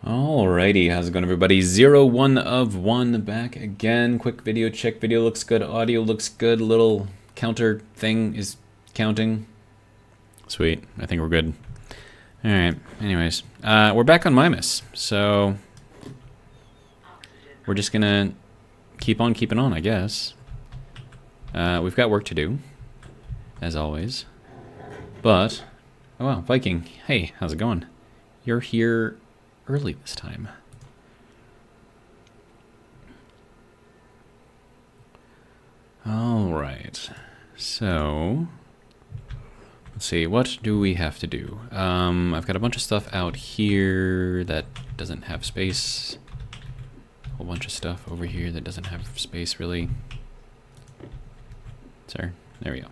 Alrighty, how's it going, everybody? 1 of 1 back again. Quick video check. Video looks good. Audio looks good. Little counter thing is counting. Sweet. I think we're good. Alright, anyways. We're back on Mimas, so we're just gonna keep on keeping on, I guess. We've got work to do, as always. But, oh wow, Viking. Hey, how's it going? You're here early this time. Alright, so let's see, what do we have to do? I've got a bunch of stuff out here that doesn't have space. A whole bunch of stuff over here that doesn't have space, really. Sir, there we go.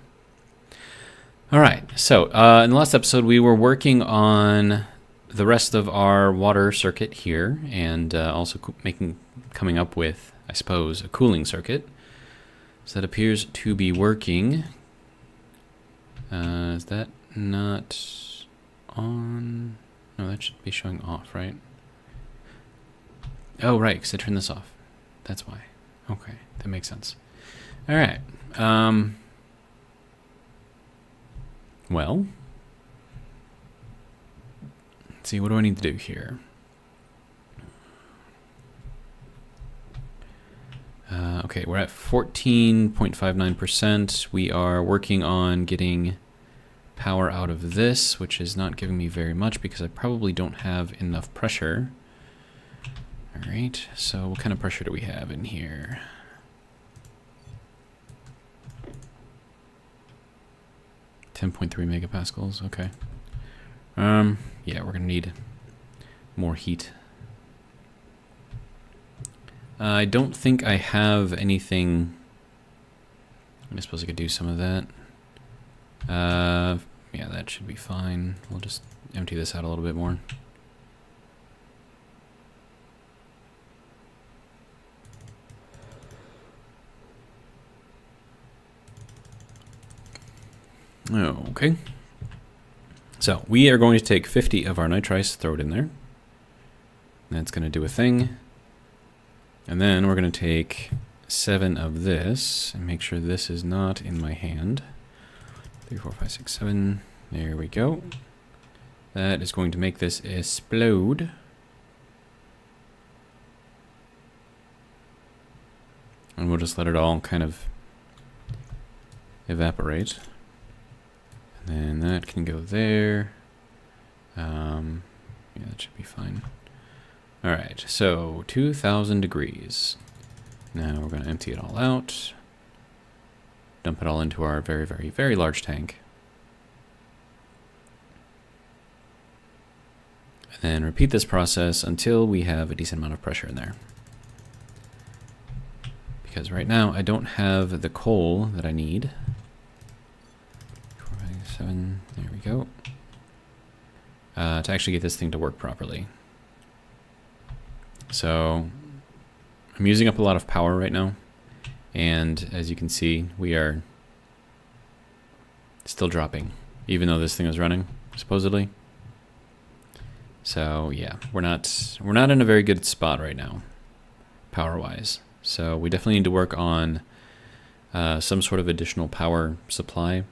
Alright, so in the last episode we were working on the rest of our water circuit here, and also coming up with, I suppose, a cooling circuit. So that appears to be working. Is that not on? No, that should be showing off, right? Oh, right, because I turned this off. That's why. Okay, that makes sense. All right. Well, let's see, what do I need to do here? Okay, we're at 14.59%. We are working on getting power out of this, which is not giving me very much because I probably don't have enough pressure. All right, so what kind of pressure do we have in here? .3 megapascals, okay. Yeah, we're gonna need more heat. I don't think I have anything. I suppose I could do some of that. Yeah, that should be fine. We'll just empty this out a little bit more. Okay. So we are going to take 50 of our nitrice, throw it in there. That's going to do a thing. And then we're going to take 7 of this and make sure this is not in my hand. 3, 4, 5, 6, 7. There we go. That is going to make this explode. And we'll just let it all kind of evaporate. And then that can go there. Yeah, that should be fine. Alright, so 2,000 degrees. Now we're going to empty it all out. Dump it all into our very, very, very large tank. And then repeat this process until we have a decent amount of pressure in there. Because right now I don't have the coal that I need. 4, 5, 7, there we go. To actually get this thing to work properly. So I'm using up a lot of power right now, and as you can see, we are still dropping, even though this thing is running, supposedly. So yeah, we're not in a very good spot right now, power-wise. So we definitely need to work on some sort of additional power supply.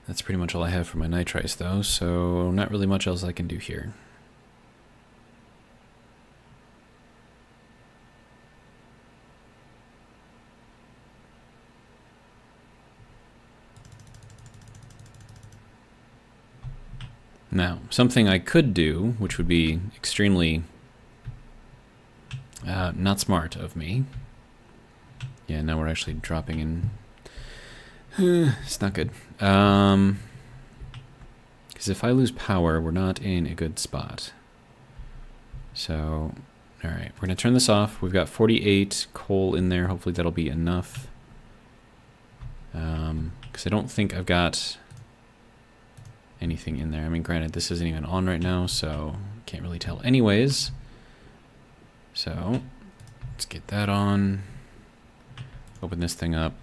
That's pretty much all I have for my nitrice, though, so not really much else I can do here. Now, something I could do, which would be extremely not smart of me. Yeah, now we're actually dropping in. It's not good. Because if I lose power, we're not in a good spot. So, alright, we're going to turn this off. We've got 48 coal in there. Hopefully that'll be enough. Because I don't think I've got anything in there. I mean, granted, this isn't even on right now, so can't really tell anyways. So, let's get that on. Open this thing up.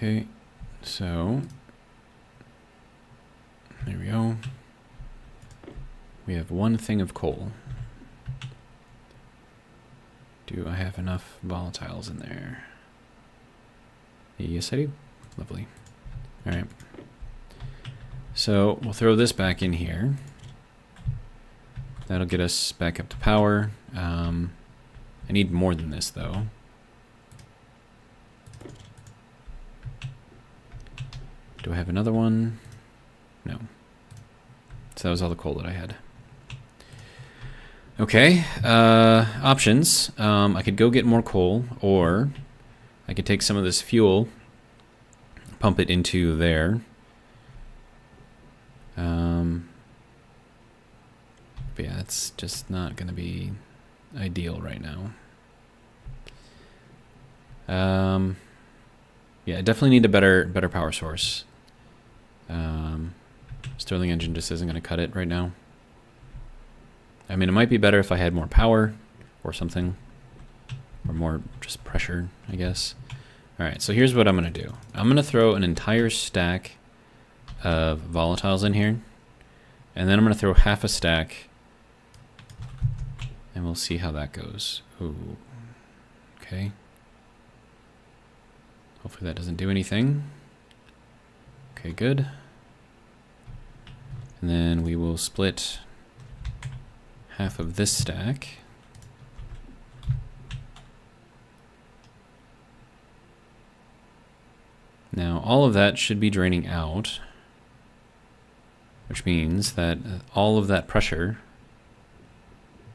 Okay, so there we go. We have one thing of coal. Do I have enough volatiles in there? Yes, I do. Lovely. All right. So we'll throw this back in here. That'll get us back up to power. I need more than this, though. Do I have another one? No. So that was all the coal that I had. Okay, options. I could go get more coal, or I could take some of this fuel, pump it into there. But yeah, it's just not going to be ideal right now. Yeah, I definitely need a better power source. Stirling engine just isn't going to cut it right now. I mean, it might be better if I had more power or something, or more just pressure, I guess. All right, so here's what I'm going to do. I'm going to throw an entire stack of volatiles in here, and then I'm going to throw half a stack, and we'll see how that goes. Ooh, okay. Hopefully that doesn't do anything. Okay, good. And then we will split half of this stack. Now, all of that should be draining out, which means that all of that pressure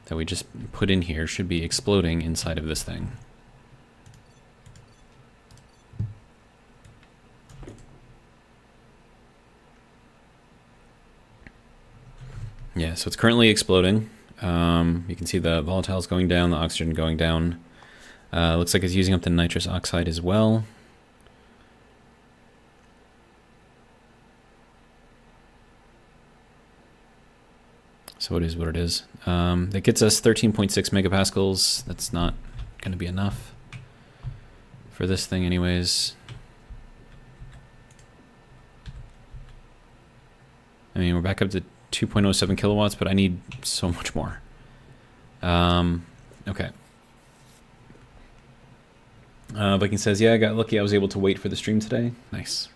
that we just put in here should be exploding inside of this thing. Yeah, so it's currently exploding. You can see the volatiles going down, the oxygen going down. Looks like it's using up the nitrous oxide as well. So it is what it is. That gets us 13.6 megapascals. That's not going to be enough for this thing anyways. I mean, we're back up to 2.07 kilowatts, but I need so much more. Okay. Viking says, yeah, I got lucky I was able to wait for the stream today. Nice.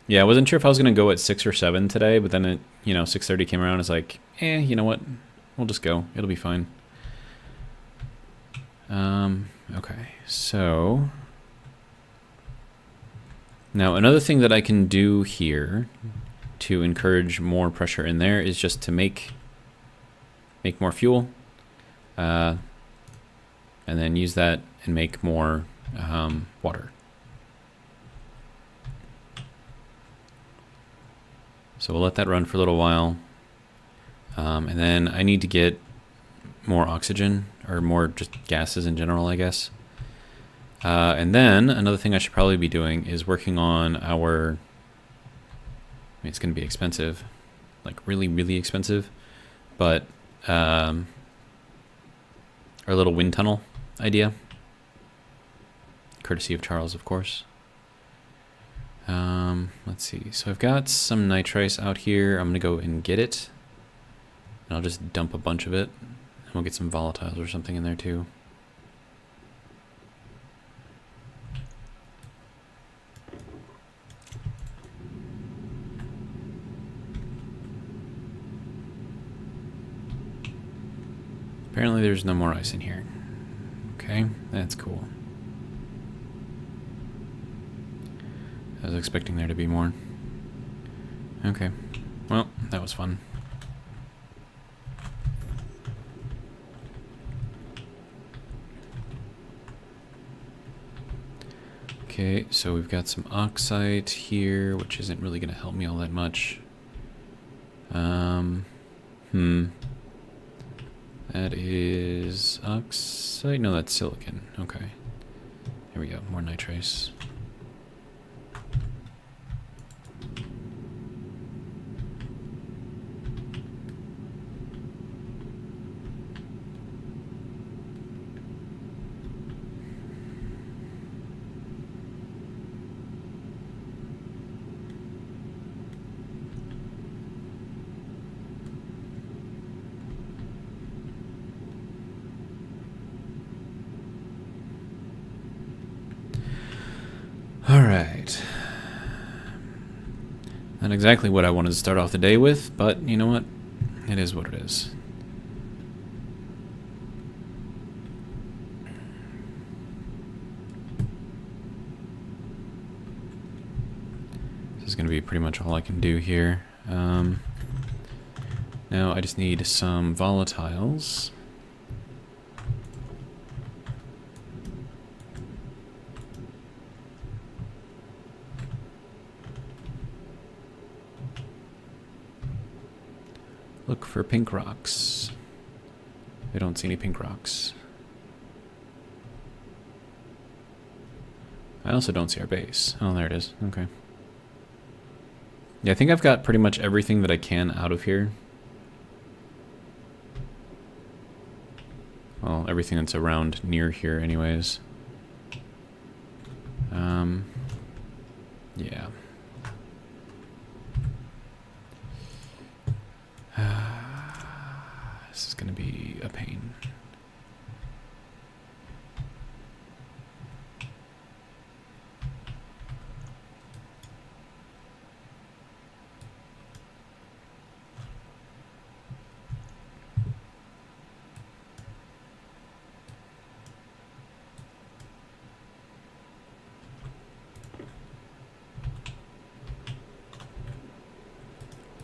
Yeah, I wasn't sure if I was going to go at 6 or 7 today, but then, 6:30 came around. It's like, you know what? We'll just go. It'll be fine. Okay, so now another thing that I can do here to encourage more pressure in there is just to make more fuel, and then use that and make more water. So we'll let that run for a little while, and then I need to get more oxygen, or more just gases in general, I guess. And then another thing I should probably be doing is working on our, I mean, it's going to be expensive, like really, really expensive, but our little wind tunnel idea, courtesy of Charles, of course. Let's see. So I've got some nitrice out here. I'm going to go and get it, and I'll just dump a bunch of it, and we'll get some volatiles or something in there too. Apparently there's no more ice in here. Okay, that's cool. I was expecting there to be more. Okay, well, that was fun. Okay, so we've got some oxide here, which isn't really going to help me all that much. That is oxide? No, that's silicon. Okay. Here we go, more nitrace. Not exactly what I wanted to start off the day with, but you know what? It is what it is. This is going to be pretty much all I can do here. Now I just need some volatiles. Look for pink rocks. I don't see any pink rocks. I also don't see our base. Oh, there it is. Okay. Yeah, I think I've got pretty much everything that I can out of here. Well, everything that's around near here anyways. Yeah. This is going to be a pain.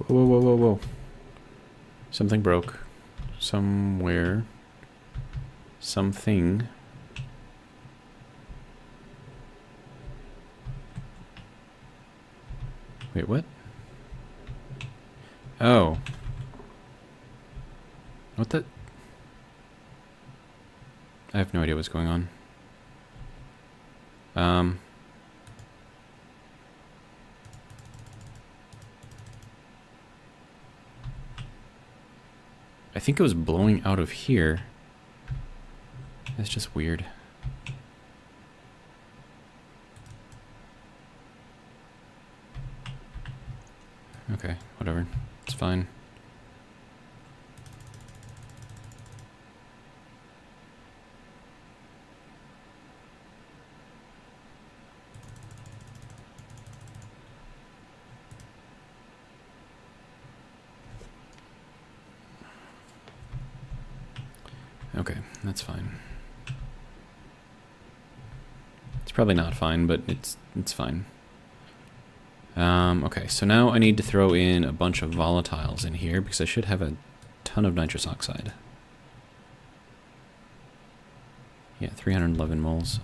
Whoa, whoa, whoa, whoa. Something broke. Somewhere. Something. Wait, what? Oh. What the? I have no idea what's going on. I think it was blowing out of here. That's just weird. Okay, whatever. It's fine. Okay, that's fine. It's probably not fine, but it's fine. Okay, so now I need to throw in a bunch of volatiles in here because I should have a ton of nitrous oxide. Yeah, 311 moles.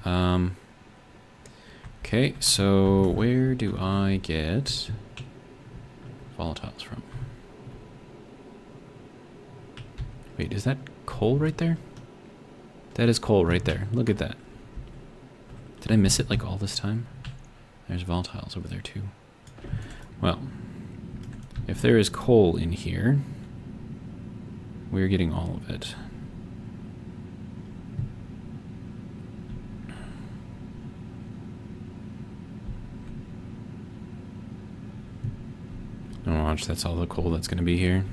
Okay, so where do I get volatiles from? Wait, is that coal right there? That is coal right there. Look at that. Did I miss it like all this time? There's volatiles over there too. Well, if there is coal in here, we're getting all of it. Oh, watch, that's all the coal that's going to be here.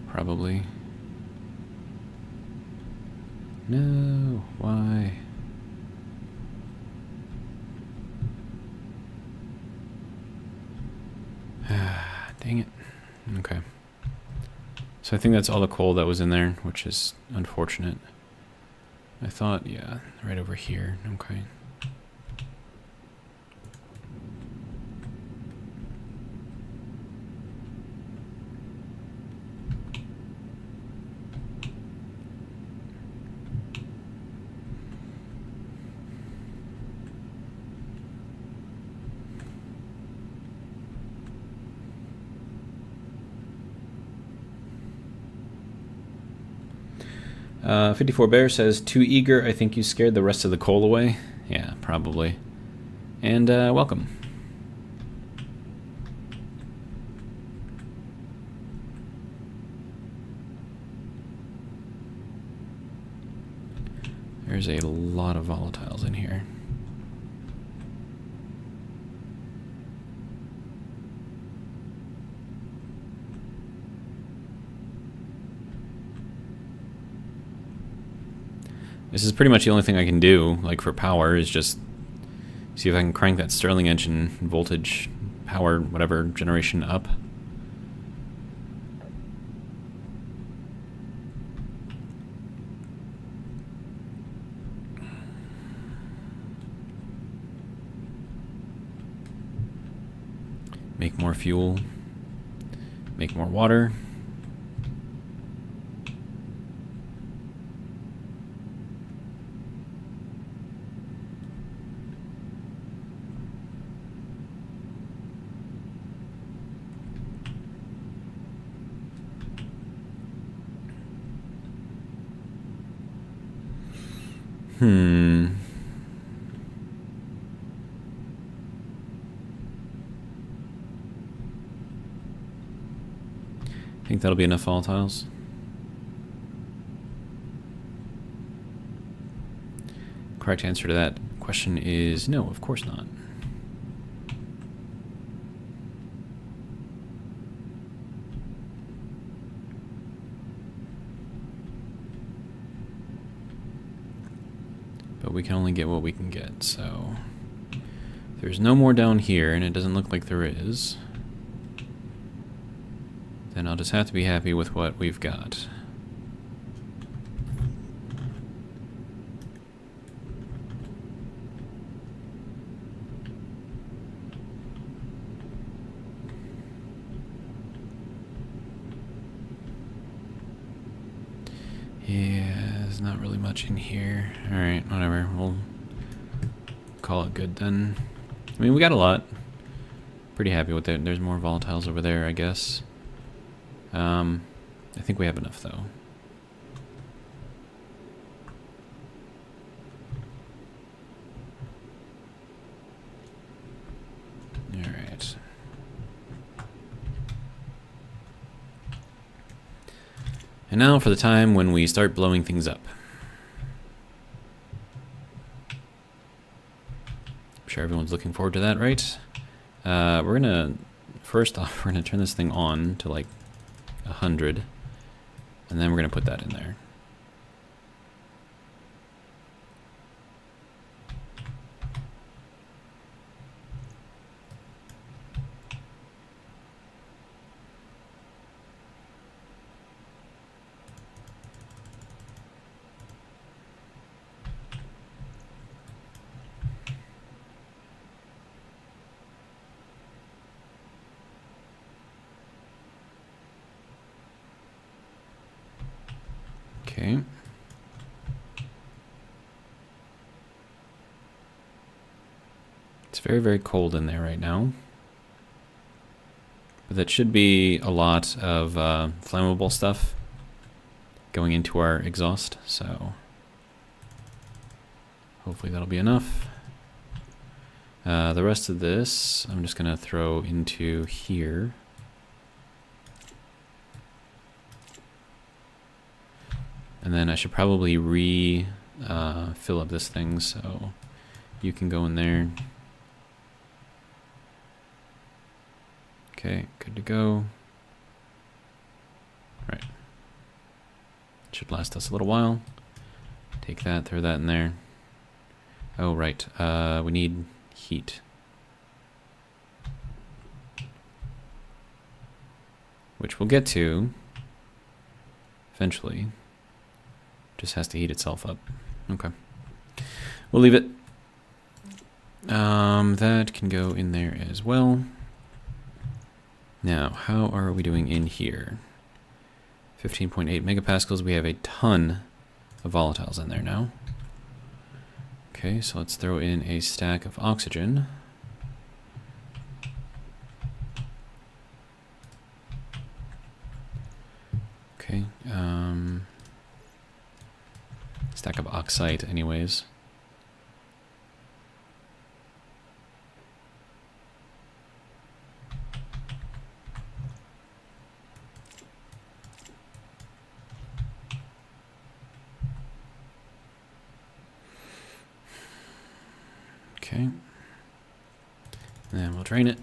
Probably. No, why? Dang it. Okay. So I think that's all the coal that was in there, which is unfortunate. I thought, yeah, right over here. Okay. Uh, 54 Bear says, too eager, I think you scared the rest of the coal away. Yeah, probably. And welcome. There's a lot of volatiles in here. This is pretty much the only thing I can do, like for power, is just see if I can crank that Stirling engine voltage power whatever generation up. Make more fuel. Make more water. I think that'll be enough volatiles. Correct answer to that question is no, of course not. But we can only get what we can get, so there's no more down here, and it doesn't look like there is. Then I'll just have to be happy with what we've got. Yeah, there's not really much in here. Alright, whatever. We'll call it good then. I mean, we got a lot. Pretty happy with it. There's more volatiles over there, I guess. I think we have enough, though. Alright. And now for the time when we start blowing things up. I'm sure everyone's looking forward to that, right? We're gonna, first off, we're gonna turn this thing on to like 100, and then we're gonna put that in there. Okay. It's very, very cold in there right now. But that should be a lot of flammable stuff going into our exhaust, so hopefully that'll be enough. The rest of this I'm just going to throw into here. And then I should probably fill up this thing, so you can go in there. Okay, good to go. Right. Should last us a little while. Take that, throw that in there. Oh, right. We need heat. Which we'll get to eventually. Just has to heat itself up. Okay. We'll leave it. That can go in there as well. Now, how are we doing in here? 15.8 megapascals. We have a ton of volatiles in there now. Okay, so let's throw in a stack of oxygen. Okay, stack of oxide anyways. Okay, and then we'll drain it.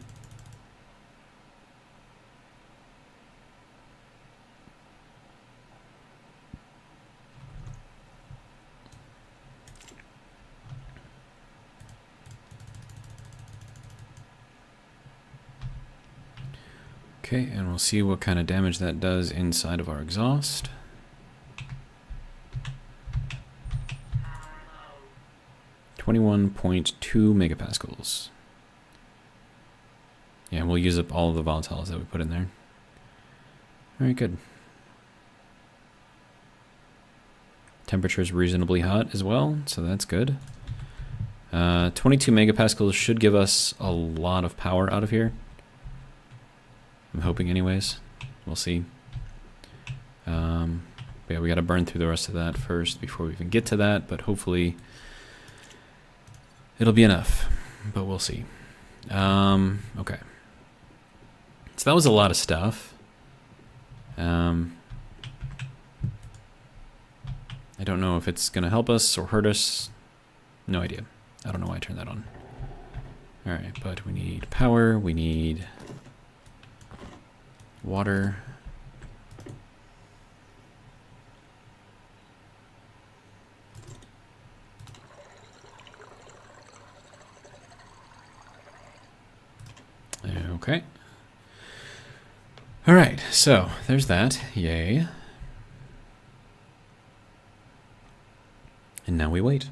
Okay, and we'll see what kind of damage that does inside of our exhaust. .2 megapascals. Yeah, we'll use up all of the volatiles that we put in there. All right, good. Temperature is reasonably hot as well, so that's good. 22 megapascals should give us a lot of power out of here. I'm hoping anyways. We'll see. But yeah, we got to burn through the rest of that first before we even get to that, but hopefully it'll be enough, but we'll see. Okay. So that was a lot of stuff. I don't know if it's going to help us or hurt us. No idea. I don't know why I turned that on. All right, but we need power. We need water. Okay. All right, so there's that. Yay. And now we wait.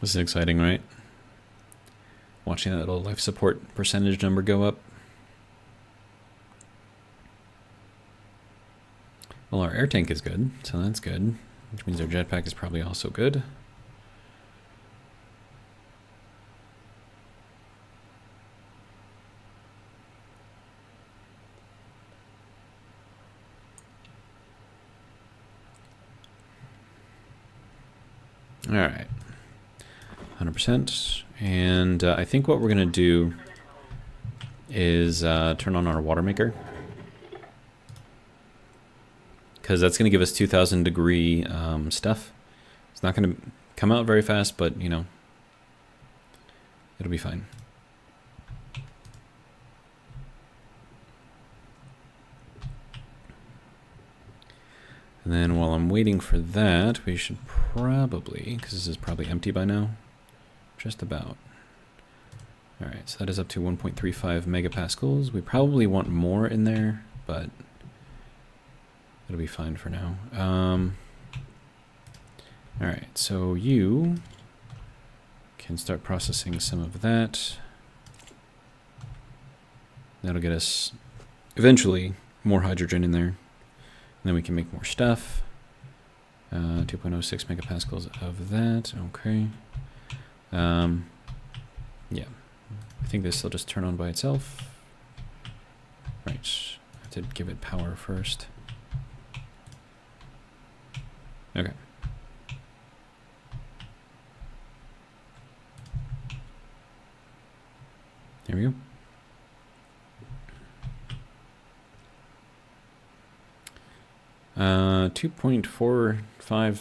This is exciting, right? Watching that little life support percentage number go up. Well, our air tank is good, so that's good. Which means our jetpack is probably also good. All right. 100%. And I think what we're going to do is turn on our water maker. Because that's going to give us 2,000 degree stuff. It's not going to come out very fast, but, you know, it'll be fine. And then while I'm waiting for that, we should probably, because this is probably empty by now, just about. All right, so that is up to 1.35 megapascals. We probably want more in there, but it'll be fine for now. All right, so you can start processing some of that. That'll get us eventually more hydrogen in there. And then we can make more stuff. 2.06 megapascals of that. Okay. Yeah. I think this will just turn on by itself. Right. I have to give it power first. Okay. There we go. Uh, 2.45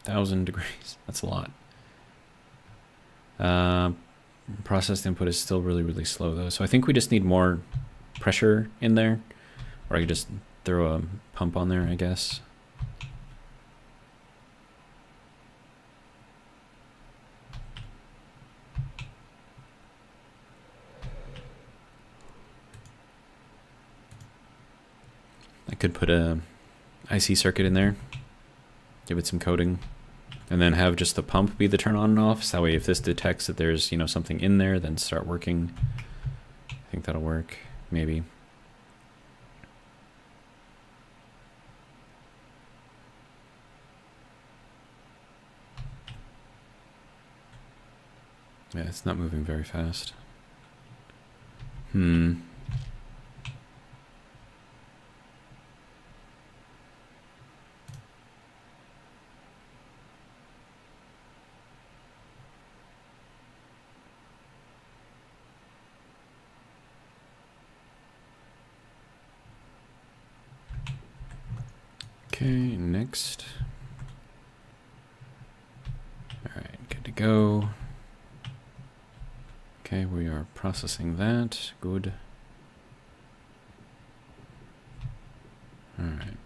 thousand degrees. That's a lot. Processed input is still really, really slow though. So I think we just need more pressure in there. Or I could just throw a pump on there, I guess. I could put a IC circuit in there, give it some coating, and then have just the pump be the turn on and off. So that way if this detects that there's, you know, something in there, then start working. I think that'll work, maybe. Yeah, it's not moving very fast. Okay, next. go. Okay, we are processing that. Good. Alright.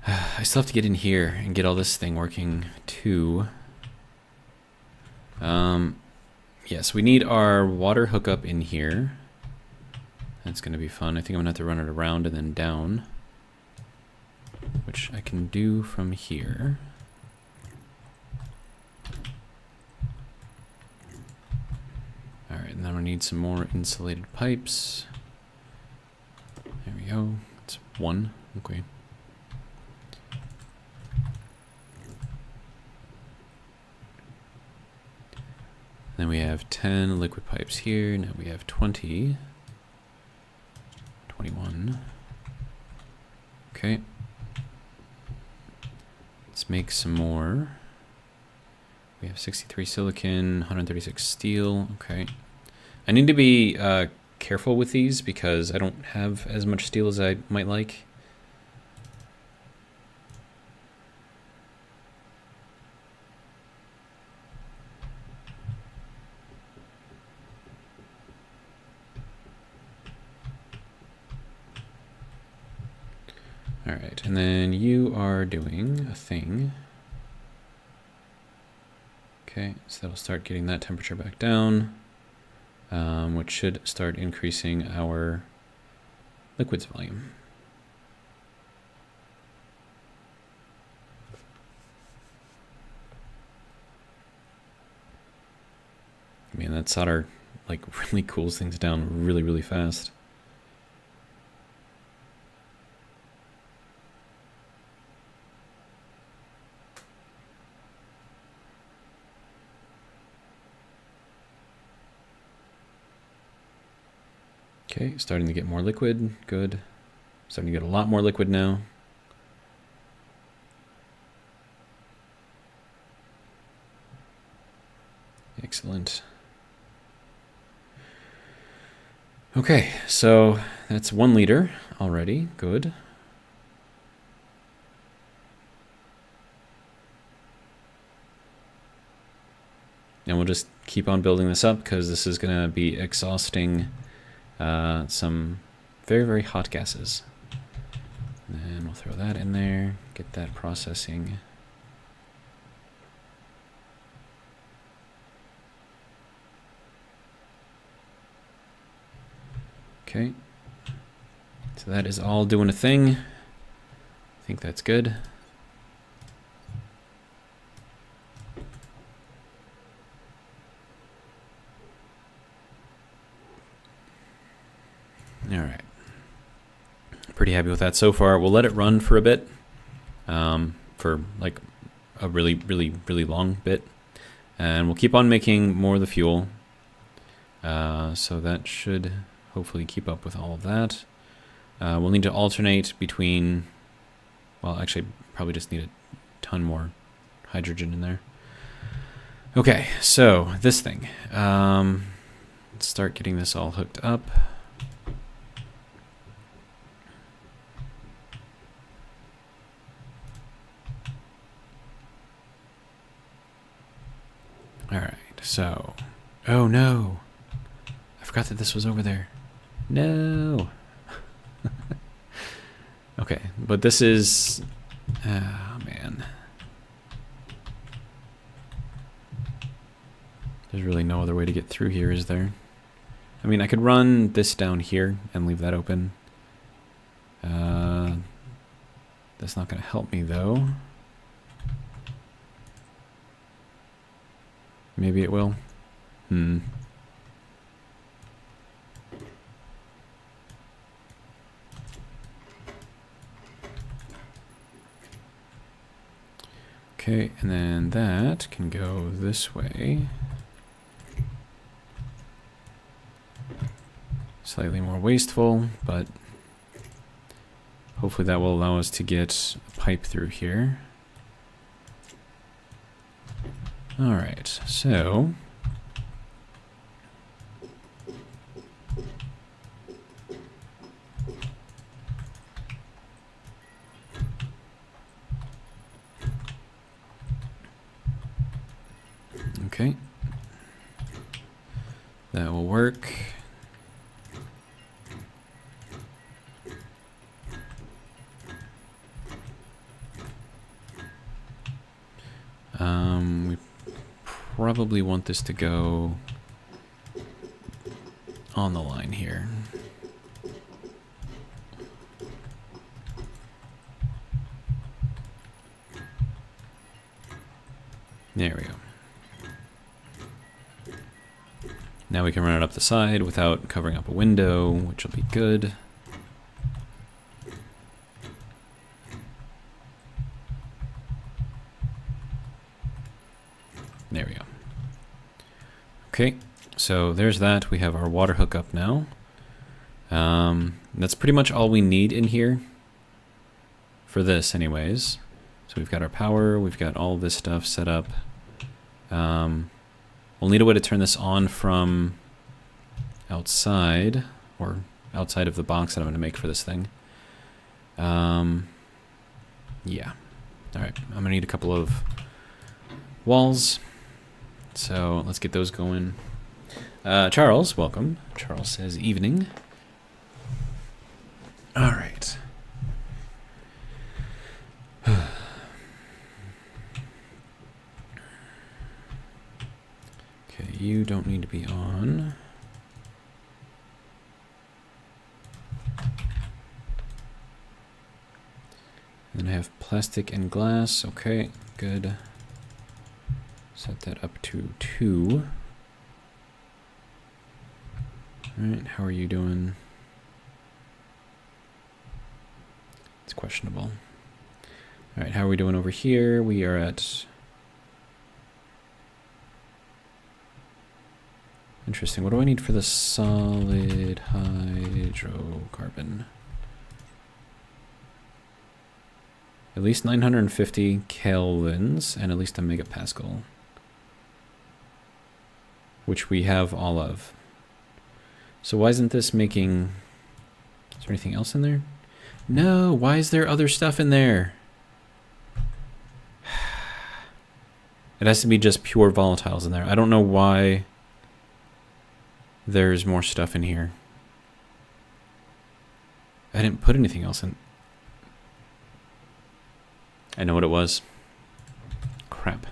I still have to get in here and get all this thing working too. Yes, we need our water hookup in here. That's going to be fun. I think I'm going to have to run it around and then down, which I can do from here. Alright, and then I need some more insulated pipes. There we go. It's 1. Okay. Then we have 10 liquid pipes here. Now we have 20. 21. Okay. Let's make some more. We have 63 silicon, 136 steel. Okay. I need to be careful with these because I don't have as much steel as I might like. Alright, and then you are doing a thing. Okay, so that'll start getting that temperature back down, which should start increasing our liquids volume. I mean, that solder like really cools things down really, really fast. Okay, starting to get more liquid. Good. Starting to get a lot more liquid now. Excellent. Okay, so that's 1 liter already. Good. And we'll just keep on building this up because this is going to be exhausting some very, very hot gases. And then we'll throw that in there, get that processing. Okay. So that is all doing a thing. I think that's good. All right. Pretty happy with that so far. We'll let it run for a bit, for like a really, really, really long bit. And we'll keep on making more of the fuel. So that should hopefully keep up with all of that. We'll need to alternate between, well, actually probably just need a ton more hydrogen in there. Okay, so this thing. Let's start getting this all hooked up. All right, so, oh no, I forgot that this was over there. No. Okay, but this is, oh man. There's really no other way to get through here, is there? I mean, I could run this down here and leave that open. That's not going to help me, though. Maybe it will. Okay, and then that can go this way. Slightly more wasteful, but hopefully that will allow us to get a pipe through here. All right, so Okay. That will work. We probably want this to go on the line here. There we go. Now we can run it up the side without covering up a window, which will be good. There we go. Okay, so there's that. We have our water hookup now. That's pretty much all we need in here for this anyways. So we've got our power, we've got all this stuff set up. We'll need a way to turn this on from outside, or outside of the box that I'm going to make for this thing. Yeah. Alright, I'm going to need a couple of walls. So let's get those going. Charles, welcome. Charles says evening. Alright. Okay, you don't need to be on. Then I have plastic and glass. Okay, good. Set that up to 2. Alright, how are you doing? It's questionable. Alright, how are we doing over here? We are at... Interesting. What do I need for the solid hydrocarbon? At least 950 kelvins and at least a megapascal. Which we have all of. So why isn't this making... Is there anything else in there? No, why is there other stuff in there? It has to be just pure volatiles in there. I don't know why there's more stuff in here. I didn't put anything else in. I know what it was. Crap.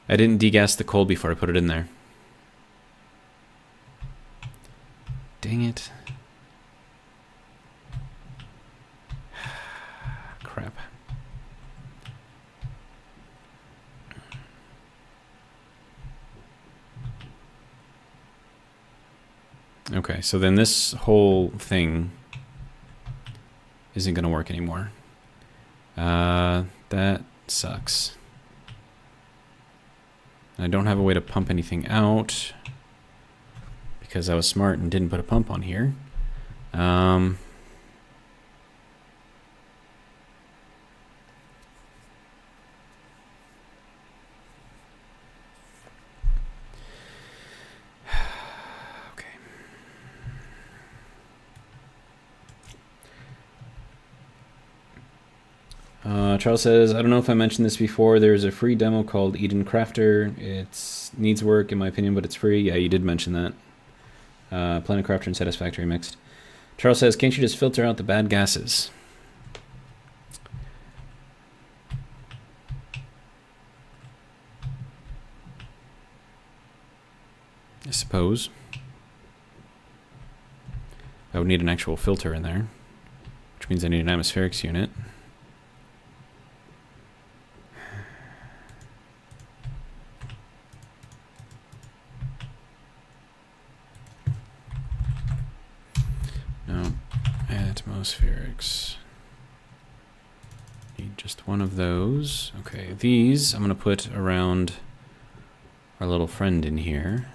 I didn't degas the coal before I put it in there. Dang it. Crap. Okay, so then this whole thing isn't going to work anymore. That sucks. I don't have a way to pump anything out because I was smart and didn't put a pump on here. Charles says, I don't know if I mentioned this before, there's a free demo called Eden Crafter. It needs work in my opinion, but it's free. Yeah, you did mention that. Planet Crafter and Satisfactory mixed. Charles says, can't you just filter out the bad gases? I suppose. I would need an actual filter in there, which means I need an atmospherics unit. Atmospherics. Need just one of those. Okay, these I'm going to put around our little friend in here.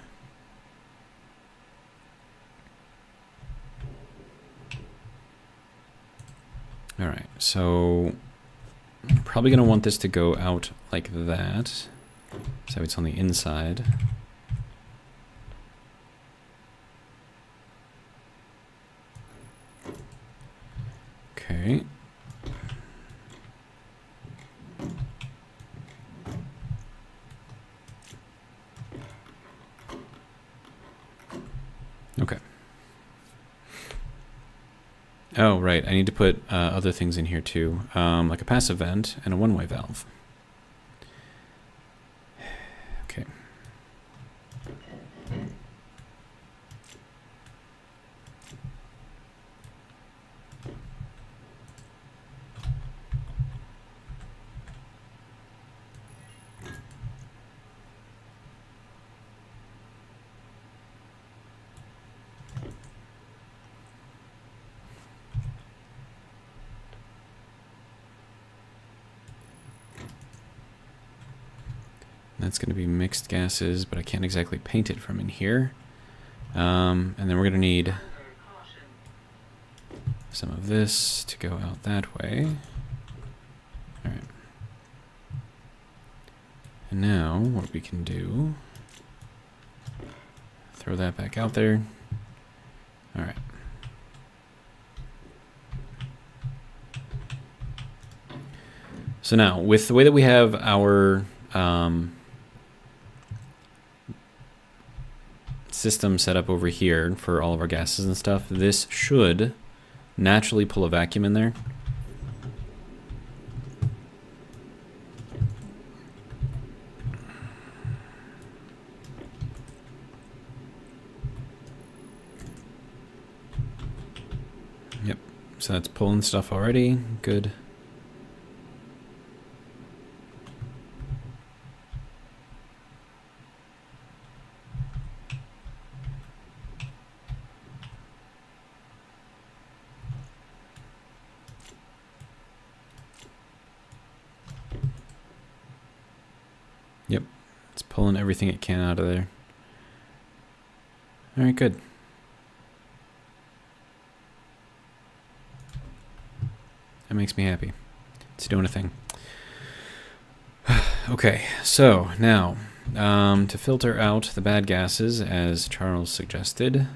Alright, so I'm probably going to want this to go out like that. So it's on the inside. Okay. right. I need to put other things in here too, like a passive vent and a one-way valve. Okay. That's going to be mixed gases, but I can't exactly paint it from in here. And then we're going to need some of this to go out that way. All right. And now what we can do, throw that back out there. All right. So now, with the way that we have our system set up over here for all of our gases and stuff, this should naturally pull a vacuum in there. Yep, so that's pulling stuff already. Good. Yep, it's pulling everything it can out of there. All right, good. That makes me happy. It's doing a thing. Okay, so now to filter out the bad gases, as Charles suggested,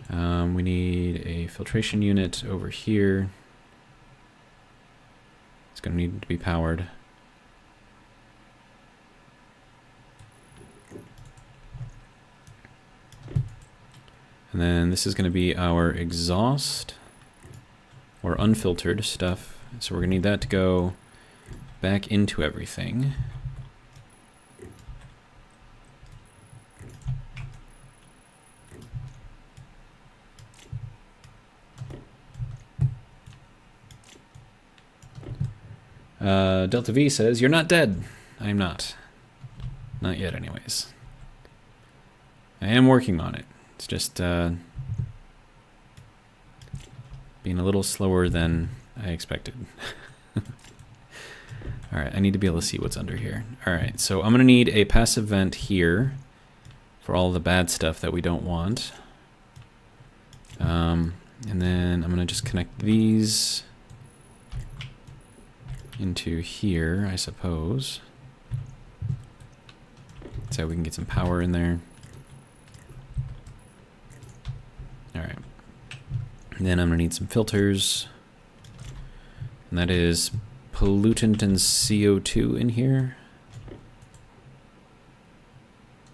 we need a filtration unit over here. It's going to need to be powered. And then this is going to be our exhaust or unfiltered stuff. So we're going to need that to go back into everything. Delta V says, "You're not dead." I am not. Not yet, anyways. I am working on it. It's just being a little slower than I expected. Alright, I need to be able to see what's under here. Alright, so I'm going to need a passive vent here for all the bad stuff that we don't want. And then I'm going to just connect these into here, I suppose. So we can get some power in there. Alright. And then I'm going to need some filters. And that is pollutant and CO2 in here.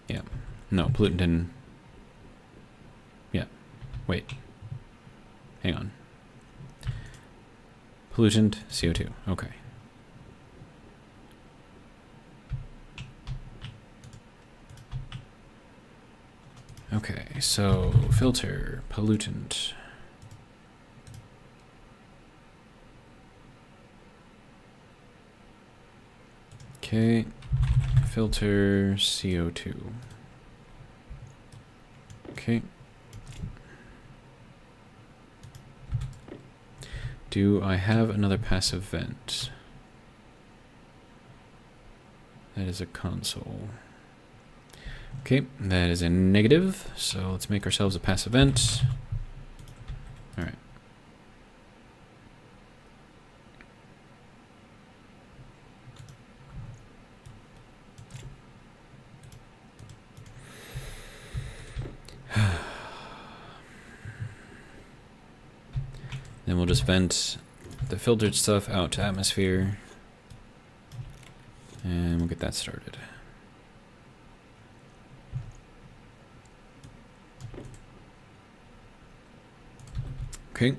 Yeah. No, pollutant and... Yeah. Wait. Hang on. Pollutant, CO2. Okay. Okay, so filter, pollutant. Okay, filter CO2. Okay. Do I have another passive vent? That is a console. Okay, that is a negative, so let's make ourselves a passive vent. Alright. Then we'll just vent the filtered stuff out to atmosphere. And we'll get that started. Okay.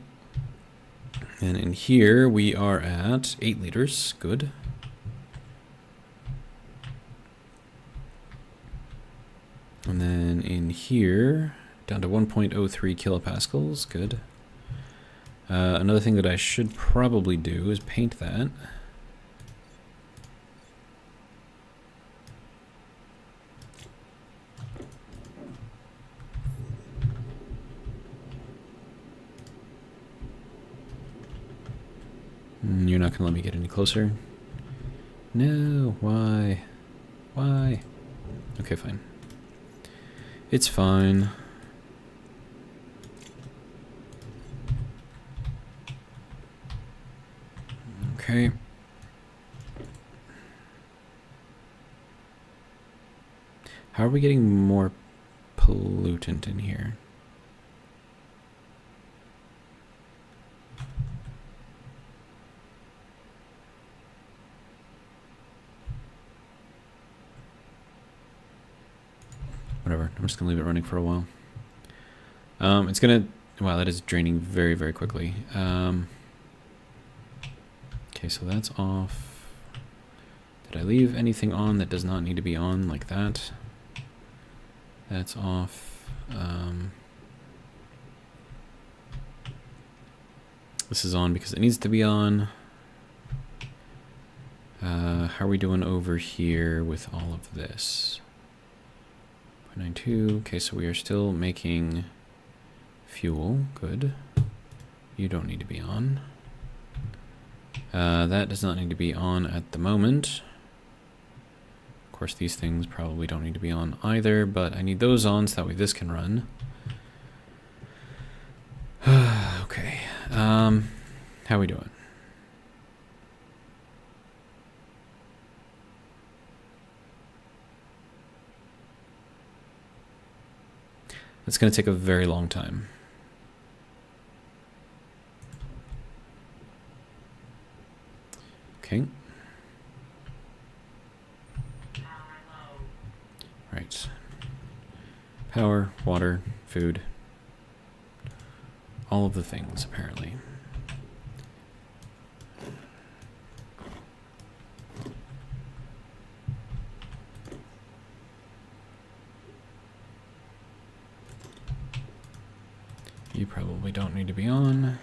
And in here we are at 8 liters. Good. And then in here, down to 1.03 kilopascals. Good. Another thing that I should probably do is paint that. You're not going to let me get any closer? No, why? Why? Okay, fine. It's fine. Okay. How are we getting more pollutant in here? Whatever, I'm just gonna leave it running for a while. It's gonna, wow, that is draining very, very quickly. Okay, so that's off. Did I leave anything on that does not need to be on, like that? That's off. This is on because it needs to be on. How are we doing over here with all of this? 0.92. Okay, so we are still making fuel. Good. You don't need to be on. That does not need to be on at the moment. Of course, these things probably don't need to be on either, but I need those on so that way this can run. Okay. How are we doing? It's going to take a very long time. Okay. Right. Power, water, food. All of the things, apparently. You probably don't need to be on.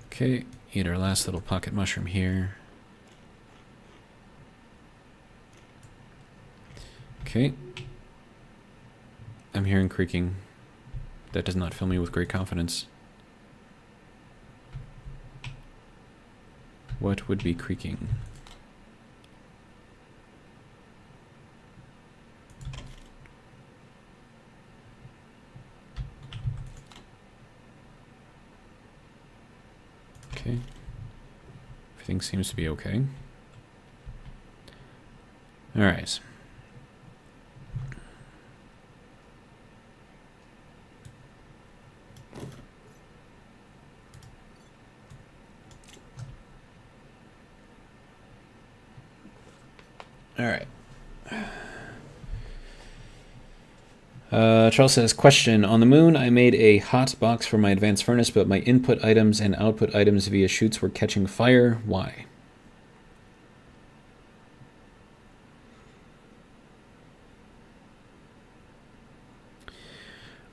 Okay, eat our last little pocket mushroom here. Okay. I'm hearing creaking. That does not fill me with great confidence. What would be creaking? Okay. Everything seems to be okay. All right. All right. Charles says, question, on the moon I made a hot box for my advanced furnace, but my input items and output items via chutes were catching fire. Why?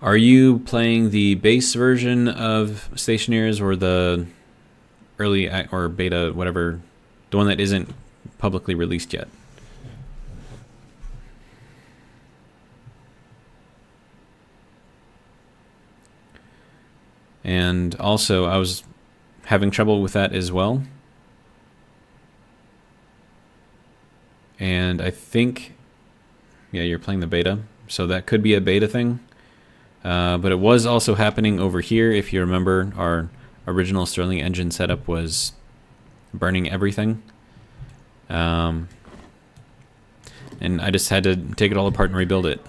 Are you playing the base version of Stationeers or the early or beta, whatever, the one that isn't publicly released yet? And also, I was having trouble with that as well. And I think, yeah, you're playing the beta, so that could be a beta thing. But it was also happening over here. If you remember, our original Stirling engine setup was burning everything. And I just had to take it all apart and rebuild it.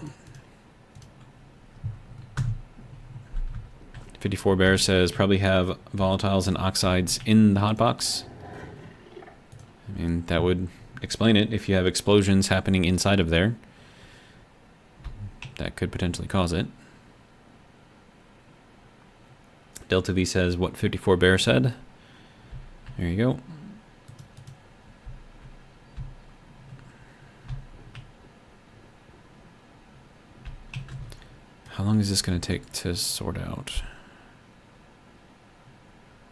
54 Bear says, probably have volatiles and oxides in the hotbox. I mean, that would explain it. If you have explosions happening inside of there, that could potentially cause it. Delta V says what 54 Bear said. There you go. How long is this going to take to sort out?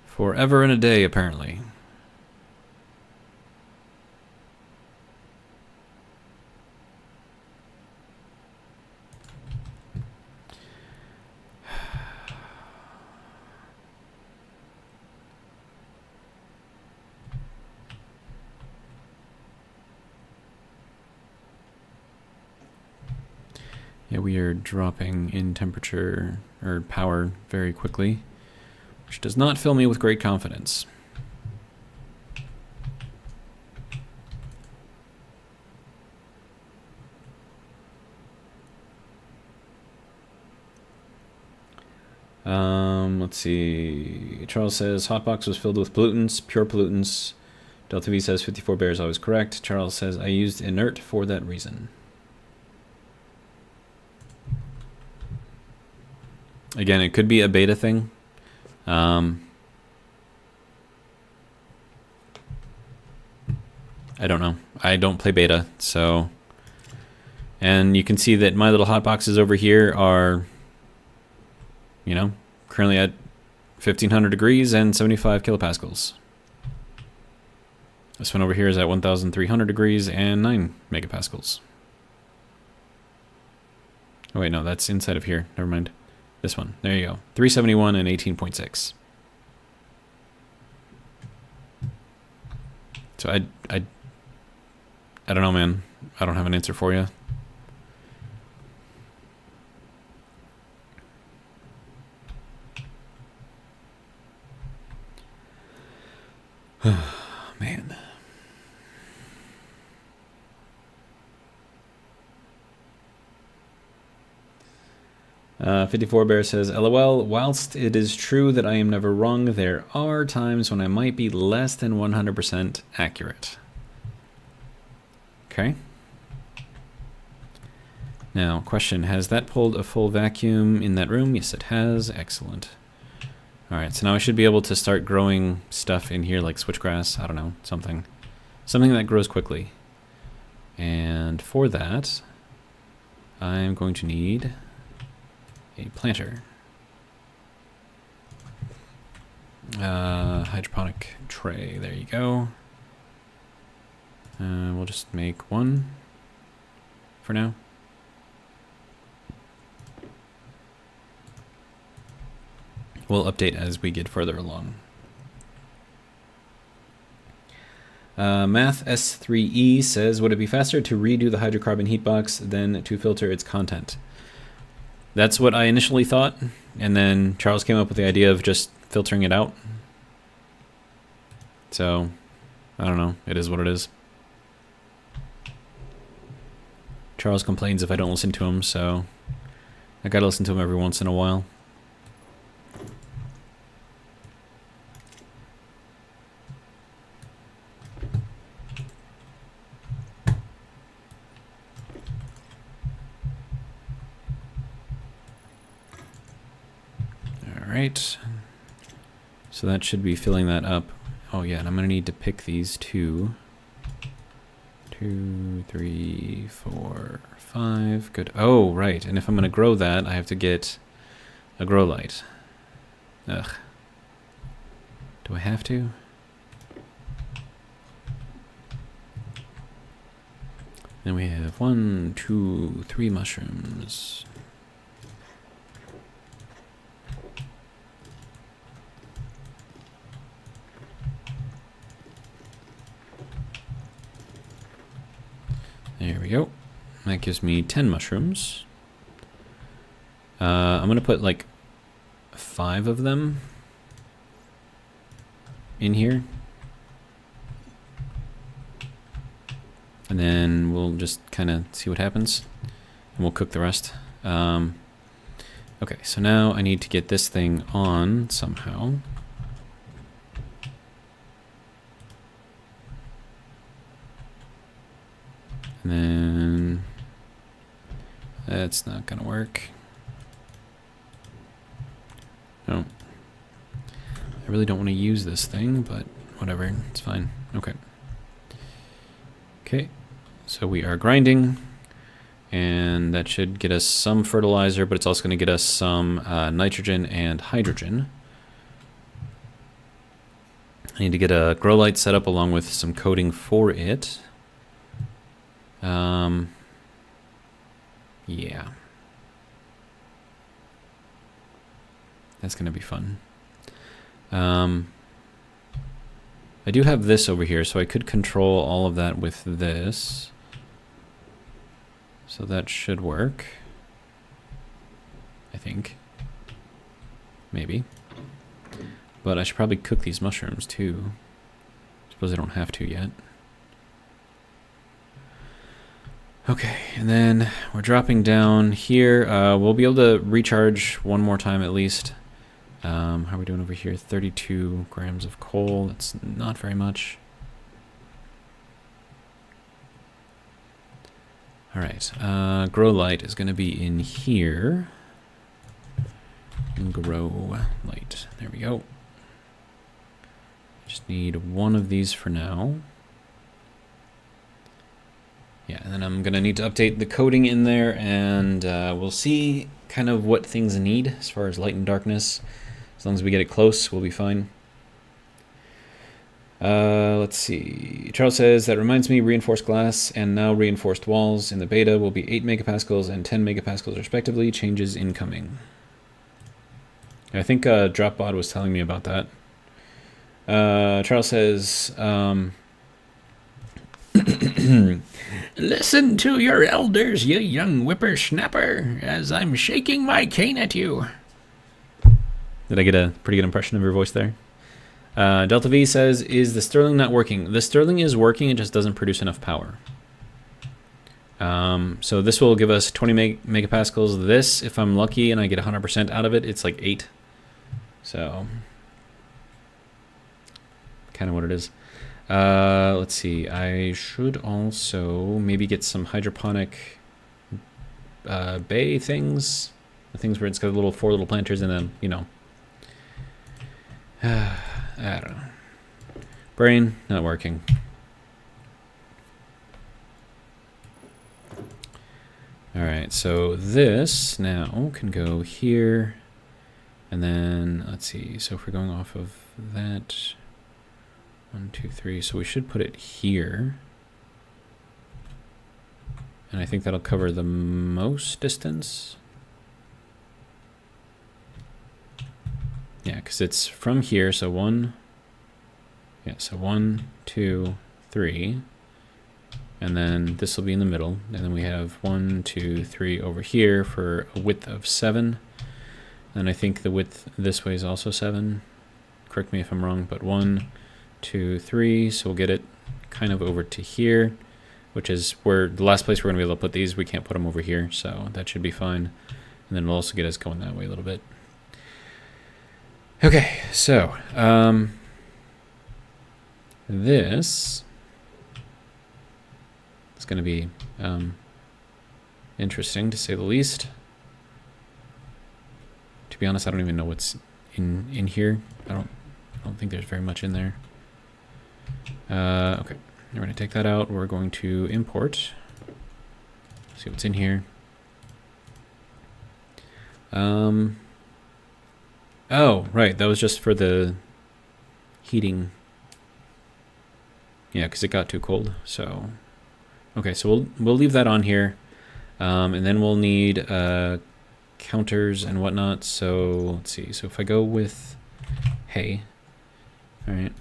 Forever and a day, apparently. Yeah, we are dropping in temperature or power very quickly, which does not fill me with great confidence. Let's see. Charles says hotbox was filled with pollutants, pure pollutants. Delta V says 54 Bear is always correct. Charles says I used inert for that reason. Again, it could be a beta thing. I don't know. I don't play beta, so... And you can see that my little hotboxes over here are, you know, currently at 1500 degrees and 75 kilopascals. This one over here is at 1300 degrees and 9 megapascals. Oh wait, no, that's inside of here. Never mind. This one. There you go. 371 and 18.6. So I don't know, man. I don't have an answer for you. Man. 54 Bear says, LOL, whilst it is true that I am never wrong, there are times when I might be less than 100% accurate. Okay. Now, question, has that pulled a full vacuum in that room? Yes, it has. Excellent. Alright, so now I should be able to start growing stuff in here like switchgrass. I don't know, something. Something that grows quickly. And for that, I'm going to need a planter. Hydroponic tray, there you go. We'll just make one for now. We'll update as we get further along. Math S3E says, would it be faster to redo the hydrocarbon heat box than to filter its content? That's what I initially thought, and then Charles came up with the idea of just filtering it out. So, I don't know. It is what it is. Charles complains if I don't listen to him, so I gotta listen to him every once in a while. Alright, so that should be filling that up. Oh yeah, and I'm gonna need to pick these two. 2, 3, 4, 5, good. Oh, right, and if I'm gonna grow that, I have to get a grow light. Ugh. Do I have to? Then we have 1, 2, 3 mushrooms. There we go. That gives me 10 mushrooms. I'm going to put like 5 of them in here. And then we'll just kind of see what happens. And we'll cook the rest. Okay, so now I need to get this thing on somehow. And then that's not gonna work. No. I really don't want to use this thing, but whatever, it's fine. Okay. Okay, so we are grinding, and that should get us some fertilizer, but it's also going to get us some nitrogen and hydrogen. I need to get a grow light set up along with some coating for it. Yeah. That's going to be fun. I do have this over here, so I could control all of that with this. So that should work. I think. Maybe. But I should probably cook these mushrooms too. Suppose I don't have to yet. Okay, and then we're dropping down here. We'll be able to recharge one more time at least. How are we doing over here? 32 grams of coal. That's not very much. All right. Grow light is going to be in here. Grow light. There we go. Just need one of these for now. Yeah, and then I'm going to need to update the coding in there, and we'll see kind of what things need as far as light and darkness. As long as we get it close, we'll be fine. Let's see. Charles says, that reminds me, reinforced glass and now reinforced walls in the beta will be 8 megapascals and 10 megapascals respectively. Changes incoming. I think Dropbot was telling me about that. Charles says, listen to your elders, you young whippersnapper, as I'm shaking my cane at you. Did I get a pretty good impression of your voice there? Delta V says, is the Stirling not working? The Stirling is working, it just doesn't produce enough power. So this will give us 20 megapascals. This, if I'm lucky and I get 100% out of it, it's like 8. So, kind of what it is. Let's see, I should also maybe get some hydroponic bay things. The things where it's got 4 little planters and then, you know. I don't know. Brain, not working. Alright, so this now can go here. And then, let's see, so if we're going off of that, 1, 2, 3, so we should put it here. And I think that'll cover the most distance. Yeah, because it's from here, so 1, 2, 3, and then this will be in the middle, and then we have 1, 2, 3 over here for a width of 7, and I think the width this way is also 7, correct me if I'm wrong, but 1, 2, 3, so we'll get it kind of over to here, which is where the last place we're going to be able to put these. We can't put them over here, so that should be fine, and then it'll also get us going that way a little bit. Okay, so this is going to be interesting to say the least. To be honest, I don't even know what's in here. I don't think there's very much in there. Okay, we're going to take that out. We're going to import. See what's in here. Oh, right, that was just for the heating. Yeah, because it got too cold, so... Okay, so we'll leave that on here. And then we'll need counters and whatnot, so let's see. So if I go with hay, alright.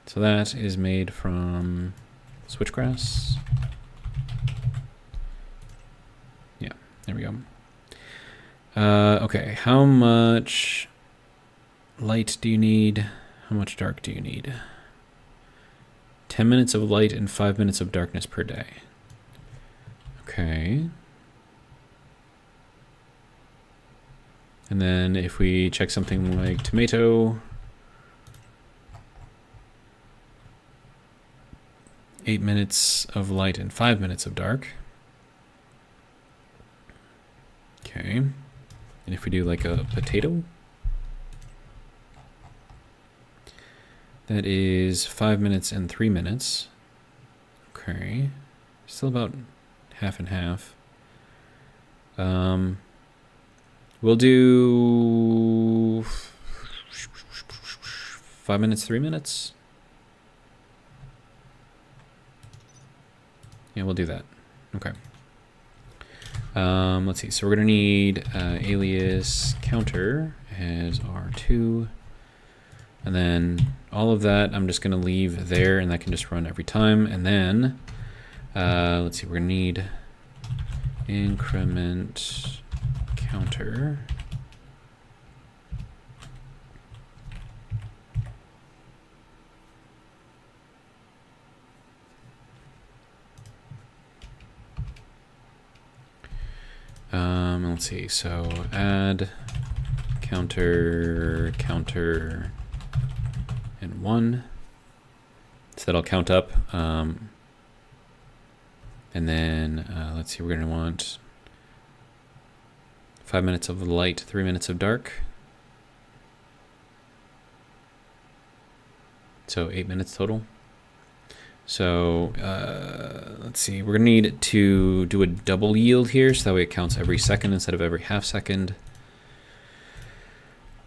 So that is made from switchgrass. Yeah, there we go. Okay, how much light do you need? How much dark do you need? 10 minutes of light and 5 minutes of darkness per day. Okay. And then if we check something like tomato, 8 minutes of light and 5 minutes of dark. Okay. And if we do like a potato, That is 5 minutes and 3 minutes. Okay. Still about half and half. We'll do 5 minutes, 3 minutes. Yeah, we'll do that. Okay. Let's see. So we're going to need alias counter as R2. And then all of that I'm just going to leave there, and that can just run every time. And then, let's see, we're going to need increment counter. Let's see, so add counter, and 1. So that'll count up. And then, let's see, we're going to want 5 minutes of light, 3 minutes of dark. So 8 minutes total. So let's see, we're going to need to do a double yield here, so that way it counts every second instead of every half second.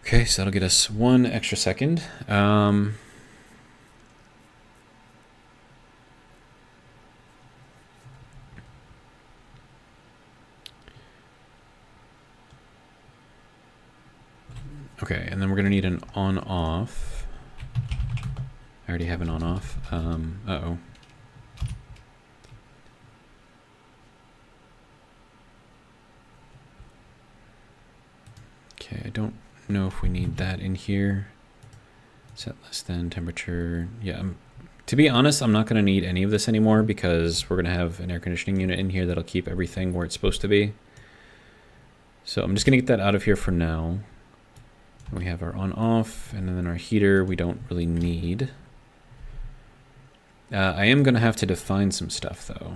Okay, so that'll get us 1 extra second. Okay, and then we're going to need an on-off. I already have an on-off. Uh-oh. Okay, I don't know if we need that in here. Set less than temperature. Yeah, to be honest, I'm not going to need any of this anymore because we're going to have an air conditioning unit in here that'll keep everything where it's supposed to be. So I'm just going to get that out of here for now. We have our on-off, and then our heater we don't really need. I am going to have to define some stuff, though.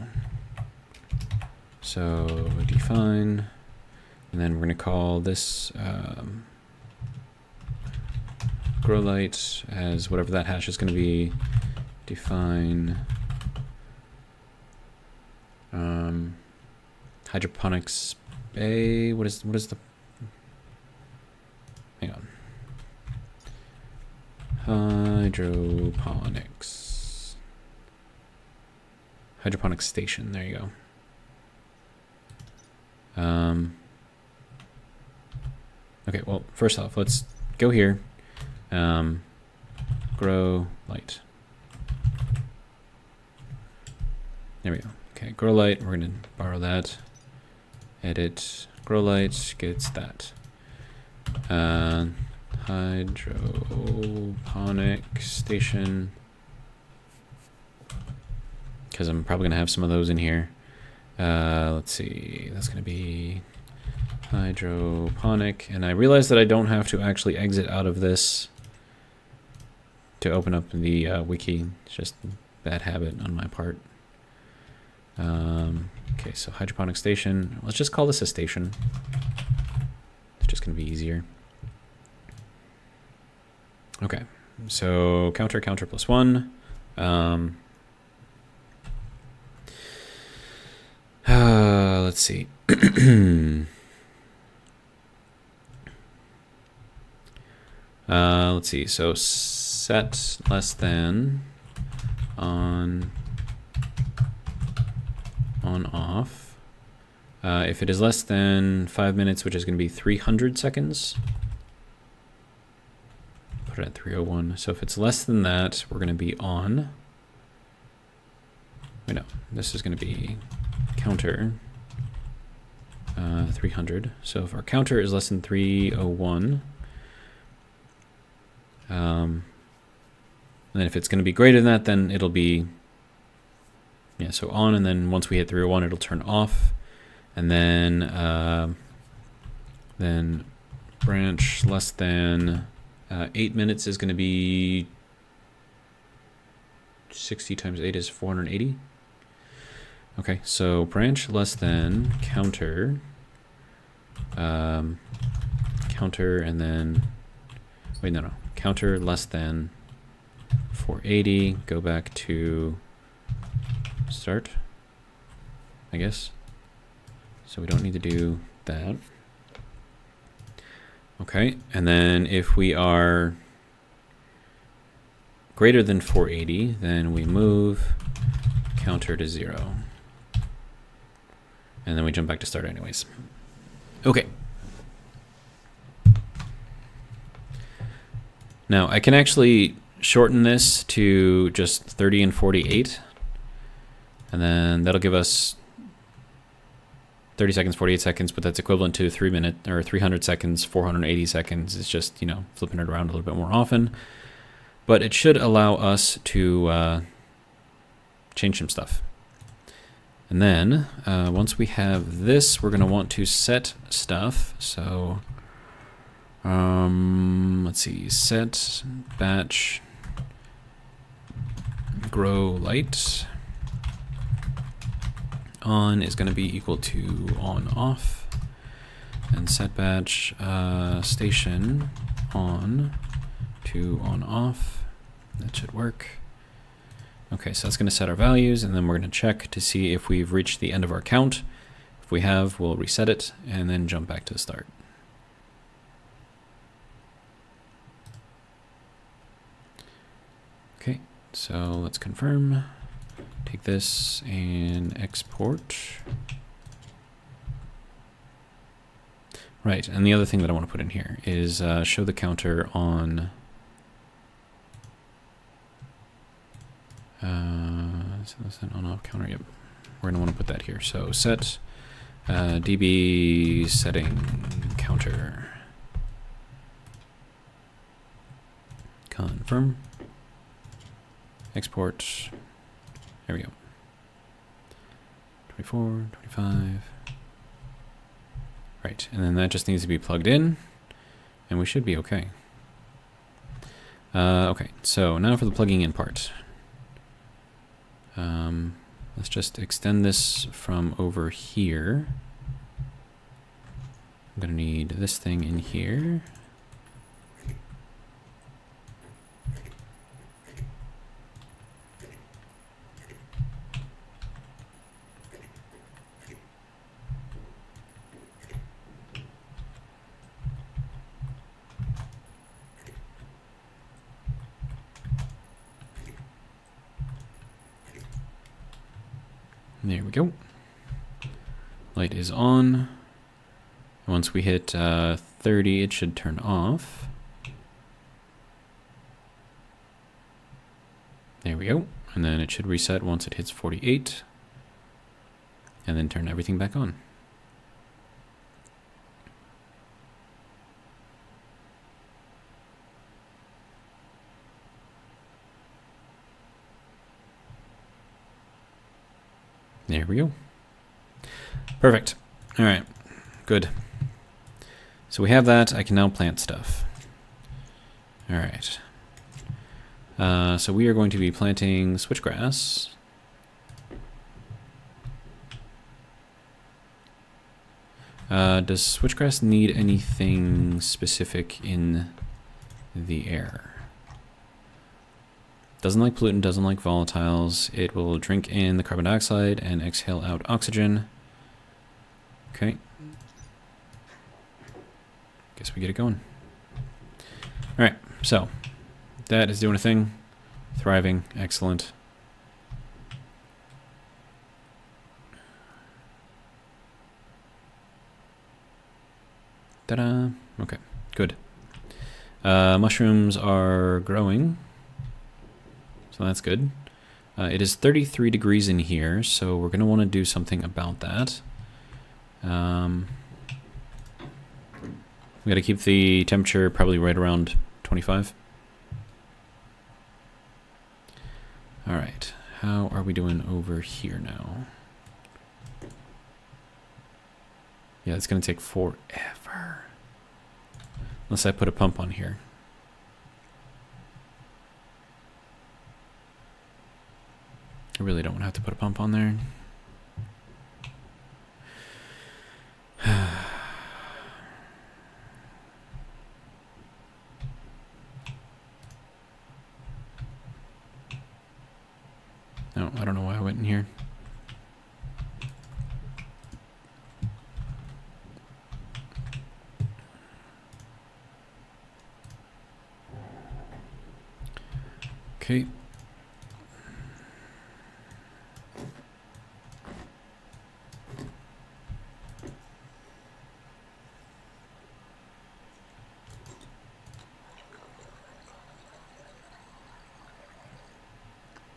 So define, and then we're going to call this grow light as whatever that hash is going to be. Define hydroponics bay. What is the? Hang on. Hydroponics station. There you go. Okay. Well, first off, let's go here. Grow light. There we go. Okay, grow light. We're gonna borrow that. Edit grow light gets that. Hydroponic station, because I'm probably gonna have some of those in here. Let's see, that's gonna be hydroponic, and I realize that I don't have to actually exit out of this to open up the wiki. It's just a bad habit on my part. Okay, so hydroponic station, let's just call this a station. It's just gonna be easier. Okay, so counter plus 1. Let's see. Let's see. So set less than on off. If it is less than 5 minutes, which is going to be 300 seconds. Put it at 301. So if it's less than that, we're going to be on. Wait, no. This is going to be counter 300. So if our counter is less than 301, and then if it's going to be greater than that, then it'll be, yeah, so on, and then once we hit 301, it'll turn off, and then branch less than 8 minutes is going to be 60 times 8 is 480. Okay, so branch less than counter, counter, and then, wait, no, counter less than 480, go back to start, I guess. So we don't need to do that. Okay, and then if we are greater than 480, then we move counter to 0. And then we jump back to start anyways. Okay. Now I can actually shorten this to just 30 and 48. And then that'll give us 30 seconds, 48 seconds, but that's equivalent to 3 minutes or 300 seconds, 480 seconds. It's just, you know, flipping it around a little bit more often. But it should allow us to change some stuff. And then once we have this, we're going to want to set stuff. So let's see, set batch grow light on is going to be equal to on off, and set batch station on to on off. That should work. Okay, so that's going to set our values, and then we're going to check to see if we've reached the end of our count. If we have, we'll reset it and then jump back to the start. Okay, so let's confirm. Take this and export. Right, and the other thing that I want to put in here is show the counter on so that's an on-off counter. Yep, we're gonna want to put that here. So set db setting counter. Confirm. Export. There we go. 24, 25. Right, and then that just needs to be plugged in, and we should be okay. Okay, so now for the plugging in part. Let's just extend this from over here. I'm gonna need this thing in here. There we go. Light is on. Once we hit 30, it should turn off. There we go. And then it should reset once it hits 48. And then turn everything back on. There we go. Perfect. All right, good. So we have that. I can now plant stuff. All right. So we are going to be planting switchgrass. Does switchgrass need anything specific in the air? Doesn't like pollutant, doesn't like volatiles. It will drink in the carbon dioxide and exhale out oxygen. Okay. Guess we get it going. All right, so that is doing a thing. Thriving, excellent. Ta-da. Okay, good. Mushrooms are growing. So that's good. It is 33 degrees in here, so we're going to want to do something about that. We got to keep the temperature probably right around 25. All right, how are we doing over here now? Yeah, it's going to take forever. Unless I put a pump on here. I really don't want to have to put a pump on there. Oh, I don't know why I went in here. Okay.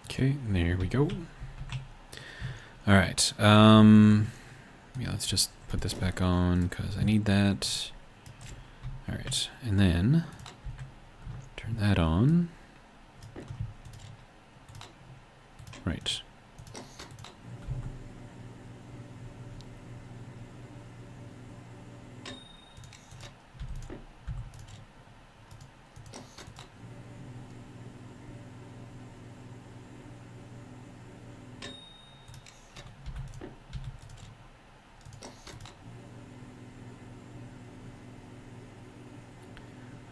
Okay, there we go. All right. Yeah, let's just put this back on because I need that. All right, and then turn that on. Right.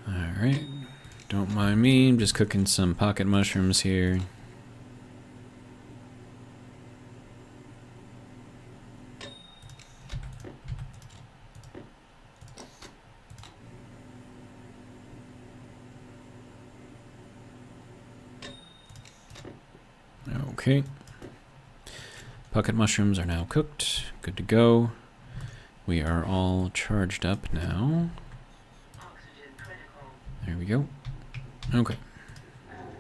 Alright, don't mind me, I'm just cooking some pocket mushrooms here. Okay. Pocket mushrooms are now cooked, good to go. We are all charged up now. There we go. Okay. I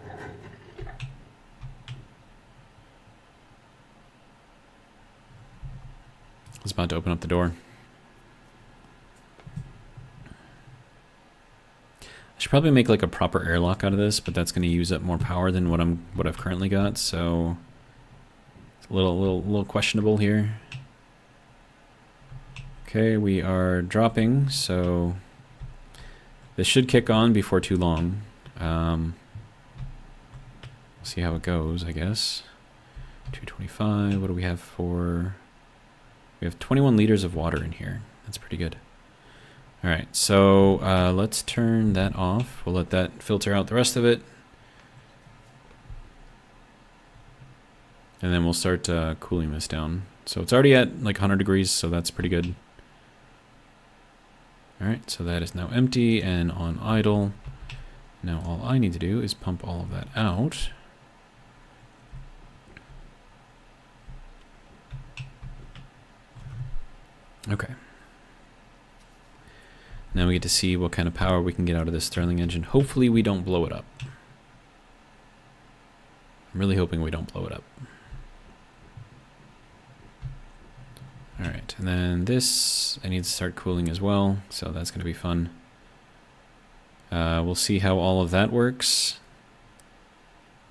was about to open up the door. I should probably make like a proper airlock out of this, but that's going to use up more power than what I've currently got, so it's a little questionable here. Okay, we are dropping, so this should kick on before too long. See how it goes, I guess. 225, what do we have for... We have 21 liters of water in here. That's pretty good. Alright, so let's turn that off. We'll let that filter out the rest of it. And then we'll start cooling this down. So it's already at like 100 degrees, so that's pretty good. Alright, so that is now empty and on idle. Now all I need to do is pump all of that out. Okay. Now we get to see what kind of power we can get out of this Stirling engine. Hopefully we don't blow it up. I'm really hoping we don't blow it up. Alright, and then this, I need to start cooling as well, so that's going to be fun. We'll see how all of that works.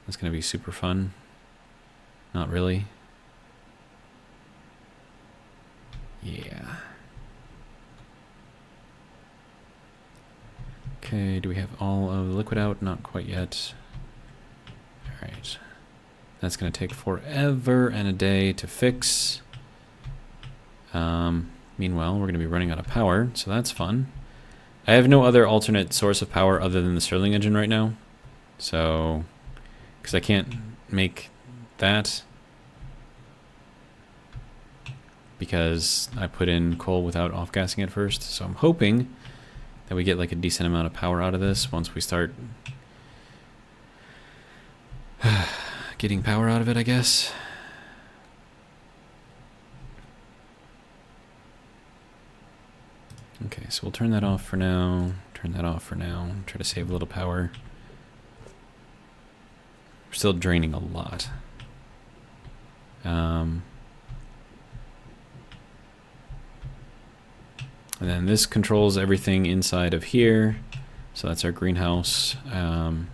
That's going to be super fun. Not really. Yeah. Okay, do we have all of the liquid out? Not quite yet. Alright. That's going to take forever and a day to fix. Meanwhile, we're going to be running out of power, so that's fun. I have no other alternate source of power other than the Stirling engine right now. So, because I can't make that. Because I put in coal without off-gassing it first. So I'm hoping that we get like a decent amount of power out of this once we start getting power out of it, I guess. Okay, so we'll turn that off for now. Turn that off for now. Try to save a little power. We're still draining a lot. And then this controls everything inside of here. So that's our greenhouse. Alright,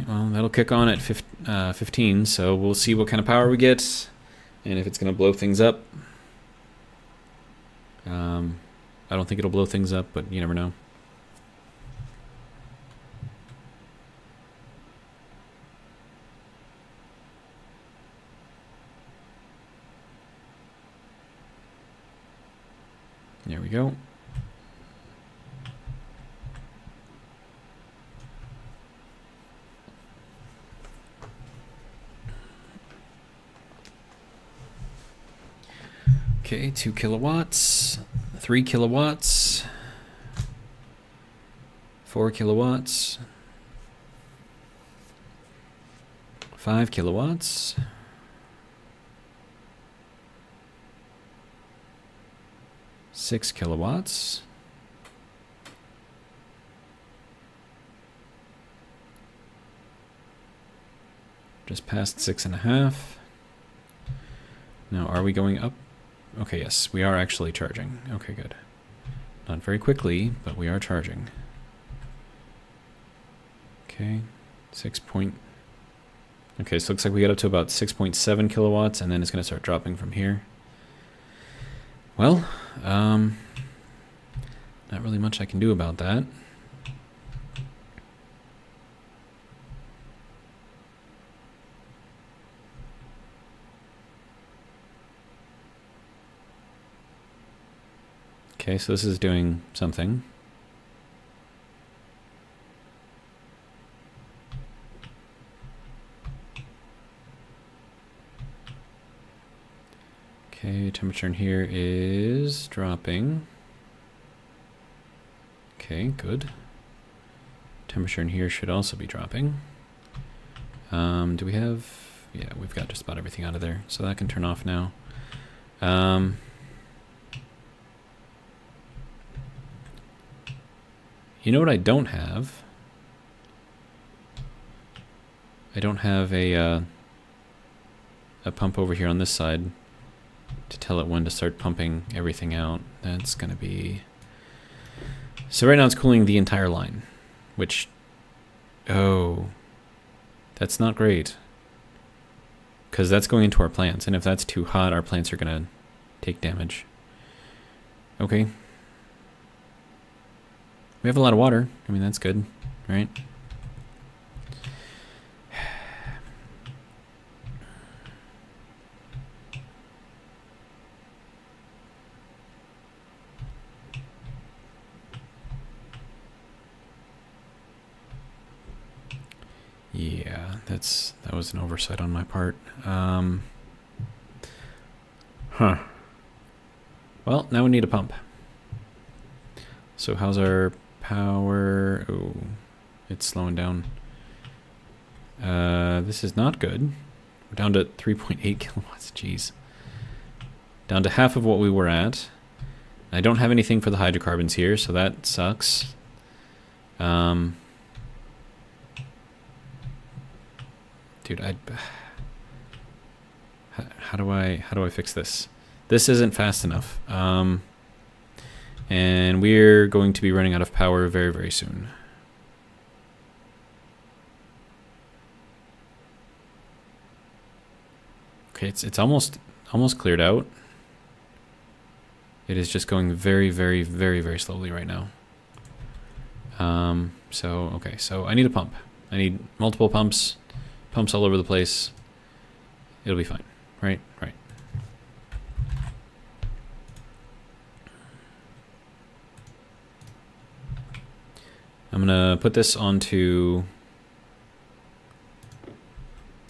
well, that'll kick on at 15, so we'll see what kind of power we get and if it's going to blow things up. I don't think it'll blow things up, but you never know. There we go. Okay, 2 kilowatts, 3 kilowatts, 4 kilowatts, 5 kilowatts, 6 kilowatts, 6.5. Now, are we going up? Okay, yes, we are actually charging. Okay, good. Not very quickly, but we are charging. Okay, 6 point... Okay, so it looks like we get up to about 6.7 kilowatts, and then it's going to start dropping from here. Well, not really much I can do about that. Okay, so this is doing something. Okay, temperature in here is dropping. Okay, good. Temperature in here should also be dropping. Do we have... Yeah, we've got just about everything out of there, so that can turn off now. You know what I don't have? I don't have a pump over here on this side to tell it when to start pumping everything out. That's going to be... So right now it's cooling the entire line, which... Oh, that's not great. Because that's going into our plants, and if that's too hot, our plants are going to take damage. Okay. We have a lot of water. I mean, that's good, right? Yeah, that was an oversight on my part. Well, now we need a pump. So how's our power? Oh, it's slowing down. This is not good. We're down to 3.8 kilowatts. Jeez. Down to half of what we were at. I don't have anything for the hydrocarbons here, so that sucks. Dude, how do I fix this? This isn't fast enough. And we're going to be running out of power very, very soon. Okay, it's almost cleared out. It is just going very, very, very, very slowly right now. Okay, so I need a pump. I need multiple pumps. Pumps all over the place. It'll be fine. Right. I'm gonna put this onto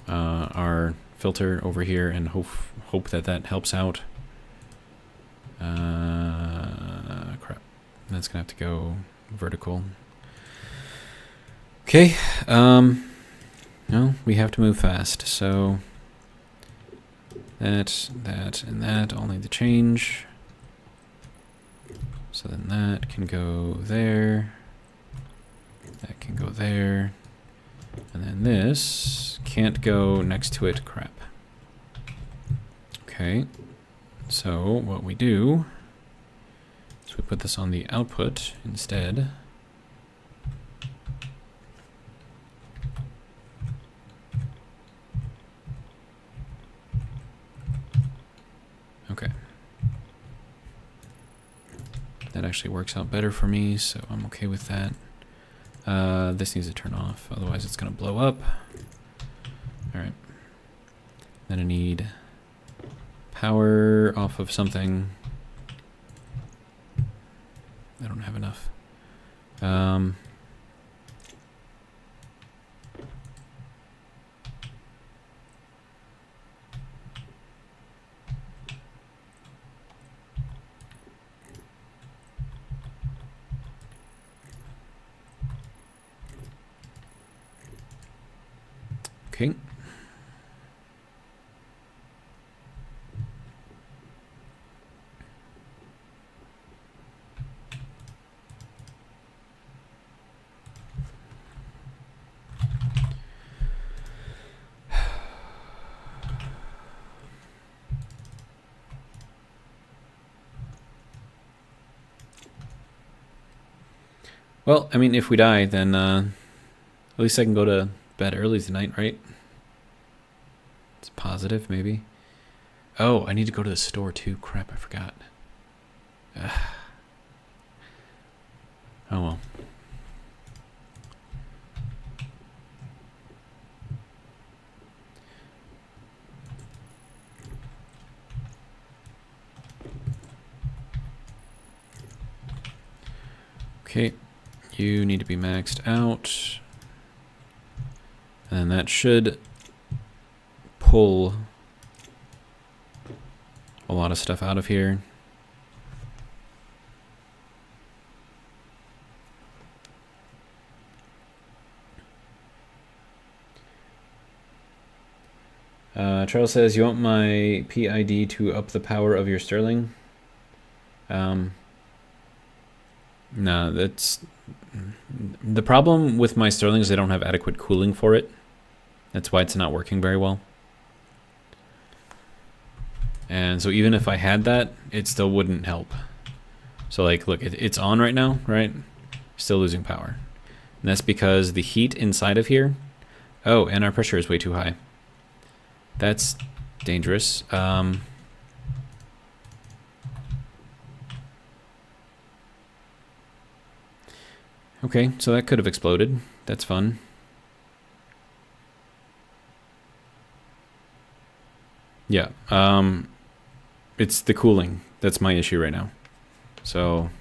our filter over here and hope that helps out. Crap. That's gonna have to go vertical. Okay. No, we have to move fast, so that, and that all need to change. So then that can go there, that can go there, and then this can't go next to it. Crap. Okay, so what we do is we put this on the output instead. Okay. That actually works out better for me, so I'm okay with that. This needs to turn off, otherwise it's going to blow up. Alright. Then I need power off of something. I don't have enough. Okay. Well, I mean, if we die, then at least I can go to bed early tonight, right? It's positive, maybe. Oh, I need to go to the store too. Crap, I forgot. Oh well. Okay, you need to be maxed out. And that should pull a lot of stuff out of here. Charles says, you want my PID to up the power of your Sterling? No, that's... The problem with my Sterling is I don't have adequate cooling for it. That's why it's not working very well. And so even if I had that, it still wouldn't help. So like, look, it's on right now, right? Still losing power. And that's because the heat inside of here... Oh, and our pressure is way too high. That's dangerous. Okay, so that could have exploded. That's fun. Yeah, it's the cooling. That's my issue right now. So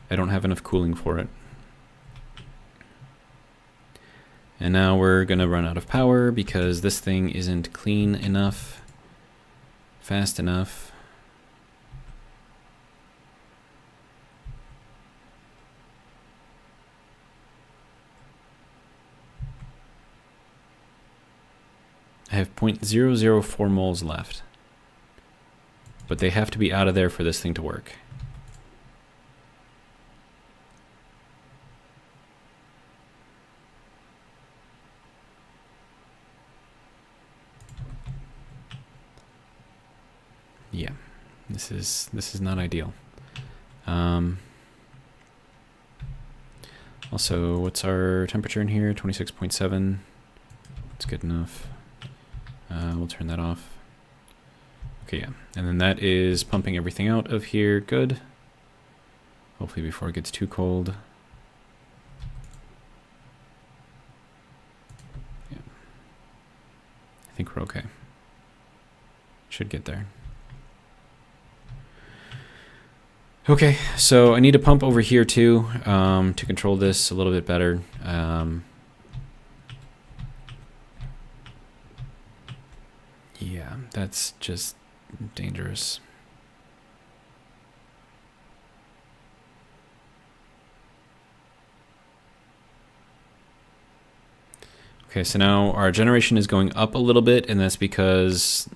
I don't have enough cooling for it. And now we're gonna run out of power because this thing isn't clean enough, fast enough. I have 0.004 moles left, but they have to be out of there for this thing to work. Yeah, this is not ideal. Also, what's our temperature in here? 26.7. It's good enough. We'll turn that off. Okay, yeah. And then that is pumping everything out of here. Good. Hopefully before it gets too cold. Yeah. I think we're okay. Should get there. Okay, so I need to pump over here too to control this a little bit better. Yeah, that's just dangerous. Okay, so now our generation is going up a little bit, and that's because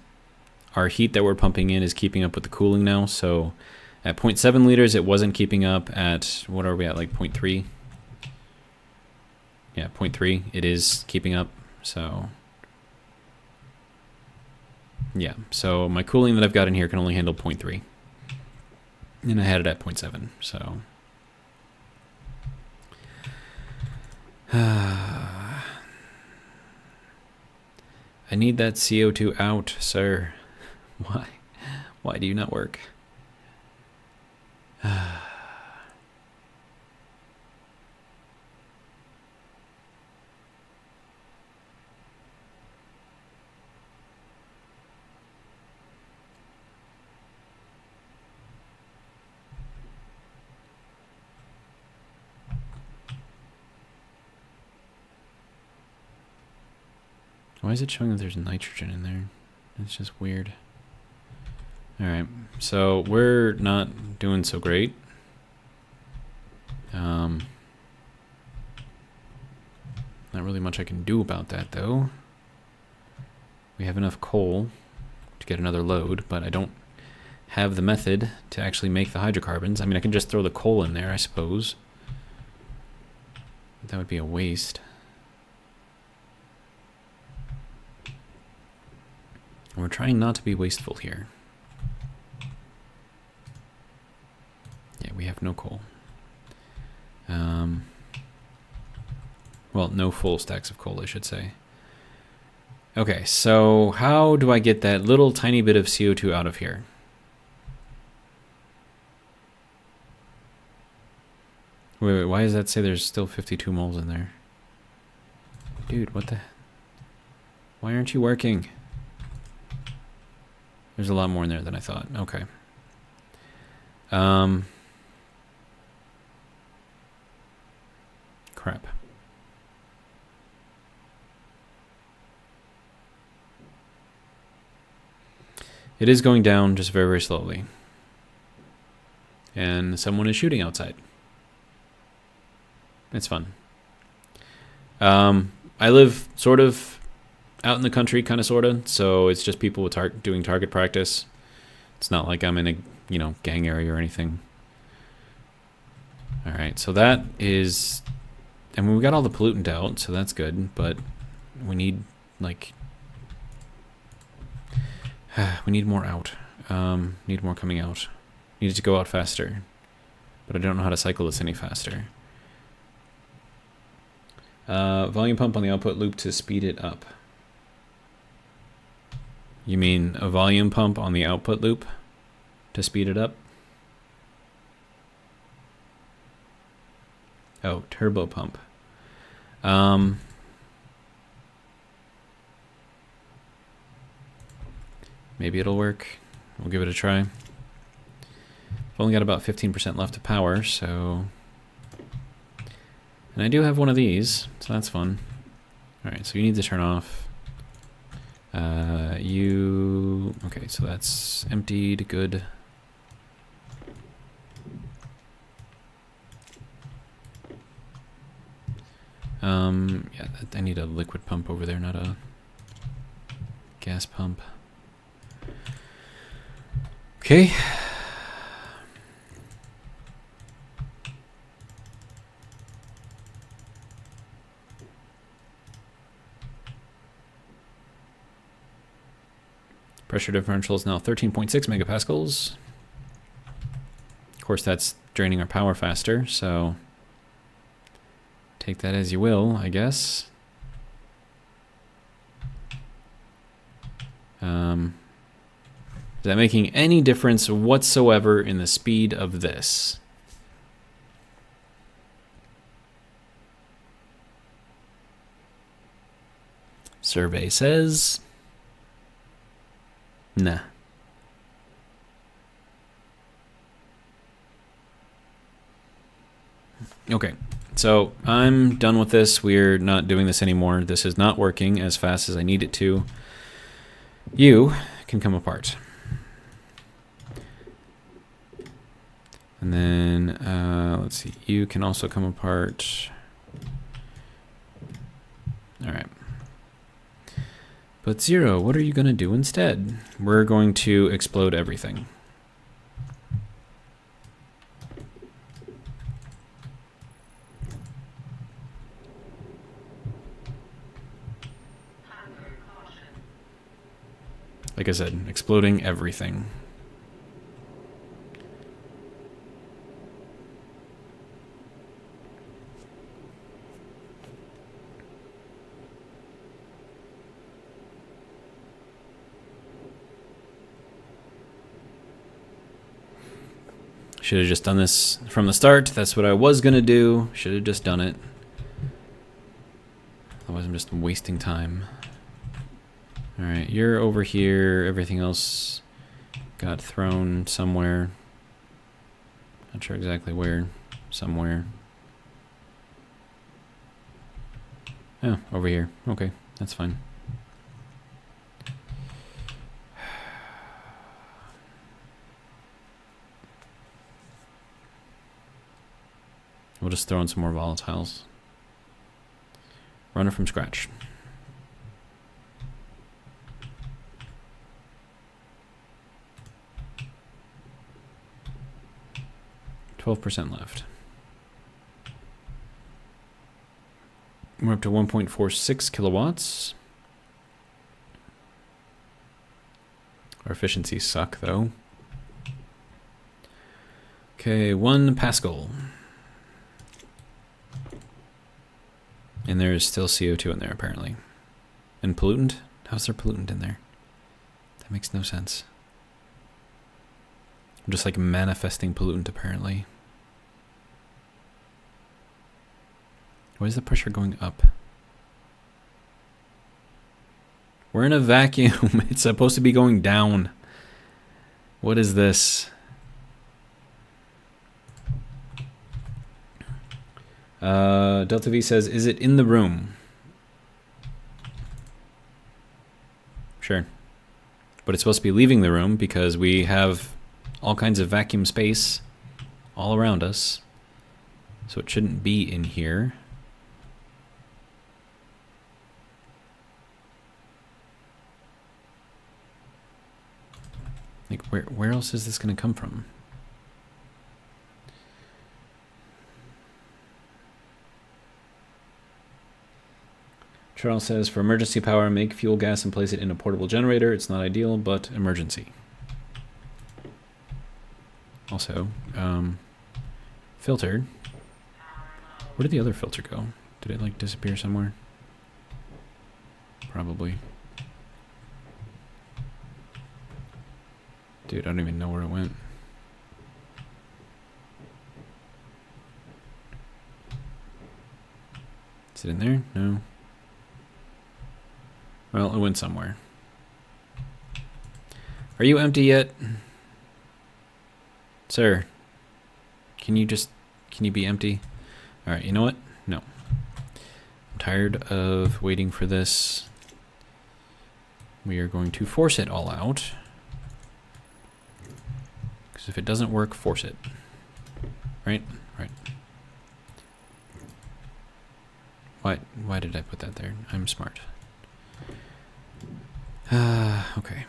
our heat that we're pumping in is keeping up with the cooling now. So at 0.7 liters, it wasn't keeping up at, what are we at, like 0.3? Yeah, 0.3, it is keeping up, so... Yeah, so my cooling that I've got in here can only handle 0.3. And I had it at 0.7, so... I need that CO2 out, sir. Why? Why do you not work? Why is it showing that there's nitrogen in there? It's just weird. Alright, so we're not doing so great. Not really much I can do about that, though. We have enough coal to get another load, but I don't have the method to actually make the hydrocarbons. I mean, I can just throw the coal in there, I suppose. That would be a waste. And we're trying not to be wasteful here. Yeah, we have no coal. Well, no full stacks of coal, I should say. Okay, so how do I get that little tiny bit of CO2 out of here? Wait, why does that say there's still 52 moles in there? Dude, what the... Why aren't you working? There's a lot more in there than I thought. Okay. Crap. It is going down just very, very slowly. And someone is shooting outside. It's fun. I live sort of out in the country, kind of, sort of. So it's just people with doing target practice. It's not like I'm in a, you know, gang area or anything. All right, so that is... I mean, we got all the pollutant out, so that's good. But we need, like... we need more out. Need more coming out. Need it to go out faster. But I don't know how to cycle this any faster. Volume pump on the output loop to speed it up. You mean a volume pump on the output loop to speed it up? Oh, turbo pump. Maybe it'll work. We'll give it a try. I've only got about 15% left of power, so... And I do have one of these, so that's fun. Alright, so you need to turn off. Okay, so that's emptied, good. Yeah, I need a liquid pump over there, not a gas pump. Okay. Pressure differential is now 13.6 megapascals. Of course, that's draining our power faster, so take that as you will, I guess. Is that making any difference whatsoever in the speed of this? Survey says... Nah. Okay, so I'm done with this. We're not doing this anymore. This is not working as fast as I need it to. You can come apart. And then, let's see, you can also come apart. All right. But Zero, what are you going to do instead? We're going to explode everything. Like I said, exploding everything. Should have just done this from the start. That's what I was going to do. Should have just done it. Otherwise I'm just wasting time. Alright, you're over here. Everything else got thrown somewhere. Not sure exactly where. Somewhere. Oh, over here. Okay, that's fine. We'll just throw in some more volatiles. Run it from scratch. 12% left. We're up to 1.46 kilowatts. Our efficiencies suck, though. Okay, 1 Pascal. And there's still CO2 in there, apparently. And pollutant? How's there pollutant in there? That makes no sense. I'm just like manifesting pollutant, apparently. Why is the pressure going up? We're in a vacuum. It's supposed to be going down. What is this? Delta V says, is it in the room? Sure. But it's supposed to be leaving the room because we have all kinds of vacuum space all around us. So it shouldn't be in here. Like, where else is this going to come from? Charles says, for emergency power, make fuel gas and place it in a portable generator. It's not ideal, but emergency. Also, filter. Where did the other filter go? Did it, like, disappear somewhere? Probably. Dude, I don't even know where it went. Is it in there? No. Well, it went somewhere. Are you empty yet? Sir, can you be empty? Alright, you know what? No. I'm tired of waiting for this. We are going to force it all out. Because if it doesn't work, force it. Right? Right. Why did I put that there? I'm smart. Okay.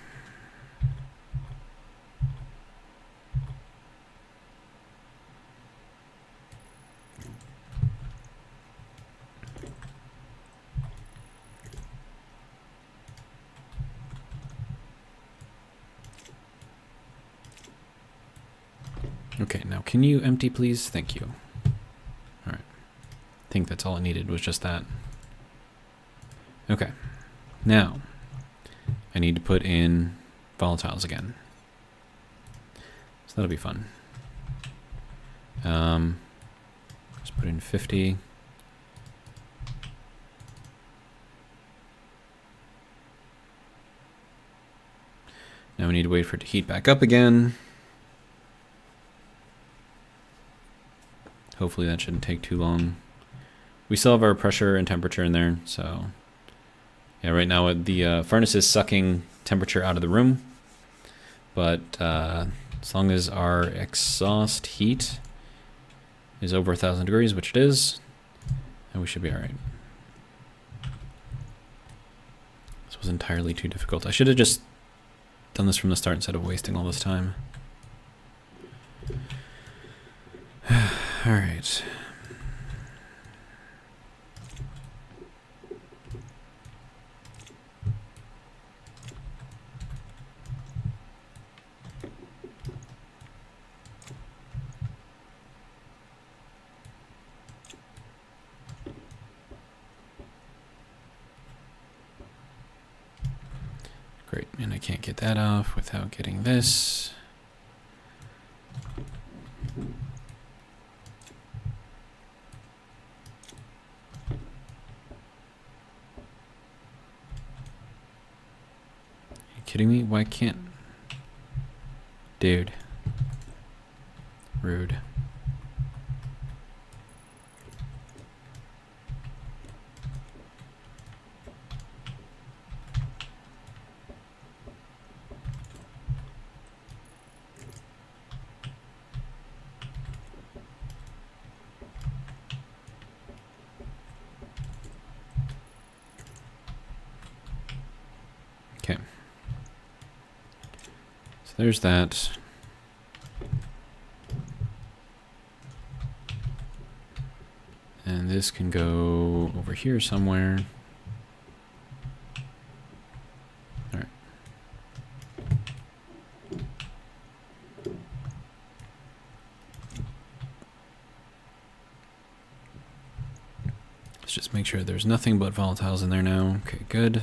Okay, now can you empty, please? Thank you. All right. I think that's all it needed was just that. Okay. Now, I need to put in volatiles again. So that'll be fun. Let's put in 50. Now we need to wait for it to heat back up again. Hopefully that shouldn't take too long. We still have our pressure and temperature in there, so yeah, right now the furnace is sucking temperature out of the room, but as long as our exhaust heat is over 1,000 degrees, which it is, then we should be all right. This was entirely too difficult. I should have just done this from the start instead of wasting all this time. All right. Great, and I can't get that off without getting this. Kidding me? Why can't... Dude. Rude. there's that. And this can go over here somewhere. All right. Let's just make sure there's nothing but volatiles in there now. Okay, good.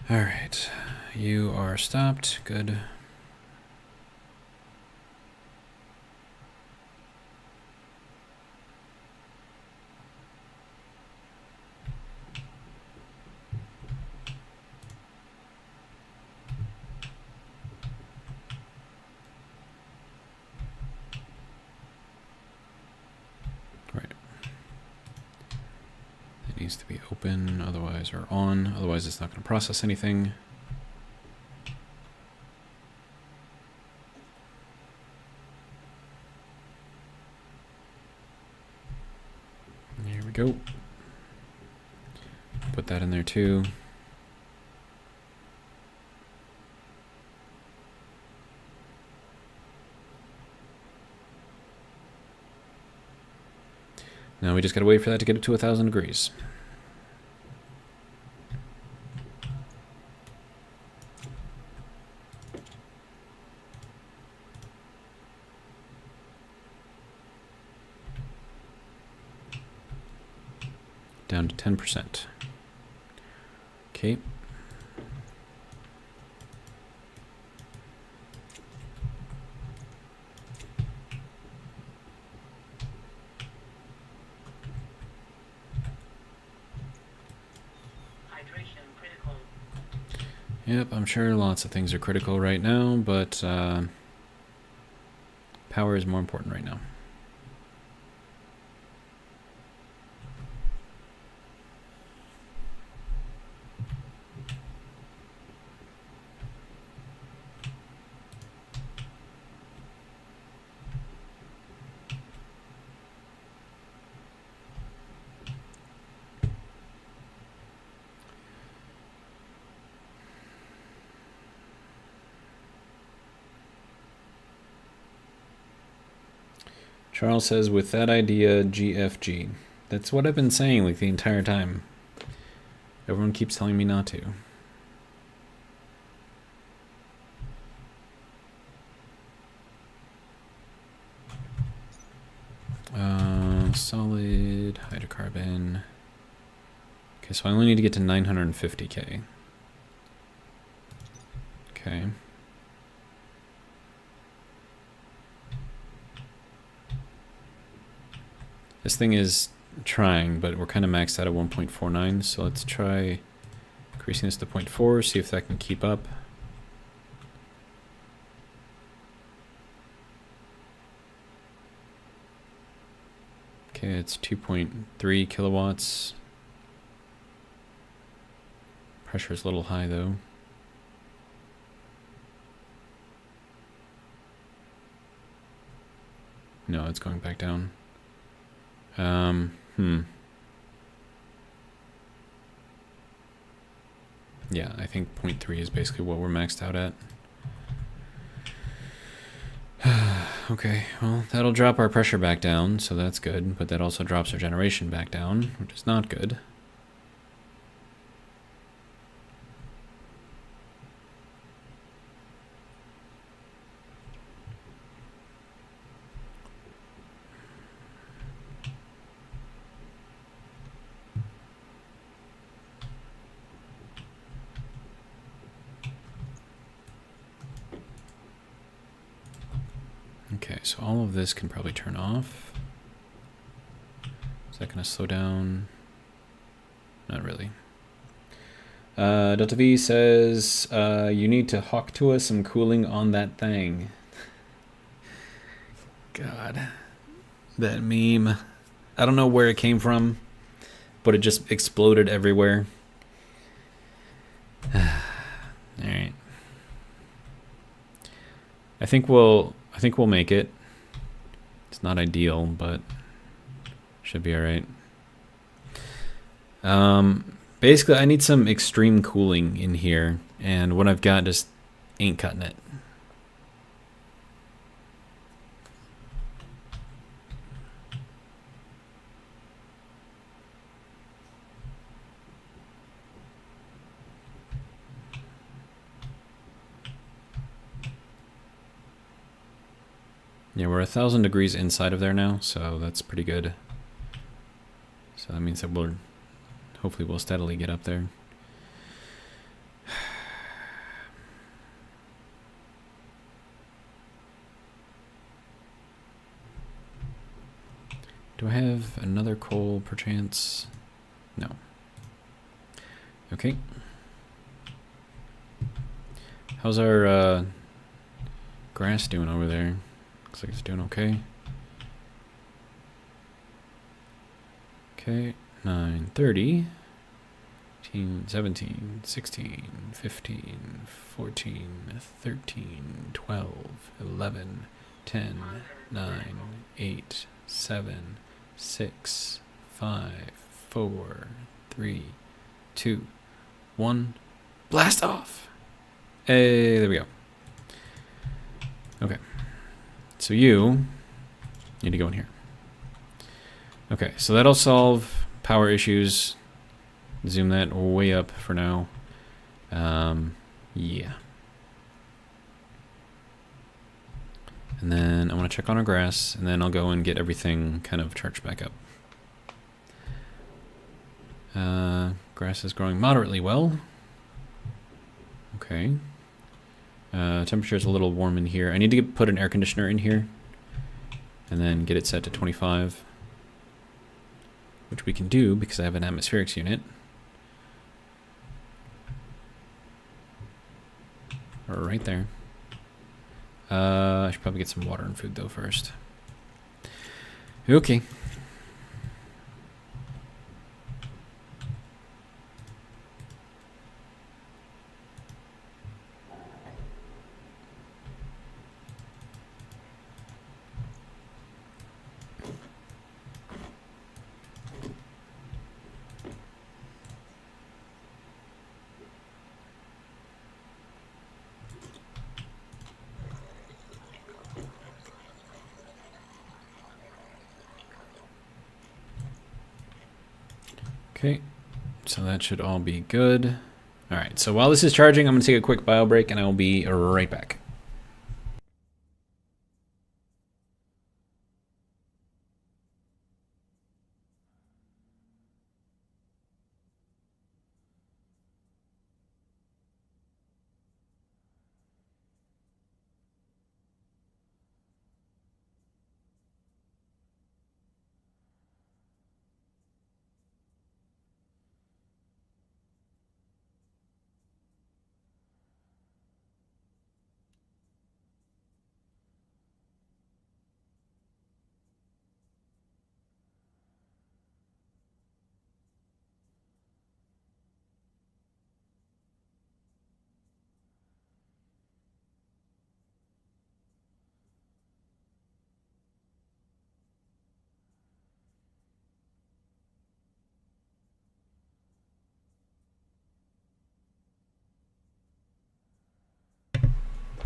All right, you are stopped. Good. Needs to be open, otherwise, or on, otherwise it's not going to process anything. Here we go. Put that in there too. Now we just got to wait for that to get up to 1,000 degrees. Down to 10%. Okay. Yep, I'm sure lots of things are critical right now, but power is more important right now. Charles says, with that idea, GFG. That's what I've been saying like the entire time. Everyone keeps telling me not to. Solid hydrocarbon. Okay, so I only need to get to 950K. Okay. This thing is trying, but we're kind of maxed out at 1.49, so let's try increasing this to 0.4, see if that can keep up. Okay, it's 2.3 kilowatts. Pressure is a little high though. No, it's going back down. Yeah, I think 0.3 is basically what we're maxed out at. Okay, well, that'll drop our pressure back down, so that's good, but that also drops our generation back down, which is not good. Okay, so all of this can probably turn off. Is that going to slow down? Not really. Delta V says, you need to hawk to us some cooling on that thing. God. That meme. I don't know where it came from, but it just exploded everywhere. Alright. I think we'll make it. It's not ideal, but should be all right. Basically, I need some extreme cooling in here, and what I've got just ain't cutting it. Yeah, we're 1,000 degrees inside of there now, so that's pretty good. So that means that hopefully we'll steadily get up there. Do I have another coal perchance? No. Okay. How's our grass doing over there? Looks like it's doing okay. Okay, 9, 30, 18, 17, 16, 15, 14, 13, 12, 11, 10, 9, 8, 7, 6, 5, 4, 3, 2, 1. Blast off! Hey, there we go. Okay. So you need to go in here. Okay, so that'll solve power issues. Zoom that way up for now. Yeah. And then I want to check on our grass, and then I'll go and get everything kind of charged back up. Grass is growing moderately well. Okay. Temperature is a little warm in here. I need to put an air conditioner in here, and then get it set to 25. Which we can do because I have an atmospherics unit. Right there. I should probably get some water and food though first. Okay. Okay, so that should all be good. All right, so while this is charging, I'm gonna take a quick bio break and I will be right back.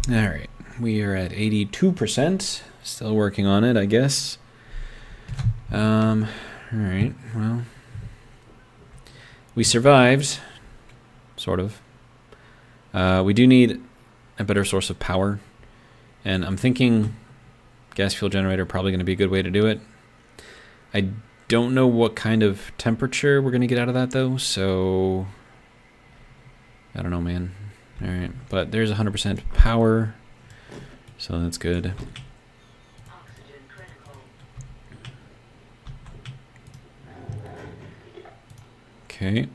All right, we are at 82%. Still working on it, I guess. All right, well, we survived, sort of. We do need a better source of power, and I'm thinking gas fuel generator probably going to be a good way to do it. I don't know what kind of temperature we're going to get out of that though, so I don't know, man. All right, but there's 100% power, so that's good. Okay.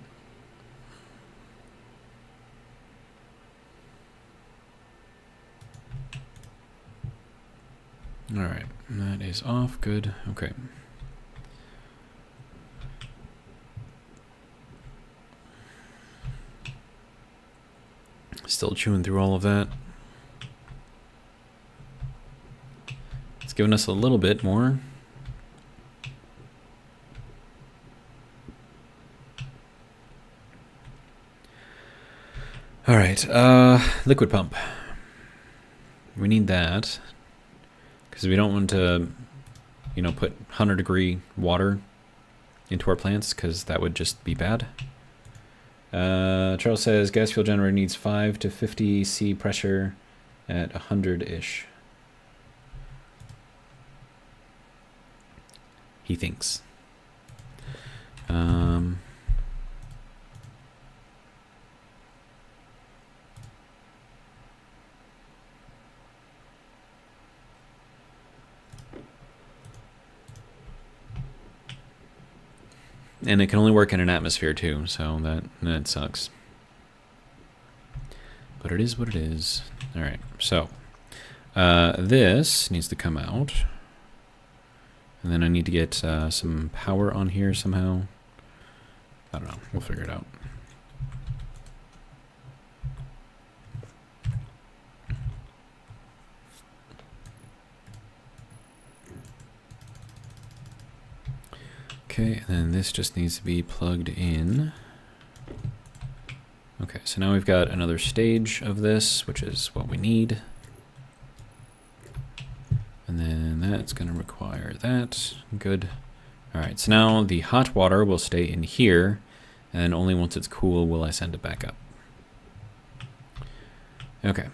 All right, that is off. Good. Okay. Still chewing through all of that. It's giving us a little bit more. All right, liquid pump. We need that because we don't want to, you know, put 100-degree water into our plants because that would just be bad. Charles says gas fuel generator needs 5 to 50 C pressure at 100-ish. He thinks. And it can only work in an atmosphere too, so that sucks. But it is what it is. All right, so this needs to come out. And then I need to get some power on here somehow. I don't know, we'll figure it out. Okay, and then this just needs to be plugged in. Okay, so now we've got another stage of this, which is what we need. And then that's going to require that. Good. All right, so now the hot water will stay in here, and only once it's cool will I send it back up. Okay.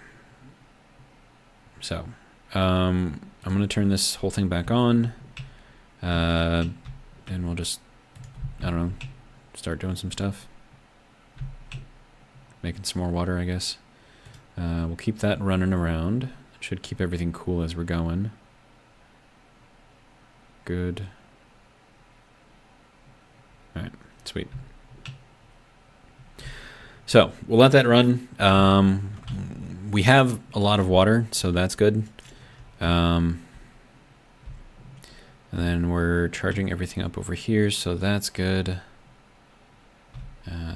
So, I'm going to turn this whole thing back on. And we'll just, I don't know, start doing some stuff. Making some more water, I guess. We'll keep that running around. It should keep everything cool as we're going. Good. Alright, sweet. So, we'll let that run. We have a lot of water, so that's good. And then we're charging everything up over here, so that's good.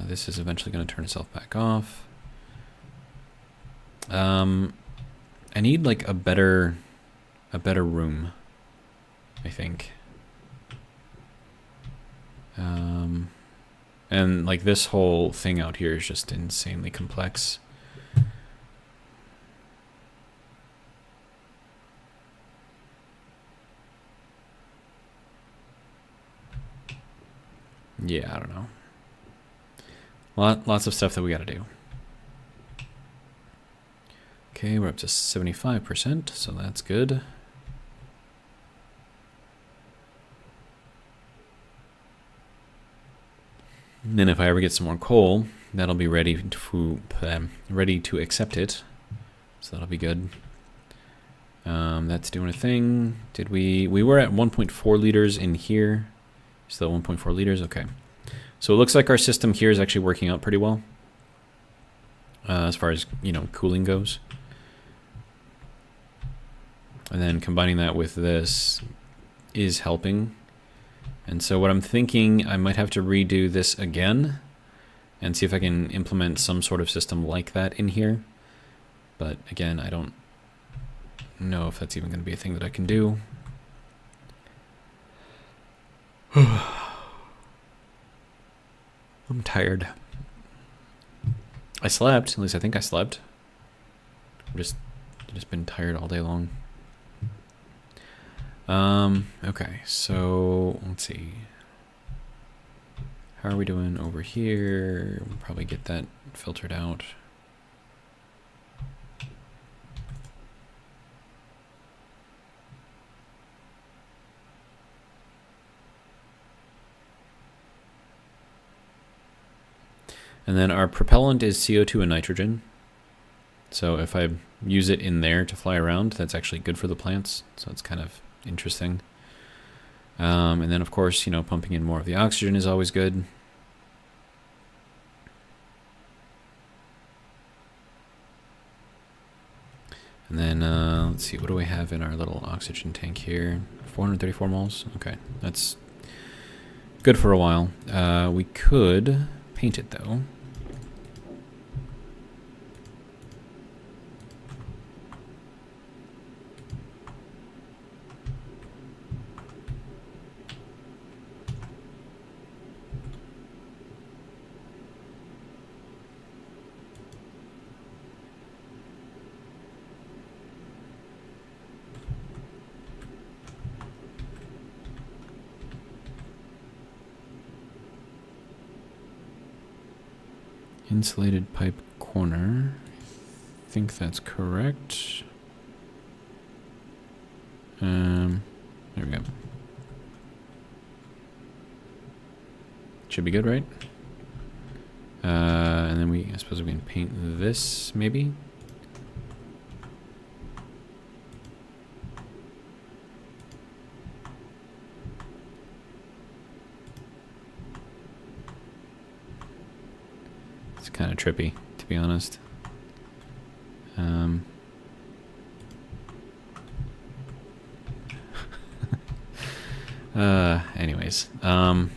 This is eventually going to turn itself back off. I need like a better room, I think. And like this whole thing out here is just insanely complex. Yeah, I don't know. Lots of stuff that we got to do. Okay, we're up to 75%, so that's good. And then if I ever get some more coal, that'll be ready to accept it. So that'll be good. That's doing a thing. Did we were at 1.4 liters in here. Still 1.4 liters, okay. So it looks like our system here is actually working out pretty well. As far as, you know, cooling goes. And then combining that with this is helping. And so what I'm thinking, I might have to redo this again and see if I can implement some sort of system like that in here. But again, I don't know if that's even going to be a thing that I can do. I'm tired. I slept, at least I think I slept. I've just been tired all day long. Okay, so let's see. How are we doing over here? We'll probably get that filtered out. And then our propellant is CO2 and nitrogen. So if I use it in there to fly around, that's actually good for the plants. So it's kind of interesting. And then of course, you know, pumping in more of the oxygen is always good. And then let's see, what do we have in our little oxygen tank here? 434 moles. Okay, that's good for a while. We could paint it though. Insulated pipe corner. I think that's correct. There we go. Should be good, right? And then I suppose we can paint this, maybe? It's kind of trippy, to be honest. Anyways, there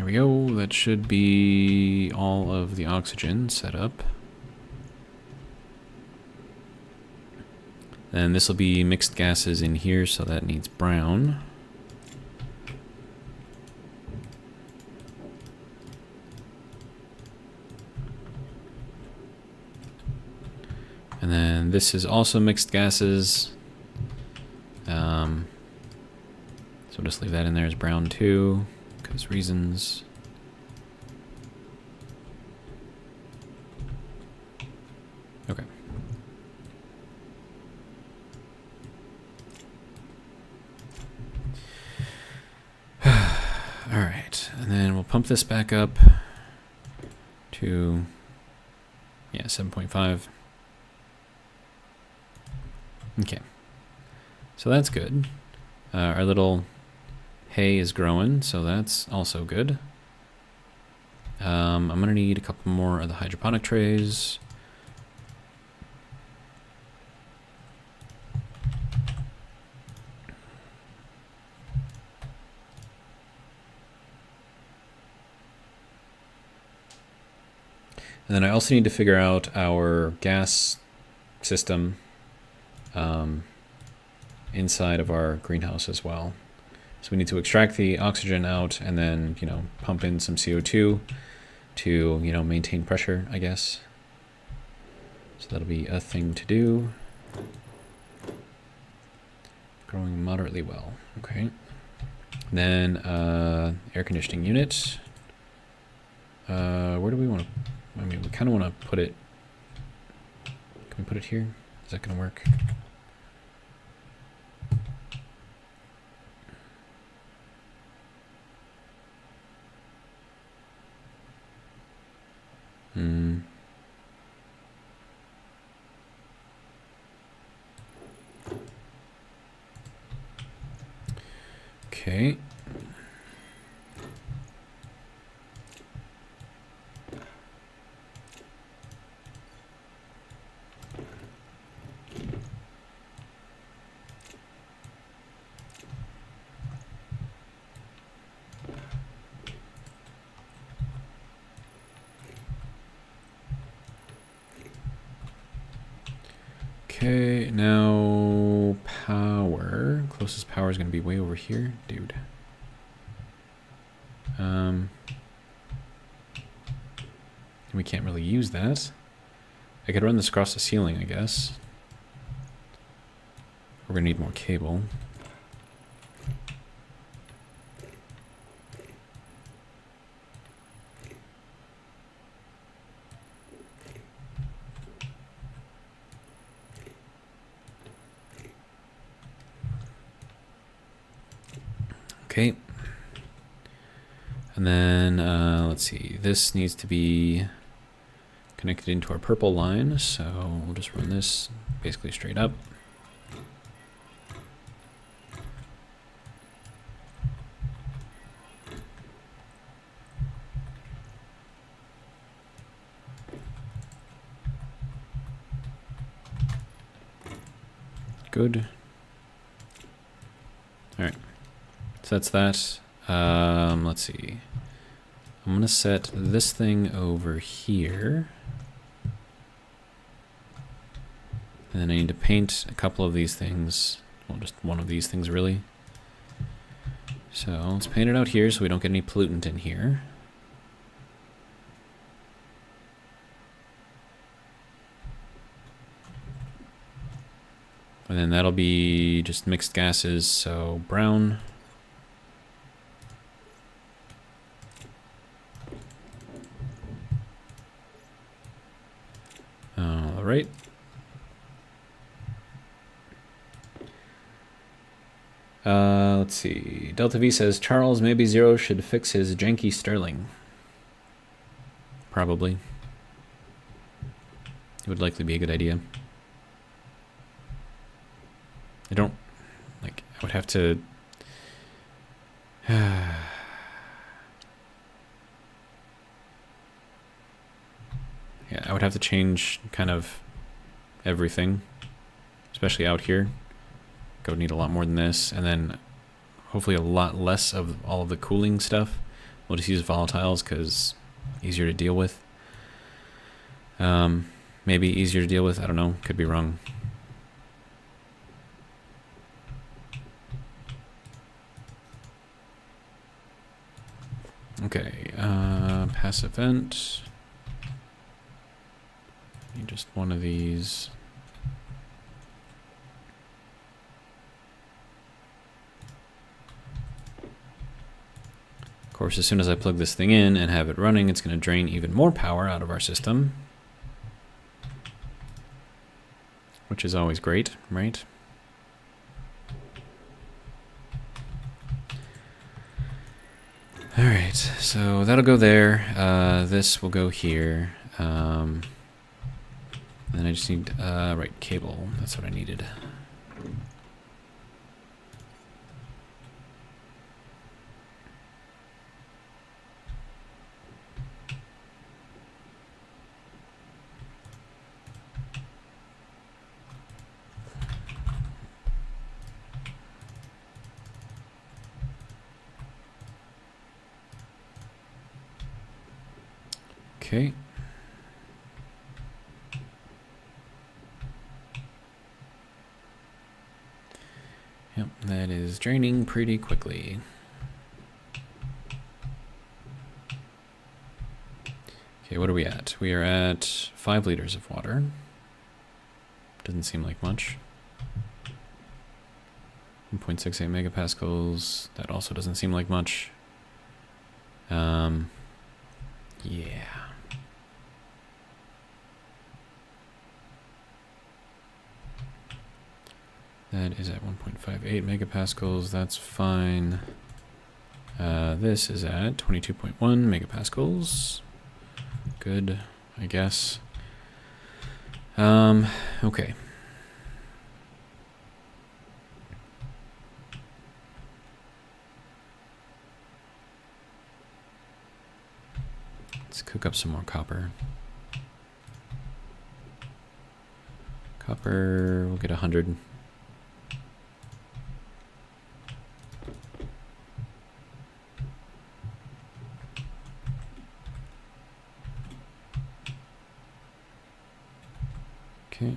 we go. That should be all of the oxygen set up. And this will be mixed gases in here, so that needs brown. And then this is also mixed gases. So we'll just leave that in there as brown too, because reasons. Okay. All right, and then we'll pump this back up to, yeah, 7.5. Okay, so that's good. Our little hay is growing, so that's also good. I'm gonna need a couple more of the hydroponic trays. And then I also need to figure out our gas system inside of our greenhouse as well. So we need to extract the oxygen out and then, you know, pump in some CO2 to, you know, maintain pressure, I guess. So that'll be a thing to do. Growing moderately well. Okay. Then air conditioning unit. Where do we want to, I mean, we kind of want to put it, can we put it here? Is that going to work? Okay. Okay, now power. Closest power is going to be way over here, dude. We can't really use that. I could run this across the ceiling, I guess. We're going to need more cable. Okay. And then, let's see, this needs to be connected into our purple line, so we'll just run this basically straight up. Good. All right. So that's that. Let's see. I'm gonna set this thing over here. And then I need to paint a couple of these things. Well, just one of these things, really. So let's paint it out here so we don't get any pollutant in here. And then that'll be just mixed gases, so brown. All right. Let's see. Delta V says, Charles, maybe Zero should fix his janky Sterling. Probably. It would likely be a good idea. I don't, like, I would have to... Yeah, I would have to change kind of everything, especially out here. I would need a lot more than this, and then hopefully a lot less of all of the cooling stuff. We'll just use volatiles because easier to deal with. Maybe easier to deal with, I don't know, could be wrong. Okay, pass event. Need just one of these. Of course, as soon as I plug this thing in and have it running, it's going to drain even more power out of our system. Which is always great, right? Alright, so that'll go there. This will go here. Then I just need, right, cable. That's what I needed. Okay. Yep, that is draining pretty quickly. Okay, what are we at? We are at 5 liters of water. Doesn't seem like much. 1.68 megapascals. That also doesn't seem like much. Yeah. That is at 1.58 megapascals. That's fine. This is at 22.1 megapascals. Good, I guess. Okay. Let's cook up some more copper. Copper, we'll get 100. Okay.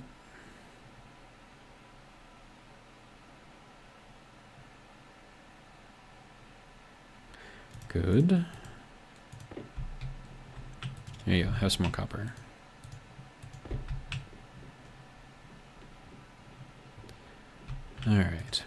Good. There you go, have some more copper. All right.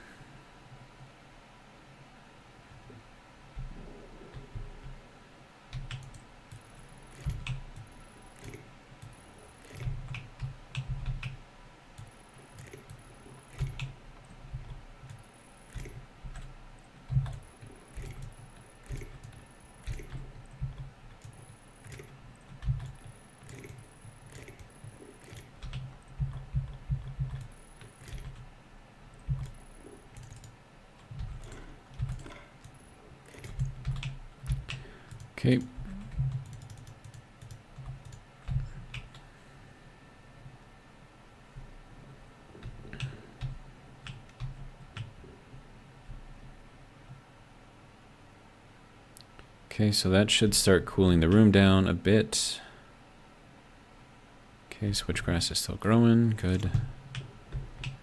Okay. Okay, so that should start cooling the room down a bit. Okay, switchgrass is still growing. Good.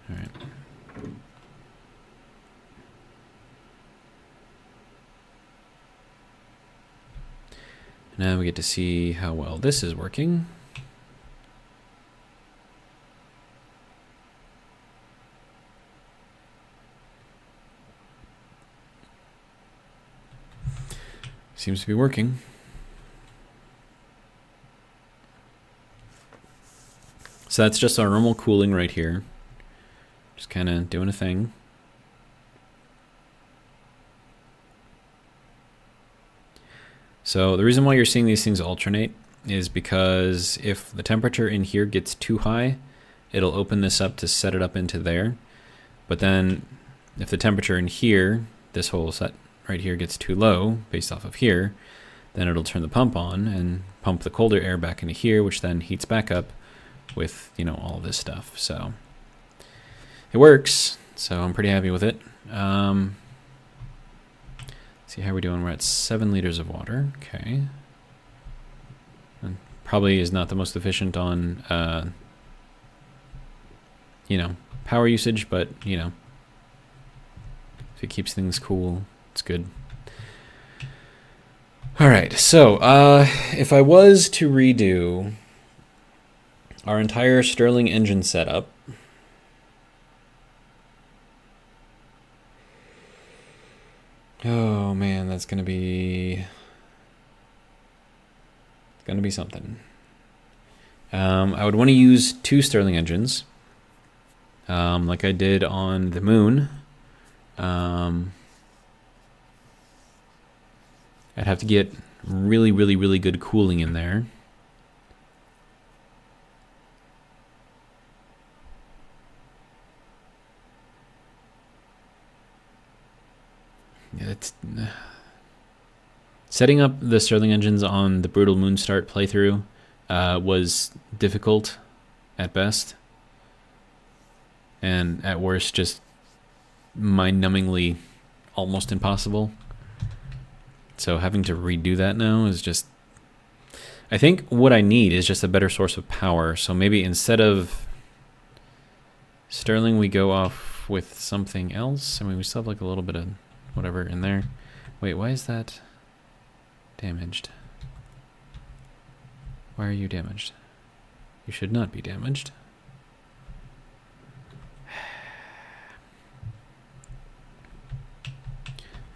All right. Now we get to see how well this is working. Seems to be working. So that's just our normal cooling right here. Just kind of doing a thing. So the reason why you're seeing these things alternate is because if the temperature in here gets too high, it'll open this up to set it up into there. But then if the temperature in here, this whole set right here, gets too low based off of here, then it'll turn the pump on and pump the colder air back into here, which then heats back up with, you know, all this stuff. So it works. So I'm pretty happy with it. See how we're doing. We're at 7 liters of water. Okay. And probably is not the most efficient on, you know, power usage, but, you know, if it keeps things cool, it's good. All right, so if I was to redo our entire Stirling engine setup, oh man, that's gonna be something. I would want to use 2 Stirling engines, like I did on the moon. I'd have to get really, really, really good cooling in there. Yeah, it's setting up the Stirling engines on the Brutal Moonstart playthrough was difficult at best, and at worst just mind-numbingly almost impossible. So having to redo that now is just... I think what I need is just a better source of power. So maybe instead of Stirling, we go off with something else. I mean, we still have like a little bit of whatever in there. Wait, why is that damaged? Why are you damaged? You should not be damaged.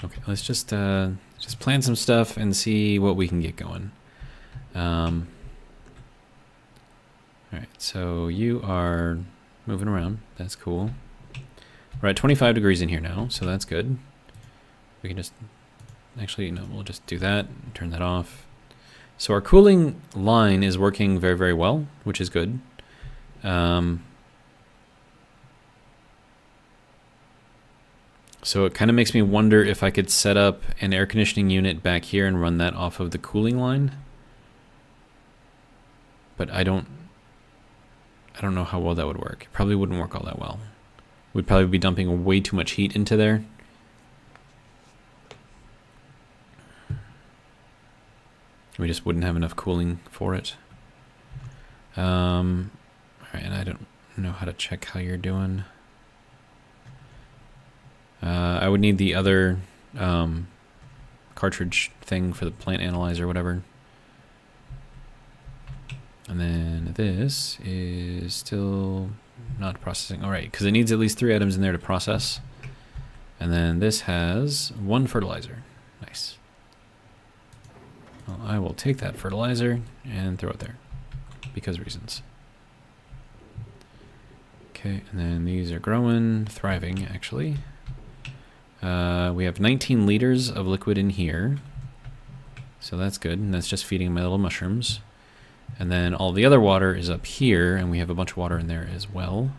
Okay, let's just plan some stuff and see what we can get going. All right, so you are moving around. That's cool. We're at 25 degrees in here now, so that's good. We can just... Actually, no, we'll just do that. Turn that off. So our cooling line is working very, very well, which is good. So it kind of makes me wonder if I could set up an air conditioning unit back here and run that off of the cooling line. But I don't know how well that would work. It probably wouldn't work all that well. We'd probably be dumping way too much heat into there. We just wouldn't have enough cooling for it. All right, and I don't know how to check how you're doing. I would need the other cartridge thing for the plant analyzer or whatever. And then this is still not processing. All right, because it needs at least 3 items in there to process. And then this has 1 fertilizer. Nice. Well, I will take that fertilizer and throw it there because reasons. Okay, and then these are growing, thriving actually. We have 19 liters of liquid in here, so that's good, and that's just feeding my little mushrooms. And then all the other water is up here, and we have a bunch of water in there as well.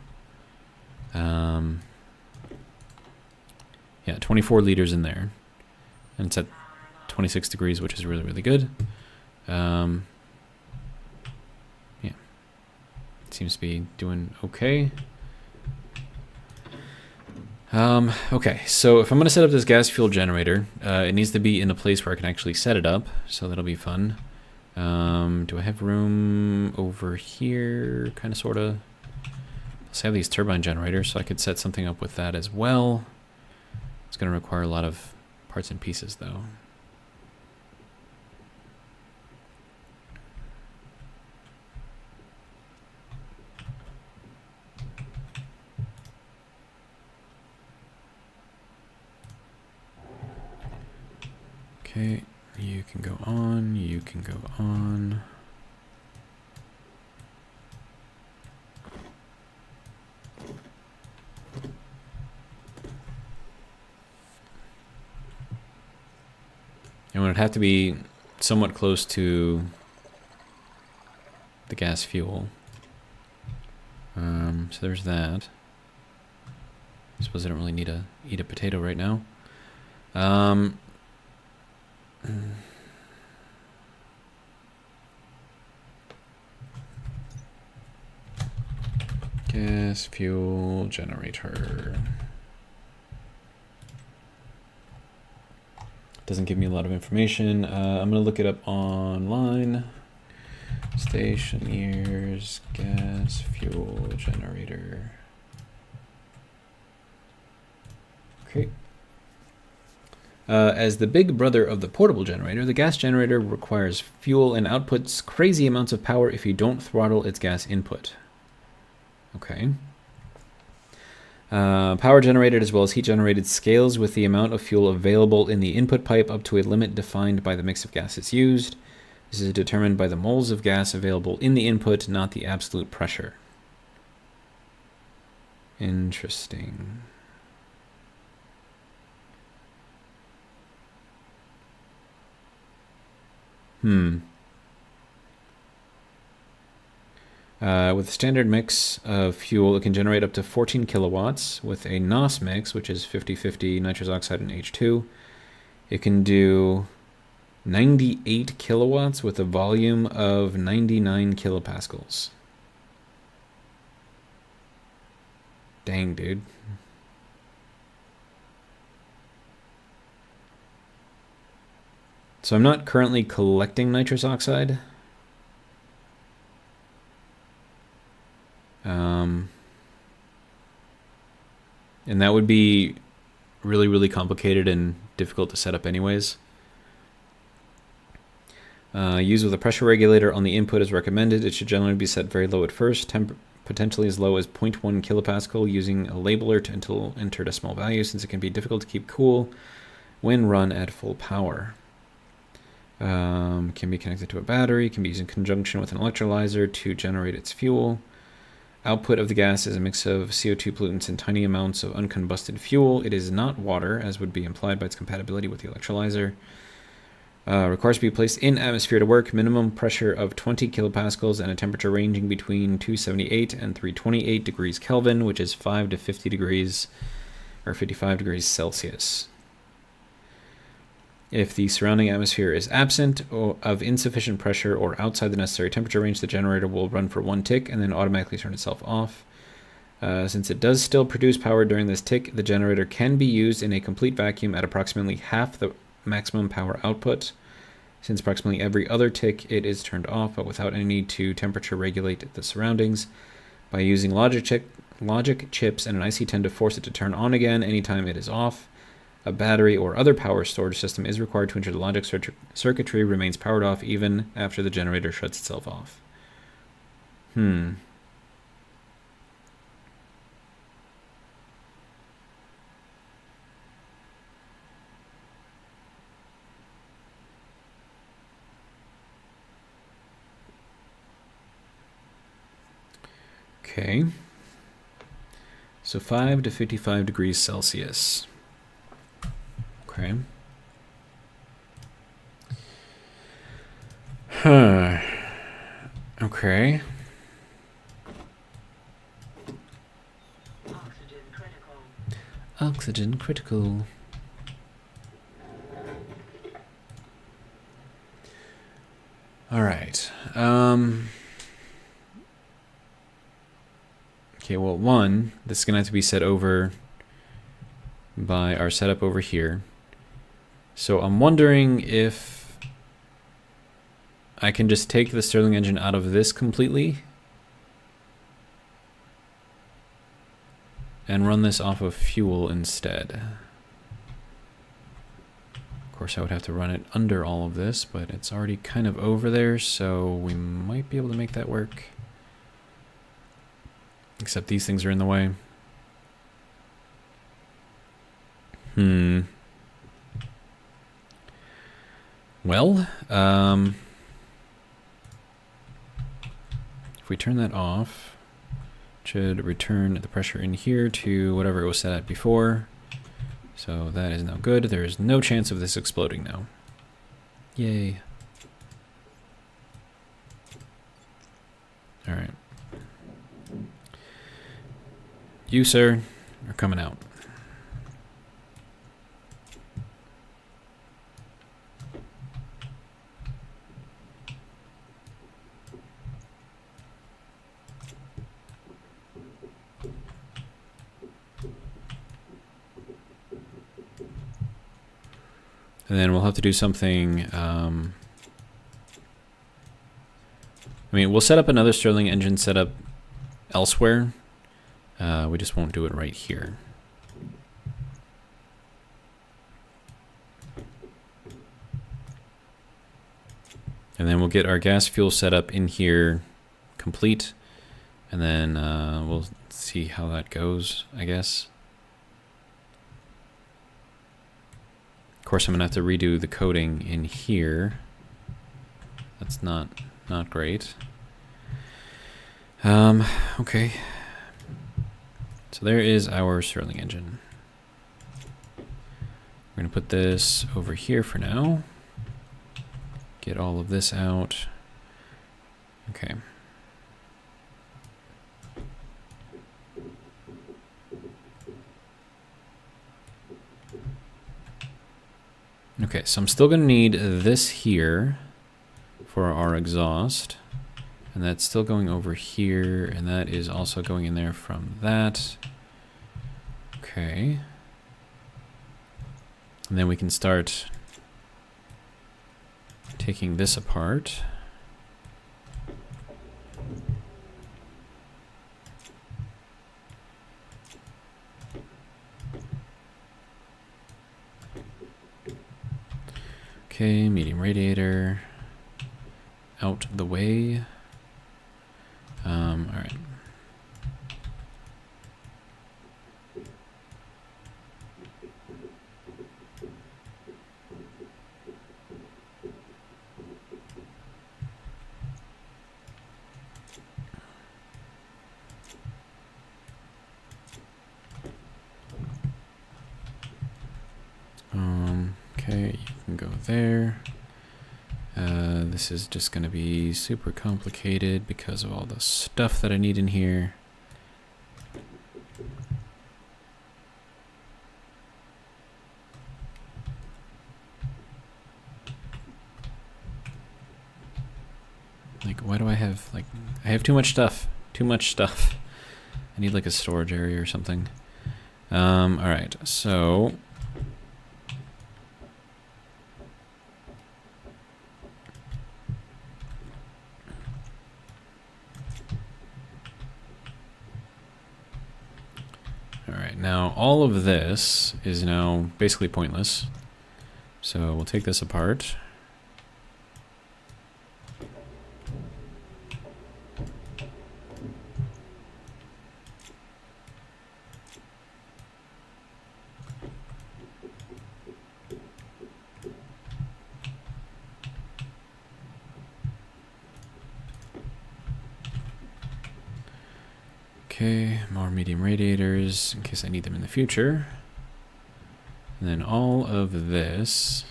Yeah, 24 liters in there, and it's at 26 degrees, which is really, really good. Yeah, it seems to be doing okay. Okay, so if I'm going to set up this gas fuel generator, it needs to be in a place where I can actually set it up, so that'll be fun. Do I have room over here, kind of, sort of? Let's have these turbine generators, so I could set something up with that as well. It's going to require a lot of parts and pieces, though. Okay, you can go on, you can go on. And it would have to be somewhat close to the gas fuel. So there's that. I suppose I don't really need to eat a potato right now. Gas fuel generator. Doesn't give me a lot of information. I'm going to look it up online. Stationeers gas fuel generator. Okay. As the big brother of the portable generator, the gas generator requires fuel and outputs crazy amounts of power if you don't throttle its gas input. Okay. Power generated as well as heat generated scales with the amount of fuel available in the input pipe up to a limit defined by the mix of gases used. This is determined by the moles of gas available in the input, not the absolute pressure. Interesting. With a standard mix of fuel, it can generate up to 14 kilowatts. With a NOS mix, which is 50-50 nitrous oxide and H2, it can do 98 kilowatts with a volume of 99 kilopascals. Dang, dude. So I'm not currently collecting nitrous oxide. And that would be really, really complicated and difficult to set up anyways. Use with a pressure regulator on the input is recommended. It should generally be set very low at first, potentially as low as 0.1 kilopascal, using a labeler to enter a small value, since it can be difficult to keep cool when run at full power. Can be connected to a battery, can be used in conjunction with an electrolyzer to generate its fuel. Output of the gas is a mix of CO2 pollutants and tiny amounts of uncombusted fuel. It is not water, as would be implied by its compatibility with the electrolyzer. Requires to be placed in atmosphere to work. Minimum pressure of 20 kilopascals and a temperature ranging between 278 and 328 degrees Kelvin, which is 5 to 50 degrees or 55 degrees Celsius. If the surrounding atmosphere is absent of insufficient pressure or outside the necessary temperature range, the generator will run for one tick and then automatically turn itself off. Since it does still produce power during this tick, the generator can be used in a complete vacuum at approximately half the maximum power output. Since approximately every other tick it is turned off, but without any need to temperature regulate the surroundings. By using logic chips and an IC10 to force it to turn on again anytime it is off. A battery or other power storage system is required to ensure the logic circuitry remains powered off even after the generator shuts itself off. Okay. So 5 to 55 degrees Celsius. Okay. Okay. Oxygen critical. All right. Okay, well, one, this is going to have to be set over by our setup over here. So I'm wondering if I can just take the Stirling engine out of this completely and run this off of fuel instead. Of course, I would have to run it under all of this, but it's already kind of over there, so we might be able to make that work. Except these things are in the way. Well, if we turn that off, it should return the pressure in here to whatever it was set at before. So that is now good. There is no chance of this exploding now. Yay. All right. You, sir, are coming out. And then we'll have to do something. I mean, we'll set up another Stirling engine setup elsewhere. We just won't do it right here. And then we'll get our gas fuel setup in here complete. And then we'll see how that goes, I guess. Of course, I'm gonna have to redo the coding in here. That's not great. Okay. So there is our Stirling engine. We're gonna put this over here for now. Get all of this out. Okay. Okay, so I'm still going to need this here for our exhaust. And that's still going over here, and that is also going in there from that. Okay. And then we can start taking this apart. Okay, medium radiator out the way. All right. Okay, you can go there. This is just going to be super complicated because of all the stuff that I need in here. Like, why do I have, like, I have too much stuff. Too much stuff. I need, like, a storage area or something. Alright, so now all of this is now basically pointless. So we'll take this apart. Okay, more medium radiators in case I need them in the future. And then all of this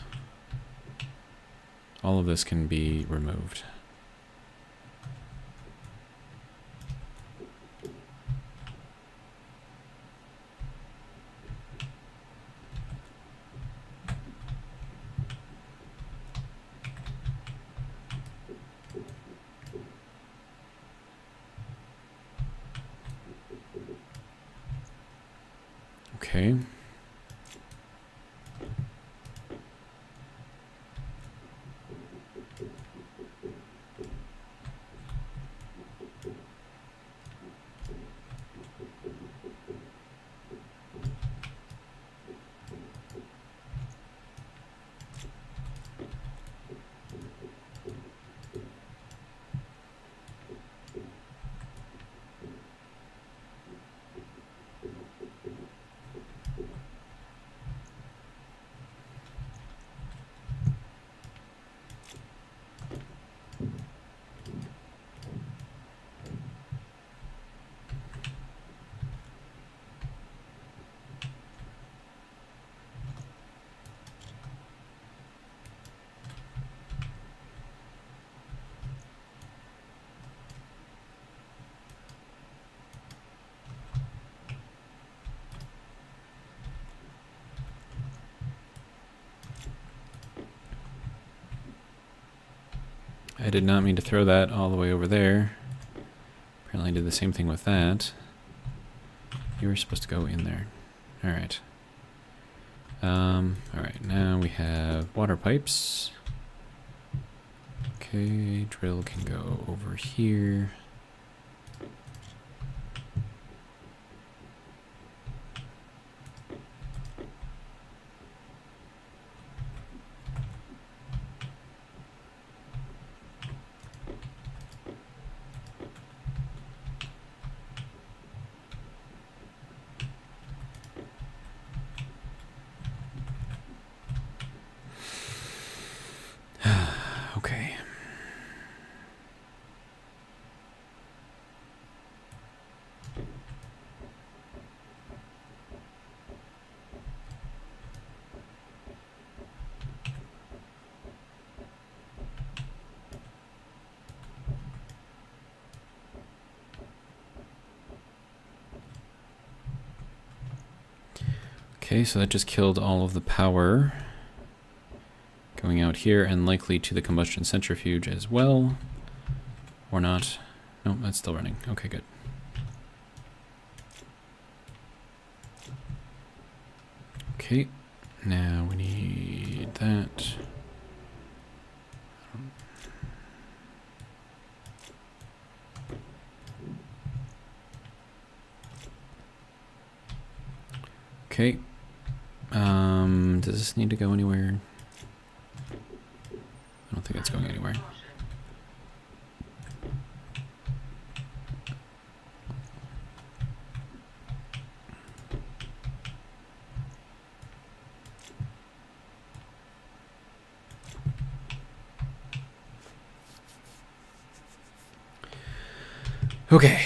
can be removed. Okay. I did not mean to throw that all the way over there. Apparently I did the same thing with that. You were supposed to go in there. Alright. Alright, now we have water pipes. Okay, drill can go over here. Okay. Okay, so that just killed all of the power going out here and likely to the combustion centrifuge as well. Or not. No, that's still running. Okay, good. Okay, now we need that. Okay. Does this need to go anywhere? I don't think it's going anywhere. Okay,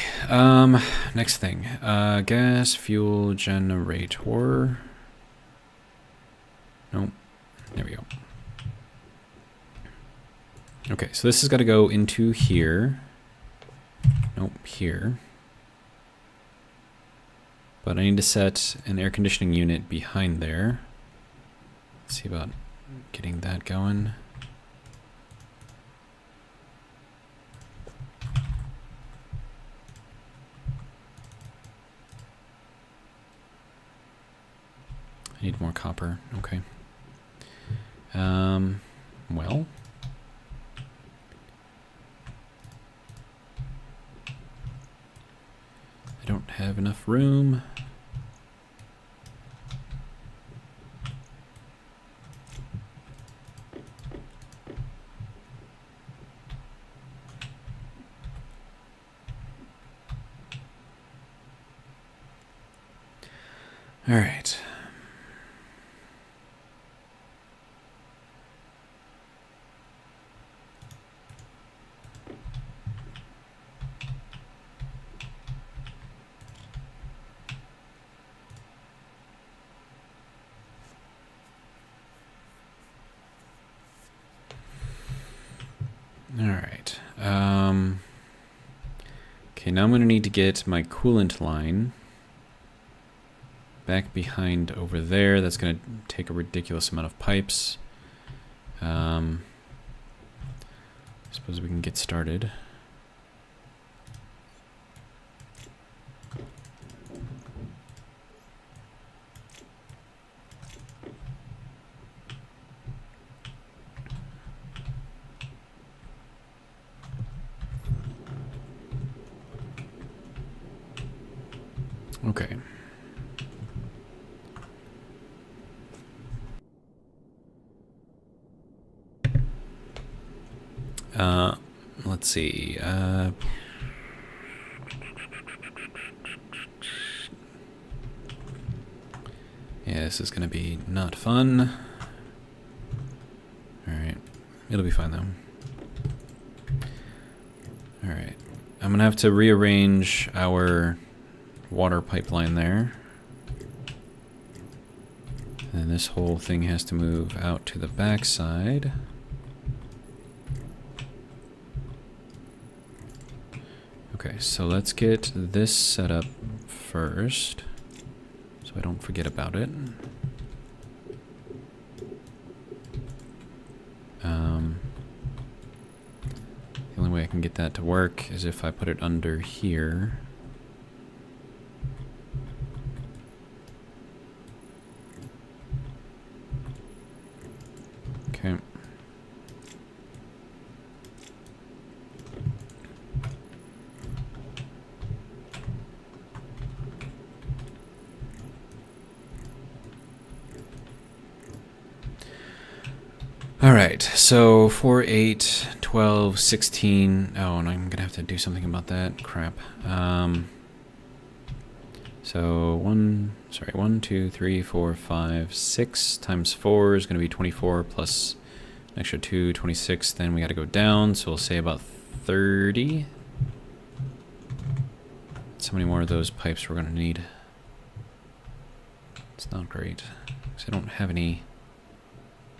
next thing. Gas fuel generator. Nope. There we go. Okay, so this has got to go into here. Nope, here. But I need to set an air conditioning unit behind there. Let's see about getting that going. I need more copper. Okay. Well. I don't have enough room. All right. All right. Okay, now I'm going to need to get my coolant line back behind over there. That's going to take a ridiculous amount of pipes. I suppose we can get started. Okay. Let's see. Yeah, this is gonna be not fun. Alright. It'll be fine though. Alright. I'm gonna have to rearrange our water pipeline there. And this whole thing has to move out to the back side. Okay, so let's get this set up first, so I don't forget about it. I can get that to work is if I put it under here. Okay. All right, so 4, 8, 12, 16. Oh, and I'm gonna have to do something about that. Crap. So 1, 2, 3, 4, 5, 6 times 4 is gonna be 24 plus an extra 2, 26. Then we gotta go down, so we'll say about 30. So many more of those pipes we're gonna need. It's not great, because I don't have any.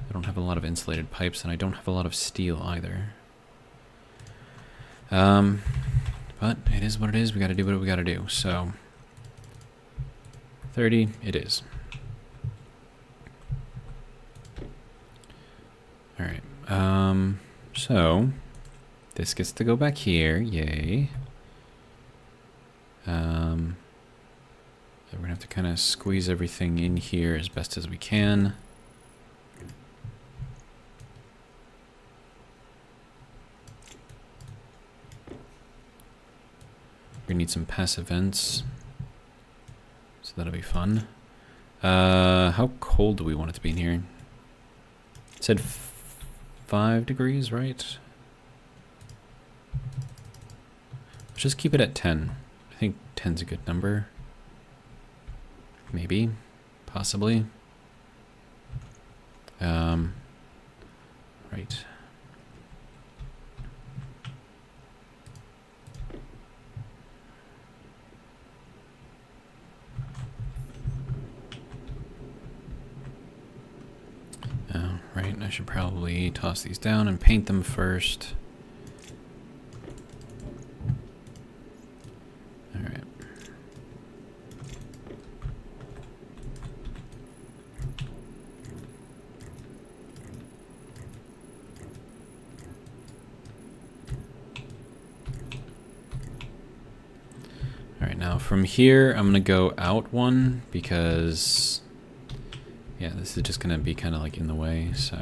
I don't have a lot of insulated pipes, and I don't have a lot of steel either. But it is what it is. We got to do what we got to do. So 30 it is. All right. So this gets to go back here. Yay. We're gonna have to kind of squeeze everything in here as best as we can. We need some passive vents, so that'll be fun. How cold do we want it to be in here? It said 5 degrees, right? Let's just keep it at 10. I think 10's a good number. Maybe, possibly. Right. Right, I should probably toss these down and paint them first. All right. All right, now from here, I'm gonna go out one because yeah, this is just gonna be kind of like in the way, so.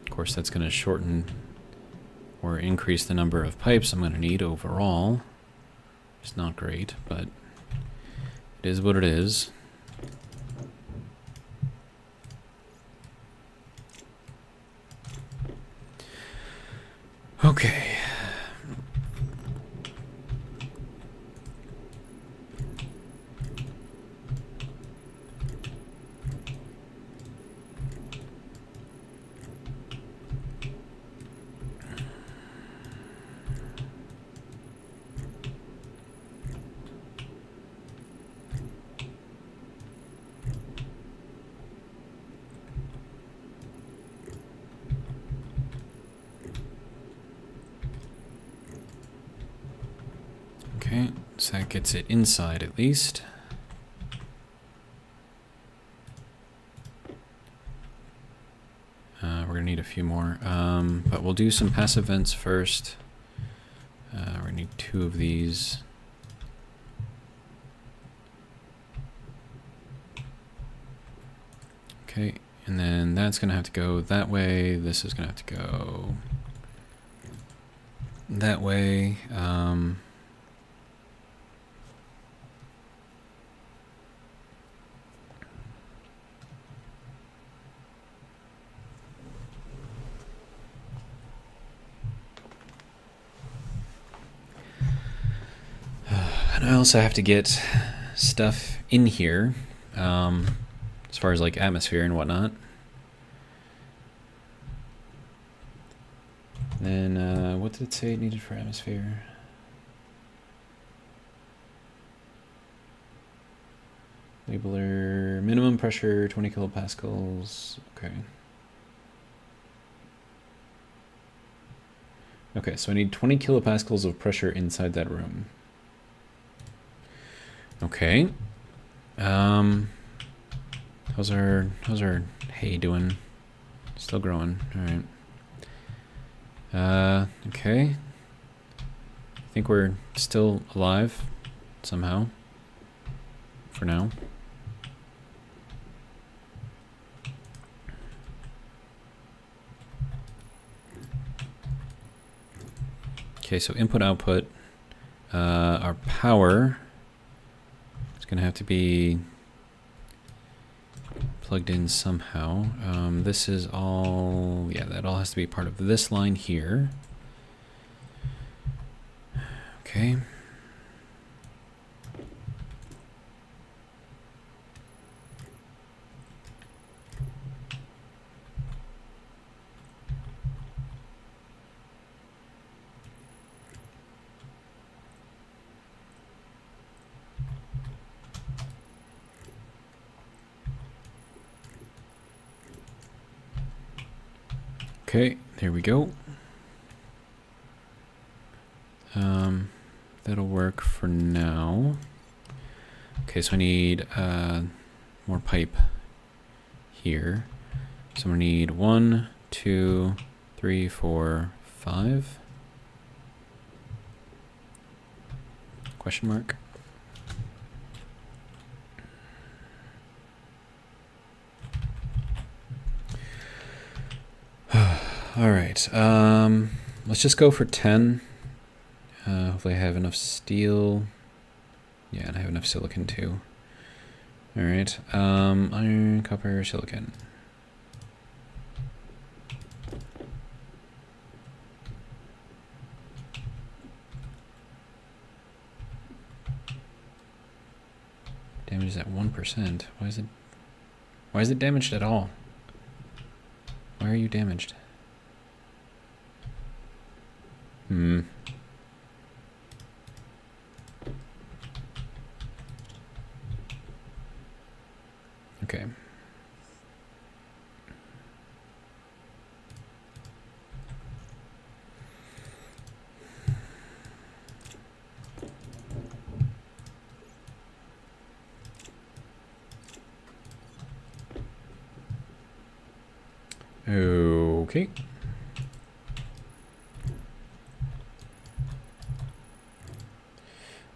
Of course, that's gonna shorten or increase the number of pipes I'm gonna need overall. It's not great, but it is what it is. Okay. Okay, so that gets it inside at least. We're gonna need a few more, but we'll do some passive vents first. We're gonna need 2 of these. Okay, and then that's gonna have to go that way. This is gonna have to go that way. And I also have to get stuff in here, as far as like atmosphere and whatnot. Then, what did it say it needed for atmosphere? Labeler, minimum pressure, 20 kilopascals. Okay. Okay, so I need 20 kilopascals of pressure inside that room. Okay. How's our hay doing? Still growing. All right. Okay. I think we're still alive somehow. For now. Okay, so input output. Our power is going to have to be plugged in somehow. This is all, yeah, that all has to be part of this line here. Okay. Okay, there we go. That'll work for now. Okay, so I need more pipe here. So I'm gonna need 1, 2, 3, 4, 5. Question mark. All right, let's just go for 10. Hopefully I have enough steel. Yeah, and I have enough silicon too. All right, iron, copper, silicon. Damage is at 1%. Why is it damaged at all? Why are you damaged? Okay. Okay.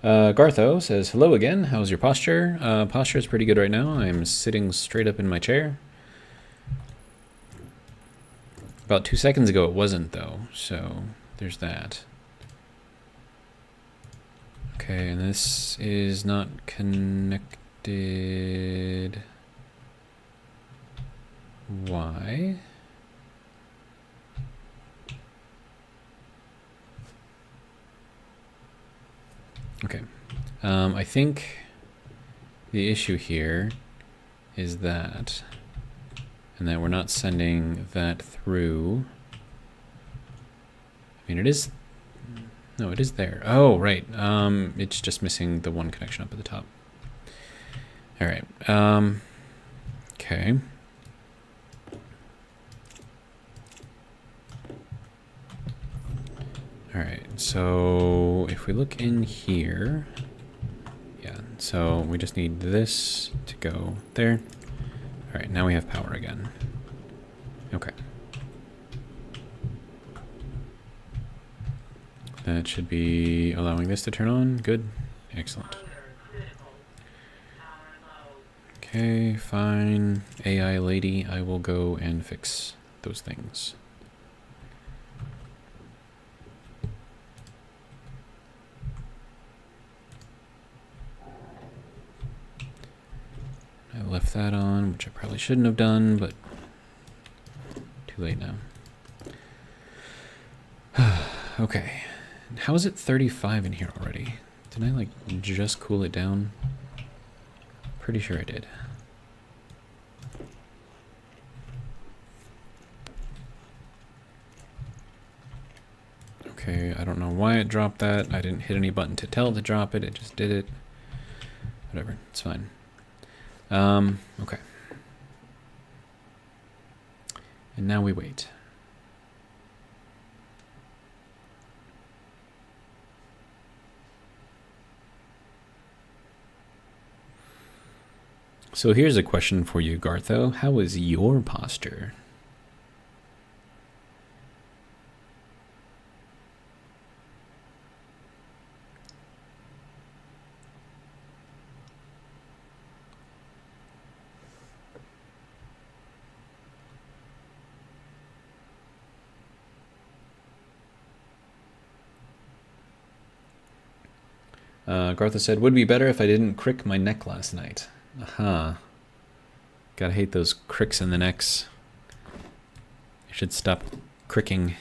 Gartho says, hello again. How's your posture? Posture is pretty good right now. I'm sitting straight up in my chair. About 2 seconds ago it wasn't though, so there's that. Okay, and this is not connected. Why? Okay, I think the issue here is that, and that we're not sending that through. I mean, it is, no, it is there. Oh, right, it's just missing the one connection up at the top. All right, okay. All right, so if we look in here, yeah, so we just need this to go there. All right, now we have power again. Okay. That should be allowing this to turn on. Good, excellent. Okay, fine. AI lady, I will go and fix those things. I left that on, which I probably shouldn't have done, but too late now. Okay, how is it 35 in here already? Did I like just cool it down? Pretty sure I did. Okay, I don't know why it dropped that. I didn't hit any button to tell it to drop it. It just did it. Whatever, it's fine. Okay. And now we wait. So here's a question for you, Gartho. How is your posture? Gartha said, would be better if I didn't crick my neck last night. Aha. Gotta hate those cricks in the necks. I should stop cricking.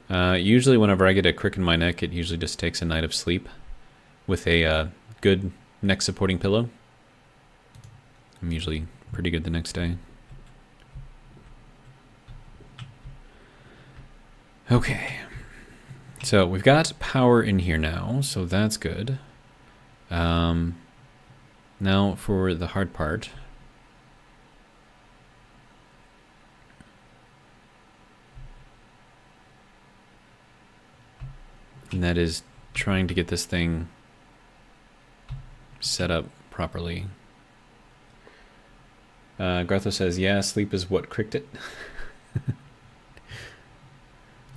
Usually whenever I get a crick in my neck, it usually just takes a night of sleep with a good neck supporting pillow. I'm usually pretty good the next day. Okay. So we've got power in here now, so that's good. Now for the hard part. And that is trying to get this thing set up properly. Gartho says, yeah, sleep is what cricked it.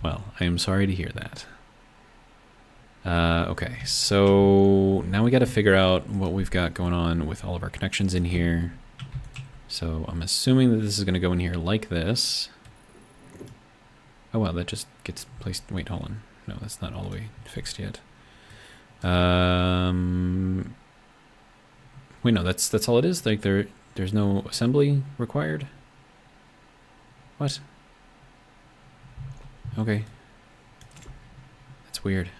Well, I am sorry to hear that. Okay, so now we got to figure out what we've got going on with all of our connections in here. So I'm assuming that this is going to go in here like this. Oh, wow, that just gets placed. Wait, hold on. No, that's not all the way fixed yet. Wait, no, that's all it is? Like there's no assembly required? What? Okay. That's weird.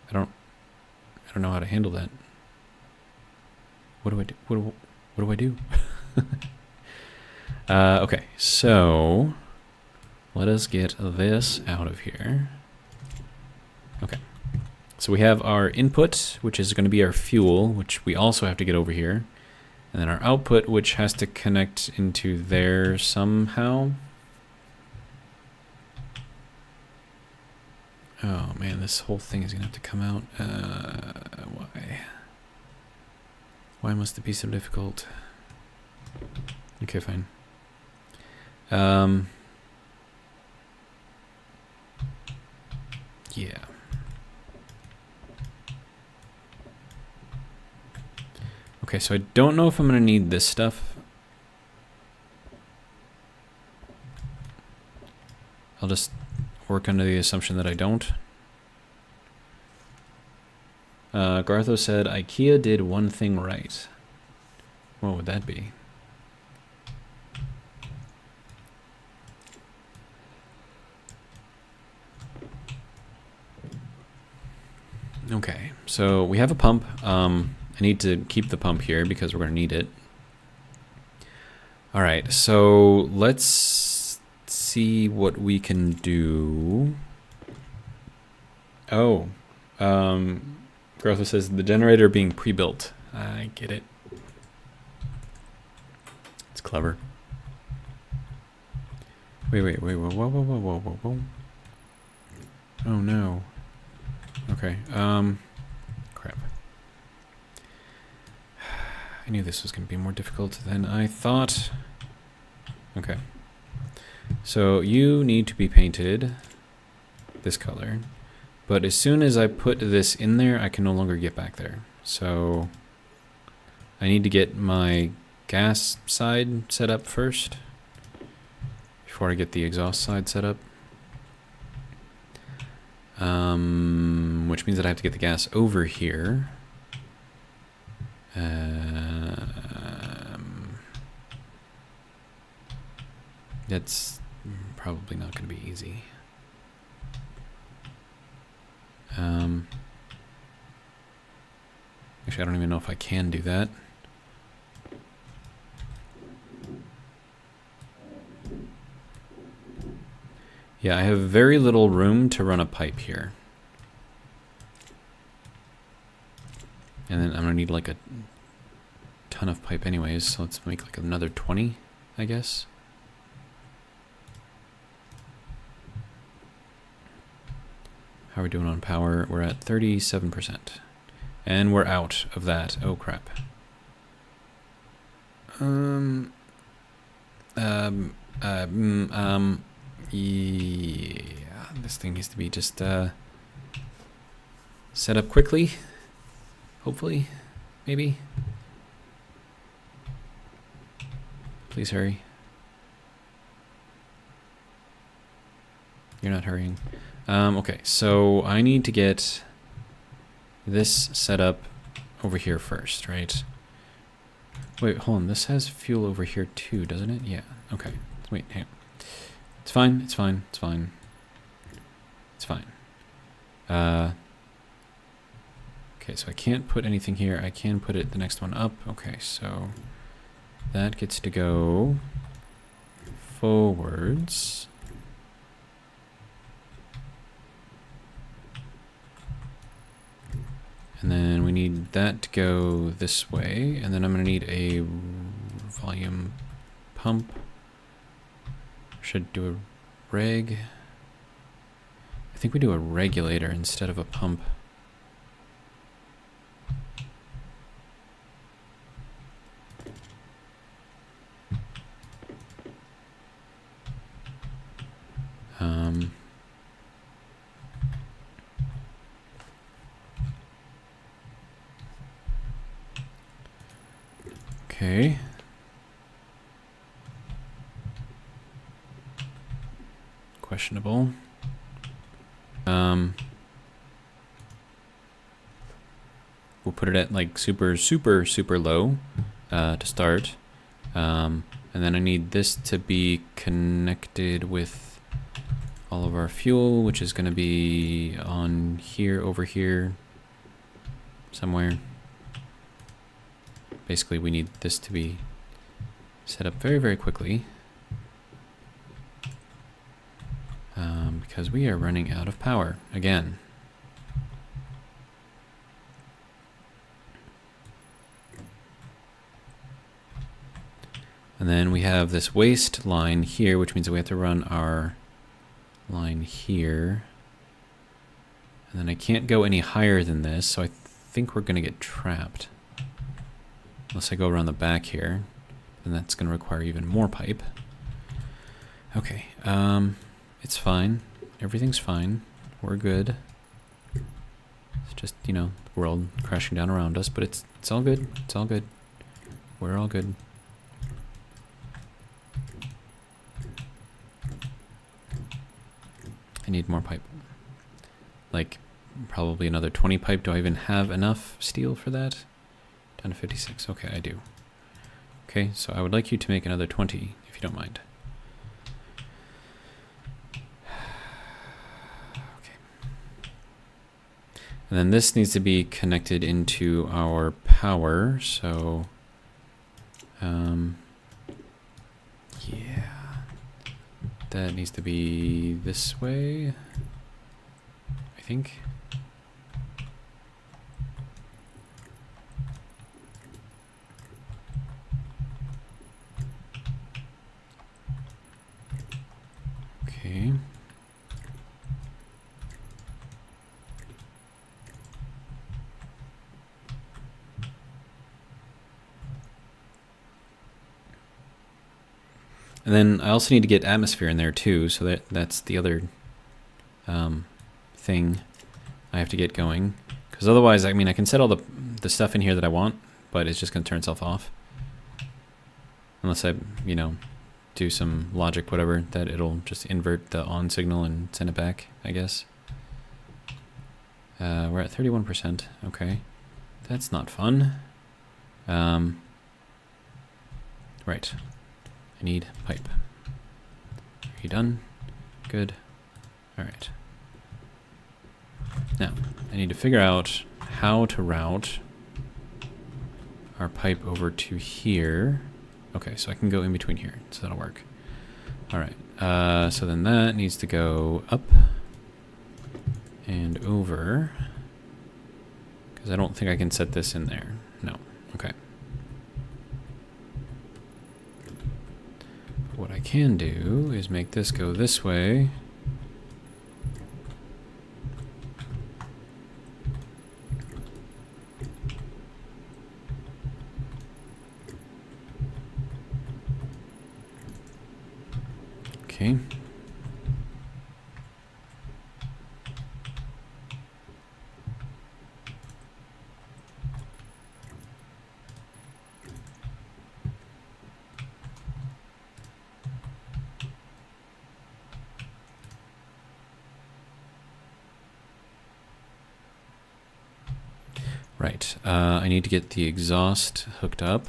I don't know how to handle that. What do I do? What do I do? Okay, so let us get this out of here. Okay. So we have our input, which is going to be our fuel, which we also have to get over here. And then our output, which has to connect into there somehow. Oh man, this whole thing is going to have to come out. Why? Why must it be so difficult? Okay, fine. Yeah. Okay, so I don't know if I'm going to need this stuff. I'll just work under the assumption that I don't. Gartho said, IKEA did one thing right. What would that be? Okay, so we have a pump. I need to keep the pump here because we're going to need it. All right, so let's see what we can do. Oh, Gartho says the generator being pre-built. I get it. It's clever. Wait, whoa. Oh no. Okay, crap. I knew this was going to be more difficult than I thought. Okay. So you need to be painted this color. But as soon as I put this in there, I can no longer get back there. So I need to get my gas side set up first before I get the exhaust side set up. Which means that I have to get the gas over here. That's probably not going to be easy. Actually, I don't even know if I can do that. Yeah, I have very little room to run a pipe here. And then I'm going to need like a ton of pipe anyways, so let's make like another 20, I guess. How are we doing on power? We're at 37%. And we're out of that. Oh crap. Yeah, this thing needs to be just set up quickly. Hopefully, maybe. Please hurry. You're not hurrying. Okay, so I need to get this set up over here first, right? Wait, hold on. This has fuel over here too, doesn't it? Yeah. Okay. Wait, hang on. It's fine. It's fine. It's fine. It's fine. Okay, so I can't put anything here. I can put it the next one up. Okay, so that gets to go forwards. And then we need that to go this way. And then I'm going to need a volume pump. Should do a reg. I think we do a regulator instead of a pump. Okay. Questionable. We'll put it at like super low to start. And then I need this to be connected with all of our fuel, which is going to be on here, over here, somewhere. Basically, we need this to be set up very quickly. Because we are running out of power again. And then we have this waste line here, which means that we have to run our line here. And then I can't go any higher than this, so I think we're going to get trapped. Unless I go around the back here, then that's going to require even more pipe. Okay, it's fine. Everything's fine. We're good. It's just, you know, the world crashing down around us, but it's all good. It's all good. We're all good. I need more pipe. Like, probably another 20 pipe. Do I even have enough steel for that? Down to 56. Okay, I do. Okay, so I would like you to make another 20, if you don't mind. Okay. And then this needs to be connected into our power, so... yeah. That needs to be this way, I think. Okay. And then I also need to get atmosphere in there too, so that's the other thing I have to get going. Because otherwise, I mean, I can set all the stuff in here that I want, but it's just going to turn itself off. Unless I, you know, do some logic, whatever, that it'll just invert the on signal and send it back, I guess. We're at 31%. Okay. That's not fun. Right. I need pipe. Are you done? Good. Alright. Now, I need to figure out how to route our pipe over to here. Okay, so I can go in between here, so that'll work. Alright, so then that needs to go up and over. Because I don't think I can set this in there. No. Okay. What I can do is make this go this way. Okay. Right. I need to get the exhaust hooked up.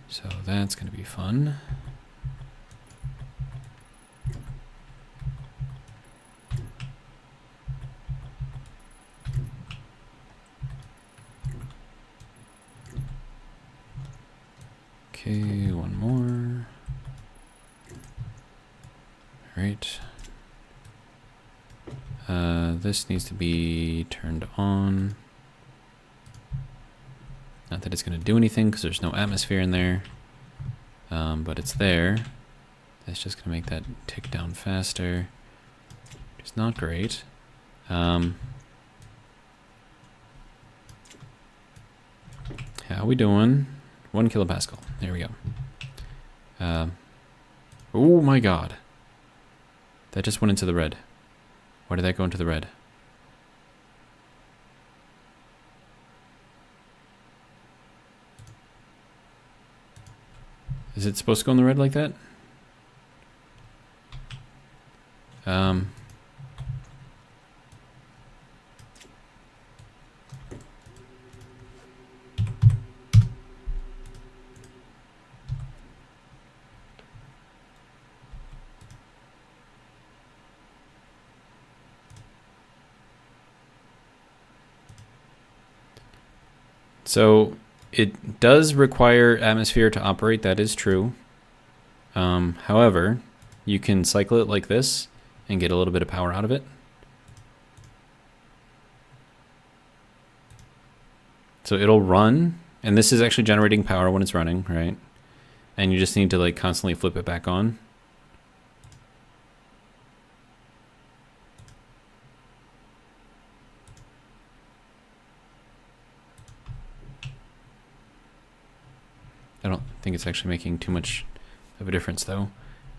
So that's going to be fun. Okay, one more. All right. This needs to be turned on. Not that it's going to do anything because there's no atmosphere in there, but it's there. That's just going to make that tick down faster, which is not great. How we doing? 1 kilopascal. There we go. Oh my god. That just went into the red. Why did that go into the red? Is it supposed to go in the red like that? So it does require atmosphere to operate, that is true. However, you can cycle it like this and get a little bit of power out of it. So it'll run, and this is actually generating power when it's running, right? And you just need to like constantly flip it back on. I don't think it's actually making too much of a difference though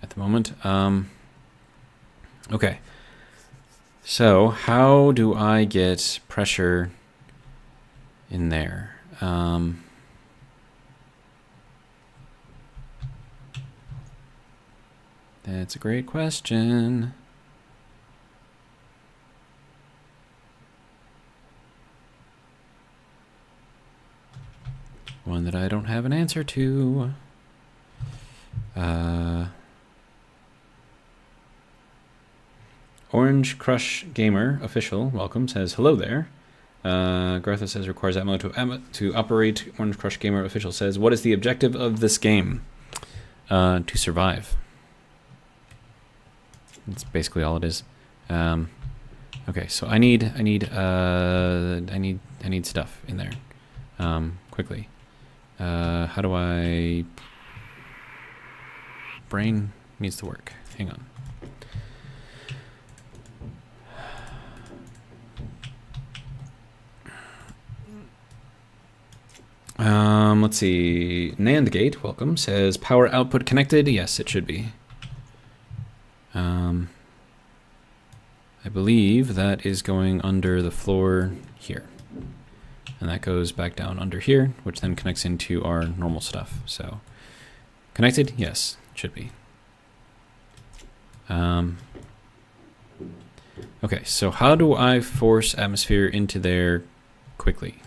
at the moment. Okay, so how do I get pressure in there? That's a great question. One that I don't have an answer to. Orange Crush Gamer official, welcome, says hello there. Gartha says requires ammo to operate. Orange Crush Gamer official says, what is the objective of this game? To survive. That's basically all it is. Okay, so I need stuff in there. Quickly. How do I... Brain needs to work. Hang on. Let's see. Nandgate, welcome, says power output connected. Yes, it should be. I believe that is going under the floor here. And that goes back down under here, which then connects into our normal stuff. So, connected? Yes, it should be. Okay, so how do I force atmosphere into there quickly?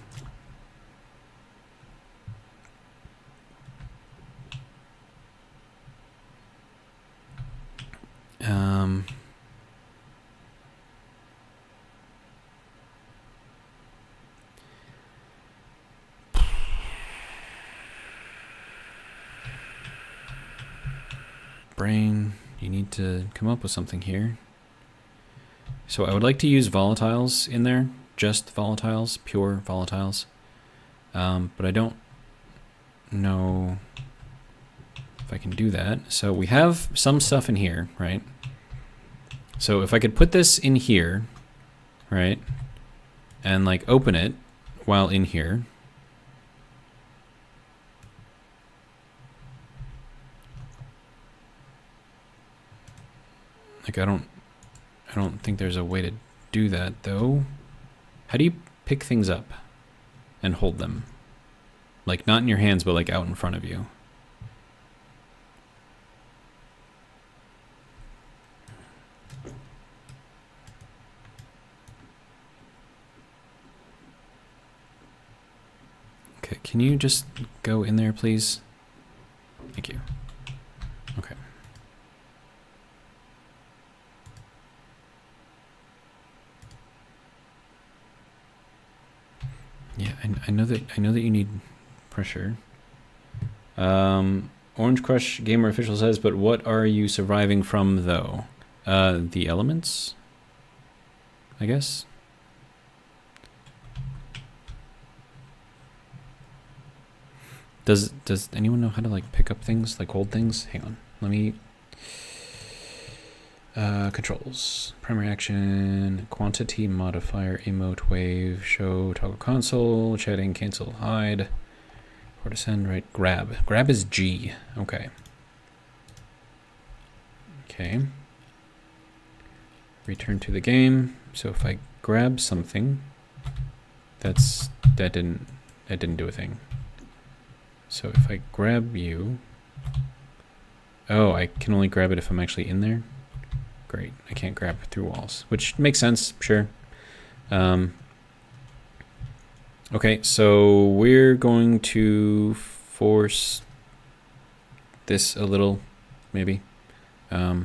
Brain, you need to come up with something here. So I would like to use volatiles in there, just volatiles, pure volatiles. But I don't know if I can do that. So we have some stuff in here, right? So if I could put this in here, right? And like open it while in here. Like I don't think there's a way to do that though. How do you pick things up and hold them? Like not in your hands, but like out in front of you. Okay, can you just go in there, please? Thank you. Okay. Yeah, I know that you need pressure. Orange Crush Gamer Official says, but what are you surviving from though? The elements, I guess. Does anyone know how to like pick up things, like hold things? Hang on, let me. Controls, primary action, quantity modifier, emote, wave, show, toggle console, chatting, cancel, hide, or descend, right, grab. Grab is G, okay. Okay. Return to the game. So if I grab something, that didn't do a thing. So if I grab you, oh, I can only grab it if I'm actually in there. Great, I can't grab through walls, which makes sense, sure. Okay, so we're going to force this a little, maybe. Okay.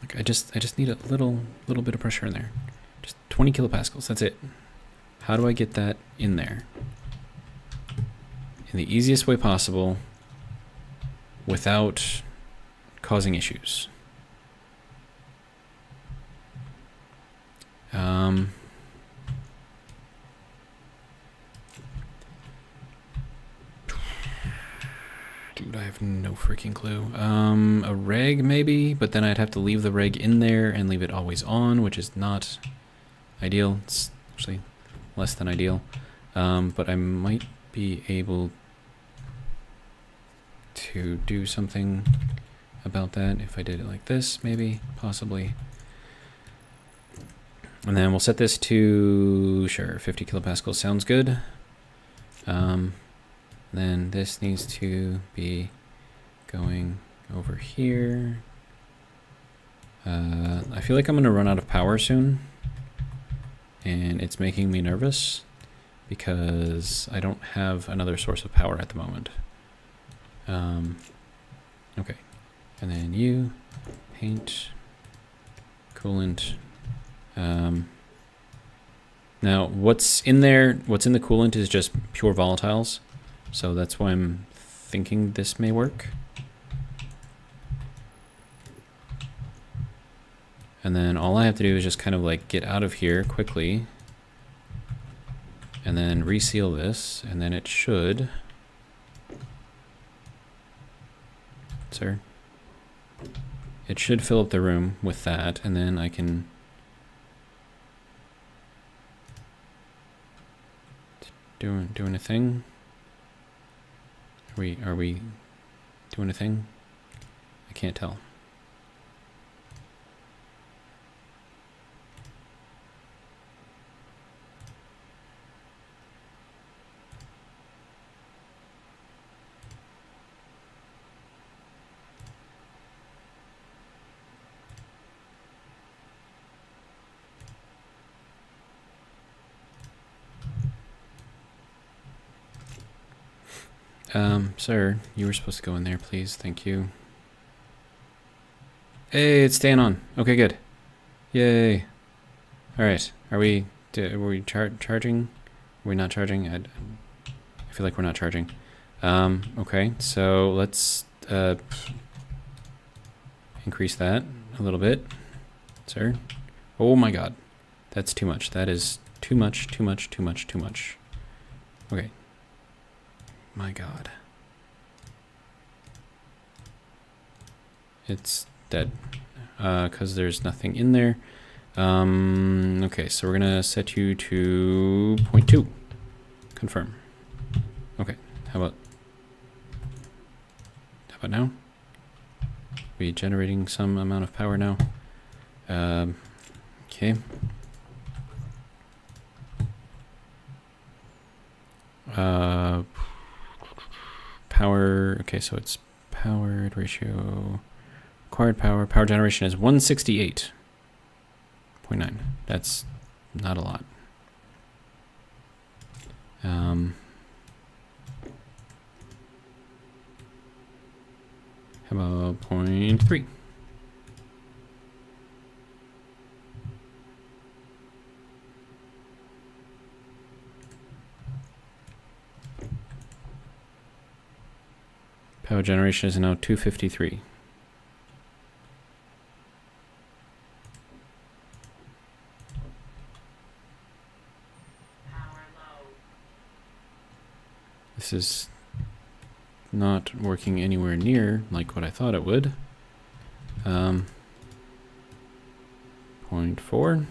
Like I just need a little bit of pressure in there. Just 20 kilopascals, that's it. How do I get that in there? In the easiest way possible without causing issues. Dude, I have no freaking clue. A reg maybe, but then I'd have to leave the reg in there and leave it always on, which is not ideal. It's actually less than ideal. But I might be able to do something about that if I did it like this, maybe, possibly. And then we'll set this to, sure, 50 kilopascals sounds good. Then this needs to be going over here. I feel like I'm gonna run out of power soon. And it's making me nervous because I don't have another source of power at the moment. Okay, and then you, paint, coolant. Now what's in there, what's in the coolant is just pure volatiles. So that's why I'm thinking this may work. And then all I have to do is just kind of like get out of here quickly and then reseal this, and then it should, sir, it should fill up the room with that, and then I can doing a thing. Are we doing a thing? I can't tell. Sir, you were supposed to go in there, please. Thank you. Hey, it's staying on. Okay, good. Yay. All right. Were we charging? Are we not charging? I feel like we're not charging. Okay, so let's increase that a little bit, sir. Oh my God, that's too much. That is too much, too much, too much, too much. Okay. My God. It's dead because there's nothing in there. Okay, so we're gonna set you to 0.2. Confirm. Okay, how about now? We generating some amount of power now. Okay. Power. Okay, so it's powered ratio. Required power generation is 168.9. That's not a lot. How about 0.3? Power generation is now 253. This is not working anywhere near like what I thought it would. 0.4.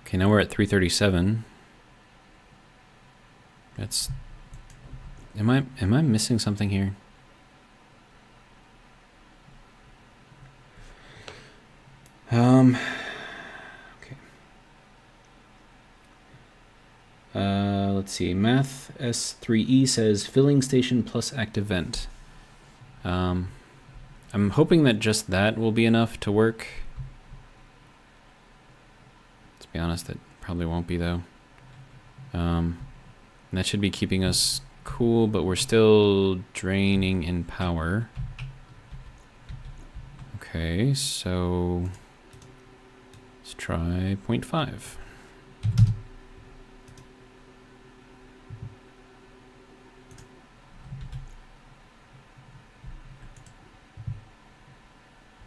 Okay, now we're at 337. That's... Am I missing something here? Okay. Let's see. Math S3E says filling station plus active vent. I'm hoping that just that will be enough to work. To be honest, it probably won't be though. That should be keeping us cool, but we're still draining in power. Okay, so let's try 0.5.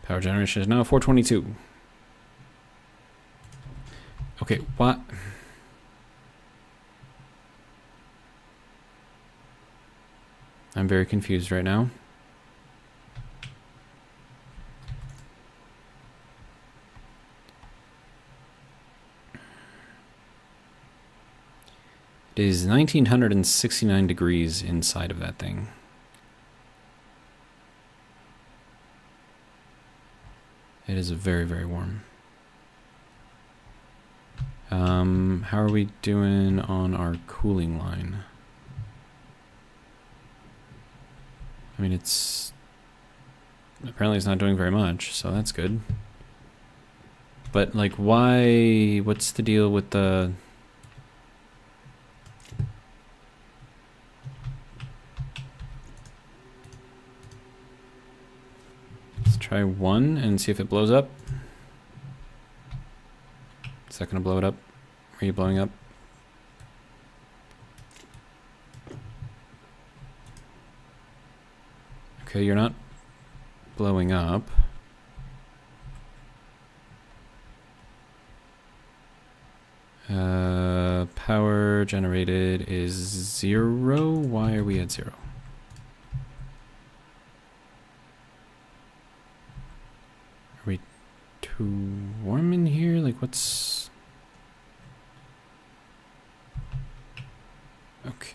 Power generation is now 422. Okay, what? I'm very confused right now. It is 1969 degrees inside of that thing. It is very, very warm. How are we doing on our cooling line? I mean, apparently it's not doing very much, so that's good. But like, why, what's the deal with the... Let's try 1 and see if it blows up. Is that gonna blow it up? Are you blowing up? Okay, you're not blowing up. Power generated is 0. Why are we at 0? Are we too warm in here? Like, what's... Okay.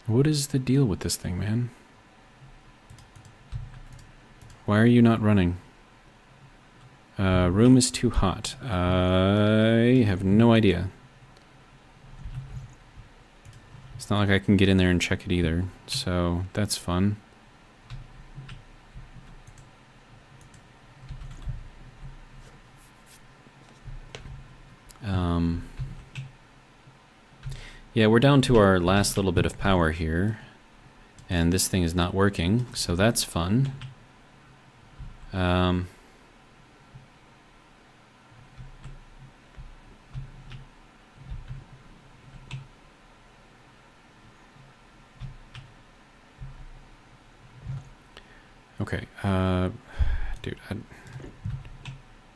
What is the deal with this thing, man? Why are you not running? Room is too hot. I have no idea. It's not like I can get in there and check it either, so that's fun. Yeah, we're down to our last little bit of power here, and this thing is not working, so that's fun. Okay, dude, I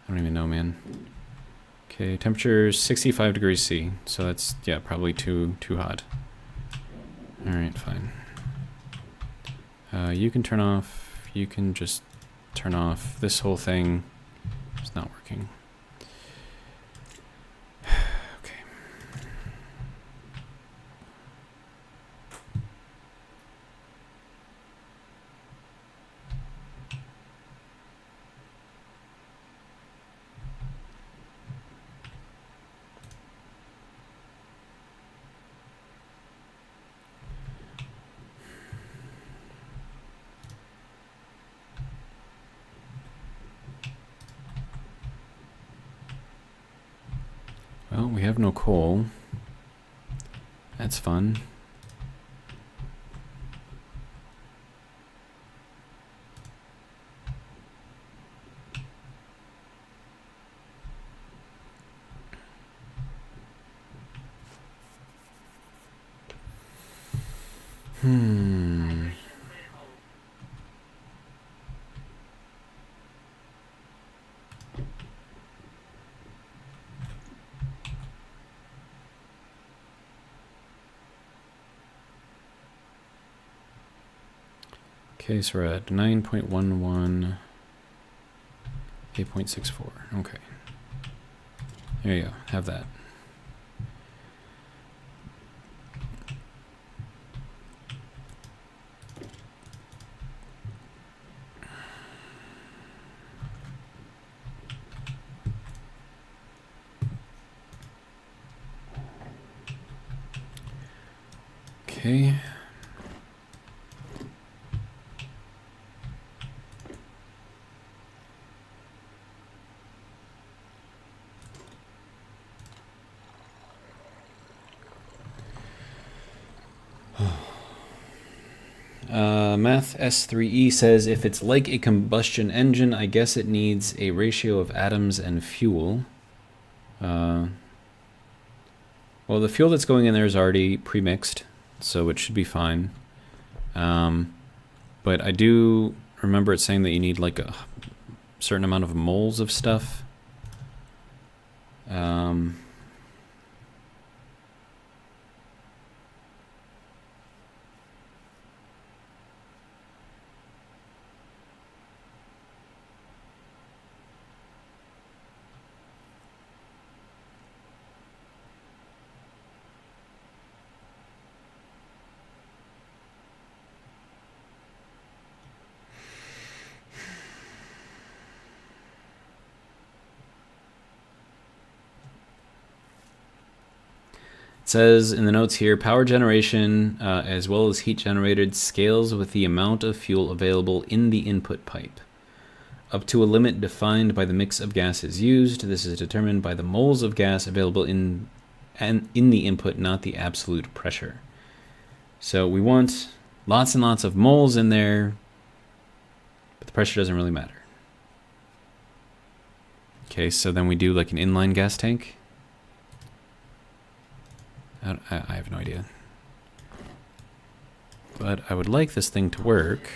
don't even know, man. Okay, temperature is 65 degrees C, so that's, yeah, probably too hot. Alright, fine. You can turn off, you can just turn off. This whole thing is not working. Okay. Well, we have no coal. That's fun. Okay, so we're at 9.11, 8.64. Okay. There you go. Have that. Okay. Math S3E says if it's like a combustion engine, I guess it needs a ratio of atoms and fuel. Well, the fuel that's going in there is already pre-mixed, so it should be fine. But I do remember it saying that you need like a certain amount of moles of stuff. It says in the notes here, power generation as well as heat generated scales with the amount of fuel available in the input pipe. Up to a limit defined by the mix of gases used. This is determined by the moles of gas available in the input, not the absolute pressure. So we want lots and lots of moles in there, but the pressure doesn't really matter. Okay, so then we do like an inline gas tank. I have no idea. But I would like this thing to work.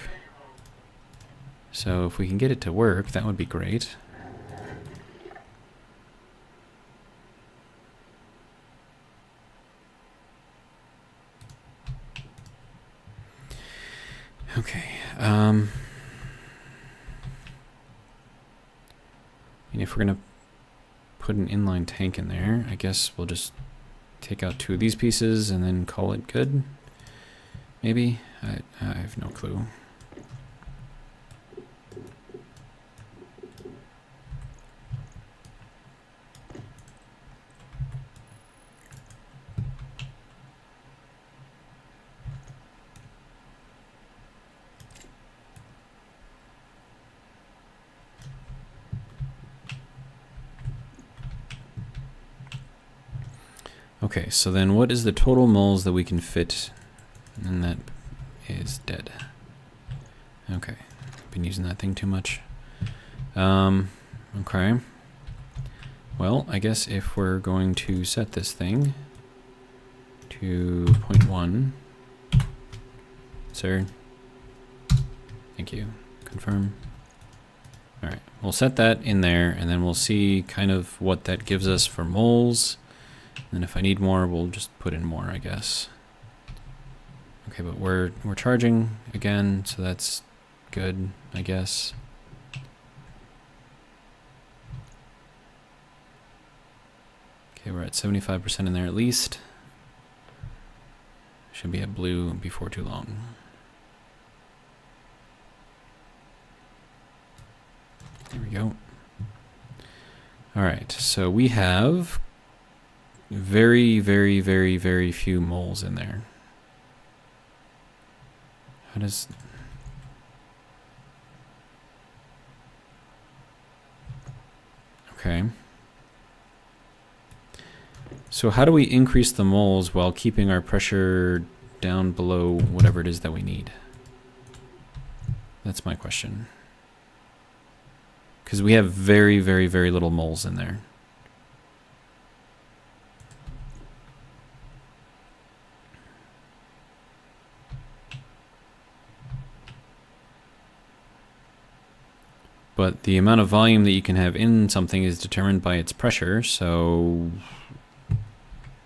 So if we can get it to work, that would be great. Okay. And if we're going to put an inline tank in there, I guess we'll just take out 2 of these pieces and then call it good. Maybe? I have no clue. Okay, so then what is the total moles that we can fit? And that is dead. Okay, been using that thing too much. Okay. Well, I guess if we're going to set this thing to 0.1, sir, thank you, confirm. All right, we'll set that in there, and then we'll see kind of what that gives us for moles. And if I need more, we'll just put in more, I guess. Okay, but we're charging again, so that's good, I guess. Okay, we're at 75% in there at least. Should be at blue before too long. There we go. All right, so we have very, very, very, very few moles in there. How does... Okay. So how do we increase the moles while keeping our pressure down below whatever it is that we need? That's my question. Because we have very, very, very little moles in there. But the amount of volume that you can have in something is determined by its pressure, so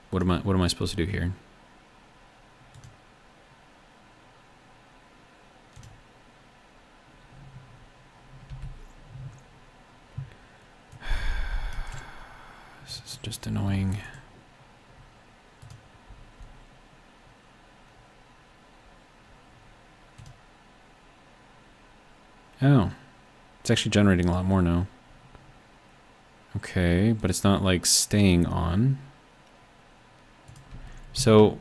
what am I supposed to do here? This is just annoying. Oh. It's actually generating a lot more now. Okay, but it's not like staying on. So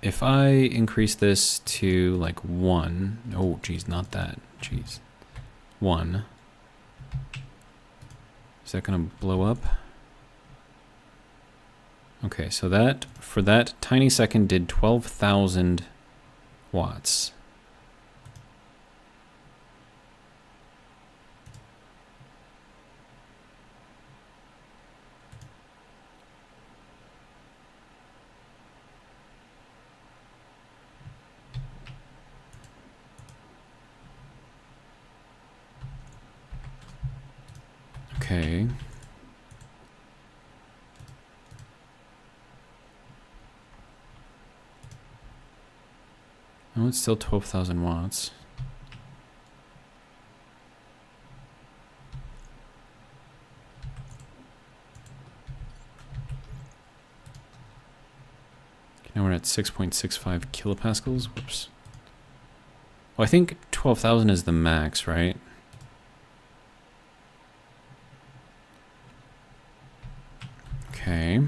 if I increase this to like 1, oh geez, not that, geez, 1, is that gonna blow up? Okay, so that, for that tiny second did 12,000 watts. Okay. Oh, it's still 12,000 watts. Now we're at 6.65 kilopascals. Whoops. Well, I think 12,000 is the max, right? Okay.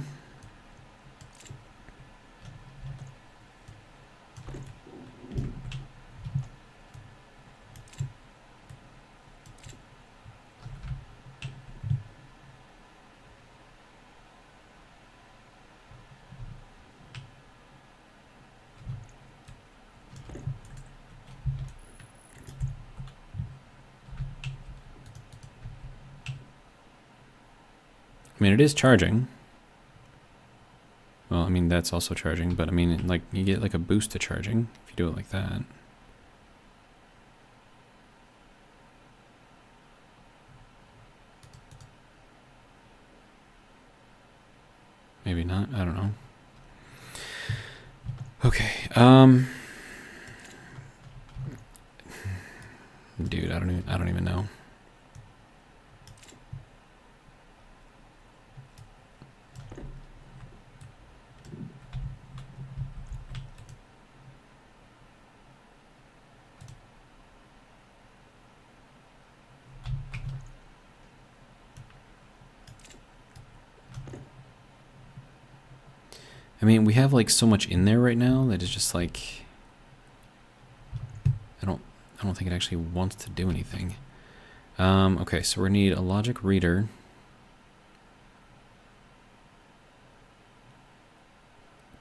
I mean, it is charging. Well, I mean, that's also charging, but I mean, like, you get like a boost to charging if you do it like that. Maybe not, I don't know. Okay, dude, I don't even know. I mean, we have like so much in there right now that it's just like, I don't think it actually wants to do anything. Okay, so we need a logic reader.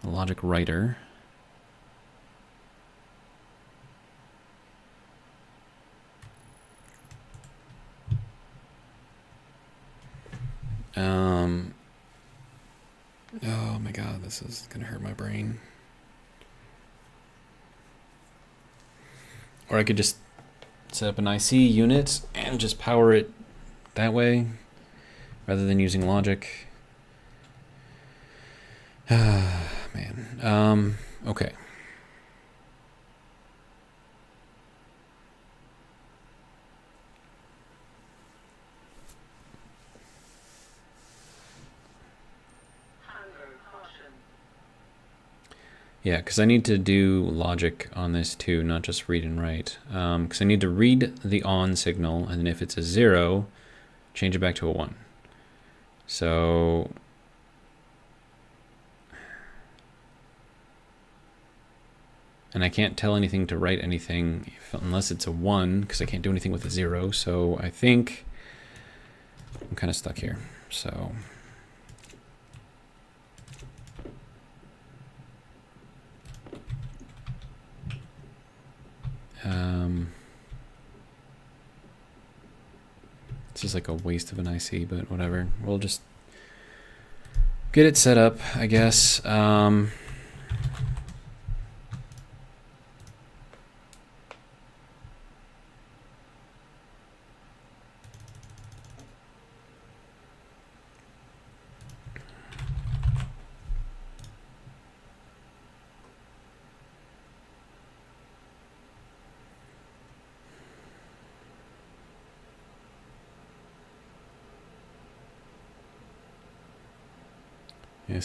A logic writer. Oh my god, this is gonna hurt my brain. Or I could just set up an IC unit and just power it that way rather than using logic. Man. Okay. Yeah, because I need to do logic on this too, not just read and write. Because I need to read the on signal, and then if it's a 0, change it back to a 1. So and I can't tell anything to write anything unless it's a 1, because I can't do anything with a 0. So I think I'm kind of stuck here. So this is like a waste of an IC, but whatever. We'll just get it set up, I guess.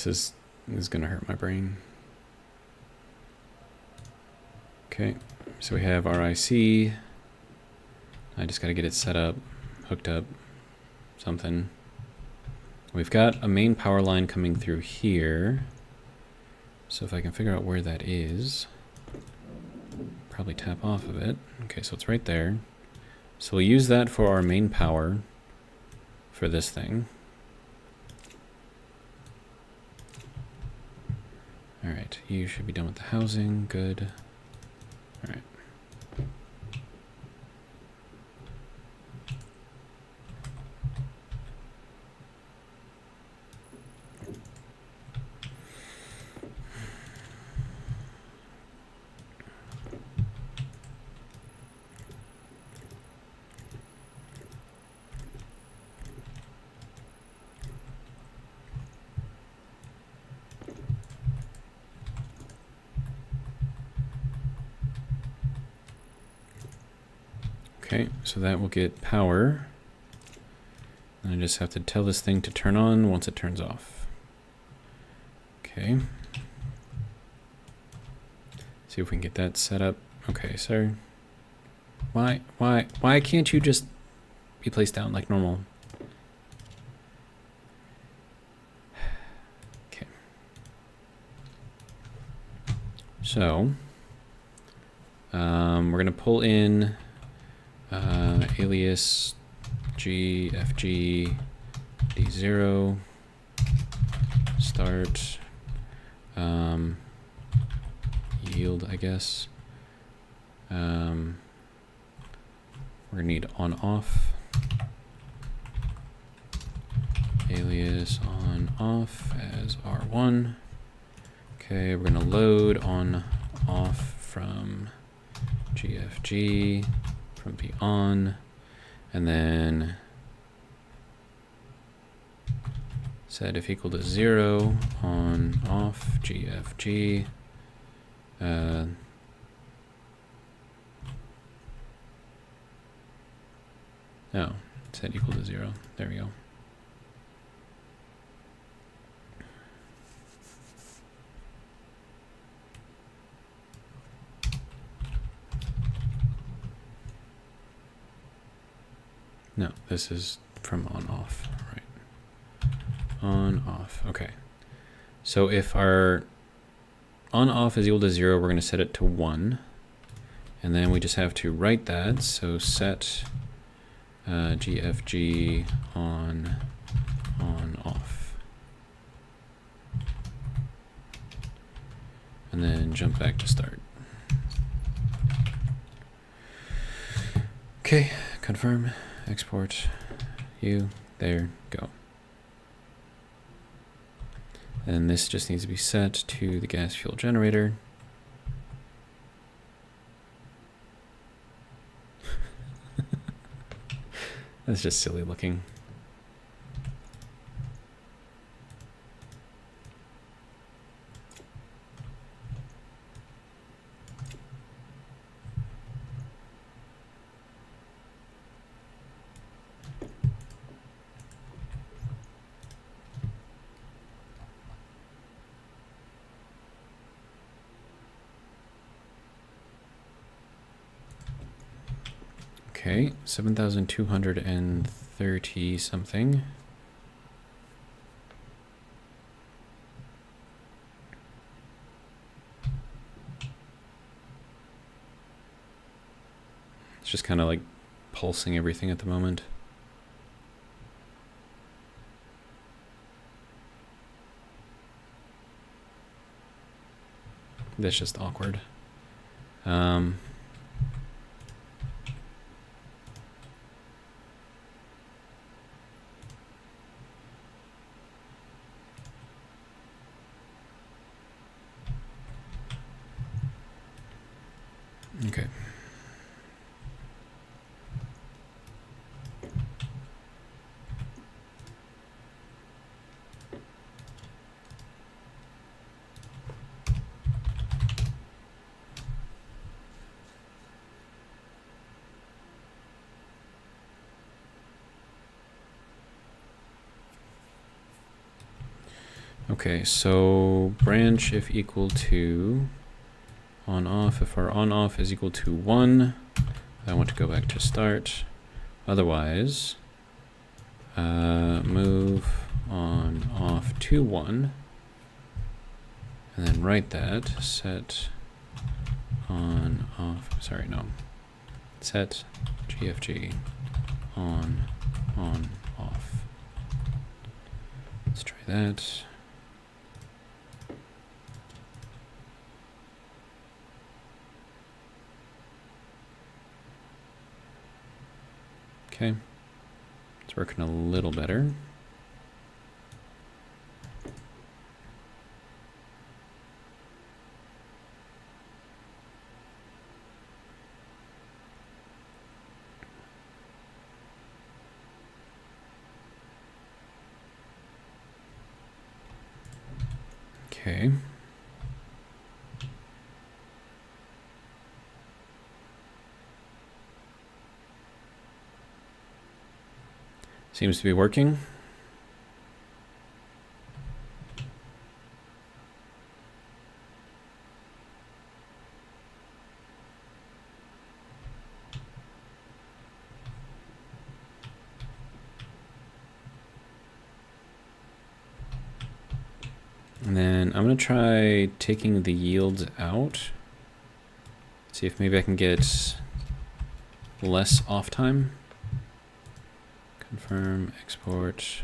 This is gonna hurt my brain. Okay, so we have our IC. I just gotta get it set up, hooked up, something. We've got a main power line coming through here. So if I can figure out where that is, probably tap off of it. Okay, so it's right there. So we'll use that for our main power for this thing. All right, you should be done with the housing. Good. All right. Okay, so that will get power. And I just have to tell this thing to turn on once it turns off. Okay. See if we can get that set up. Okay, sir. Why can't you just be placed down like normal? Okay. So, we're gonna pull in alias GFG D0 start yield, I guess. We're gonna need on off alias on off as R1. Okay, we're gonna load on off from GFG from the on, and then set if equal to 0 on off GFG. No, set equal to 0. There we go. No, this is from on off, right? On off, okay. So if our on off is equal to 0, we're going to set it to 1. And then we just have to write that. So set GFG on off. And then jump back to start. Okay, confirm. Export you, there, go. And this just needs to be set to the gas fuel generator. That's just silly looking. Okay, 7,230 something. It's just kind of like pulsing everything at the moment. That's just awkward. Okay. Okay, so branch if equal to on off. If our on off is equal to 1, I want to go back to start. Otherwise, move on off to 1, and then write that set on off. Sorry, no. Set GFG on off. Let's try that. Okay, it's working a little better. Okay. Seems to be working. And then I'm going to try taking the yields out. See if maybe I can get less off time. Confirm, export.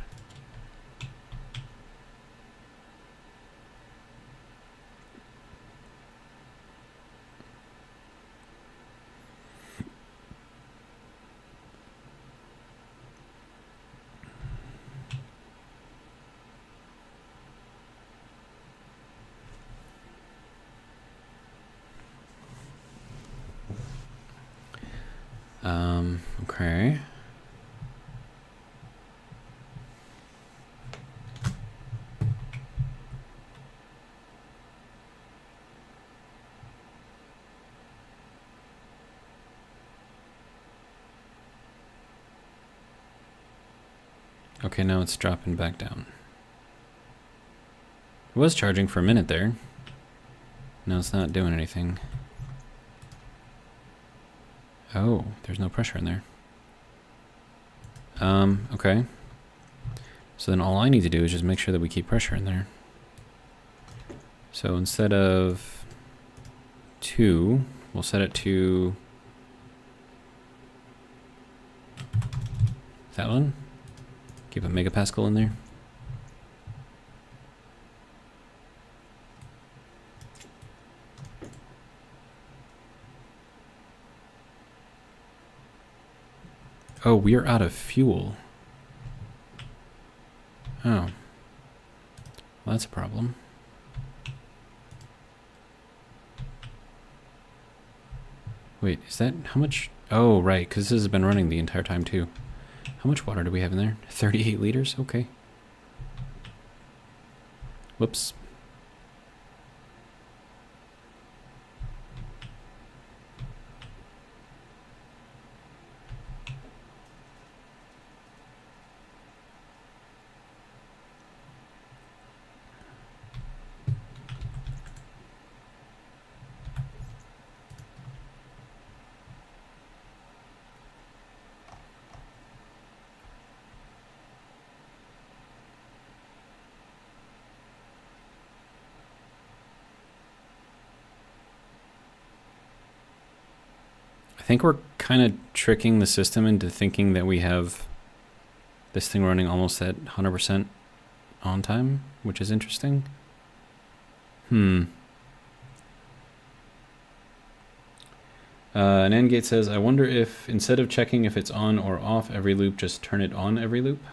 Okay. Okay, now it's dropping back down. It was charging for a minute there. Now it's not doing anything. Oh, there's no pressure in there. Okay. So then all I need to do is just make sure that we keep pressure in there. So instead of 2, we'll set it to that one. Keep a megapascal in there. Oh, we are out of fuel. Oh. Well, that's a problem. Wait, is that how much? Oh, right, because this has been running the entire time too. How much water do we have in there? 38 liters? Okay. Whoops. I think we're kind of tricking the system into thinking that we have this thing running almost at 100% on time, which is interesting. An Endgate says, I wonder if instead of checking if it's on or off every loop, just turn it on every loop.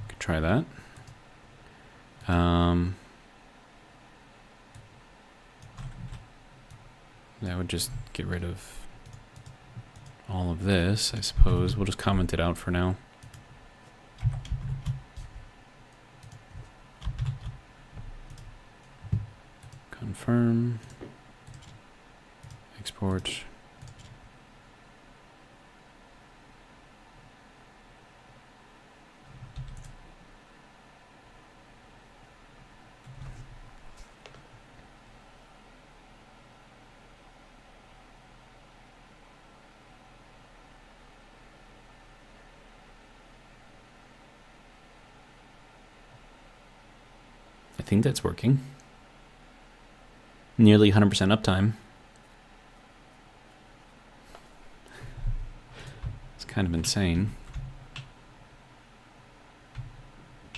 Could try that. That would just get rid of all of this, I suppose. We'll just comment it out for now. Confirm. Export. I think that's working. Nearly 100% uptime. It's kind of insane.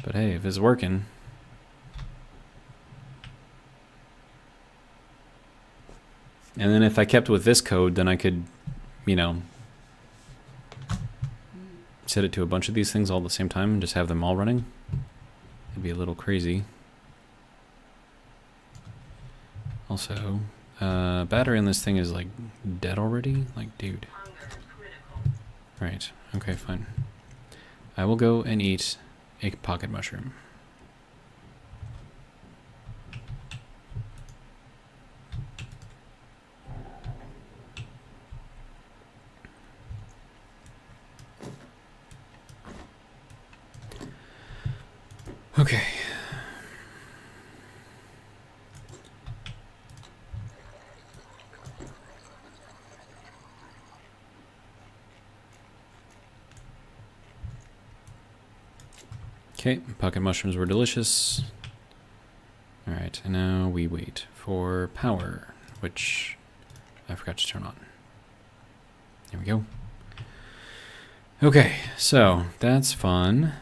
But hey, if it's working. And then if I kept with this code, then I could, you know, set it to a bunch of these things all at the same time and just have them all running. It'd be a little crazy. Also, battery on this thing is like dead already? Like, dude. Right, okay, fine. I will go and eat a pocket mushroom. Okay. Okay, pocket mushrooms were delicious. Alright, and now we wait for power, which I forgot to turn on. There we go. Okay, so that's fun.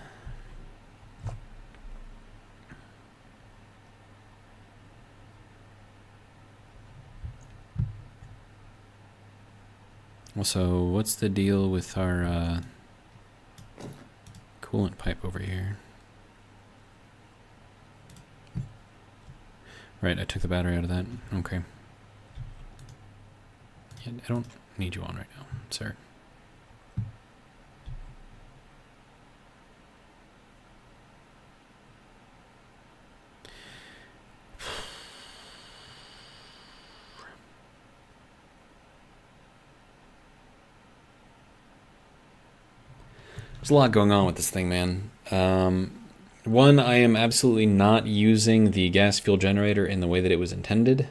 Also, what's the deal with our coolant pipe over here? Right, I took the battery out of that. Okay. Yeah, I don't need you on right now, sir. There's a lot going on with this thing, man. One, I am absolutely not using the gas fuel generator in the way that it was intended.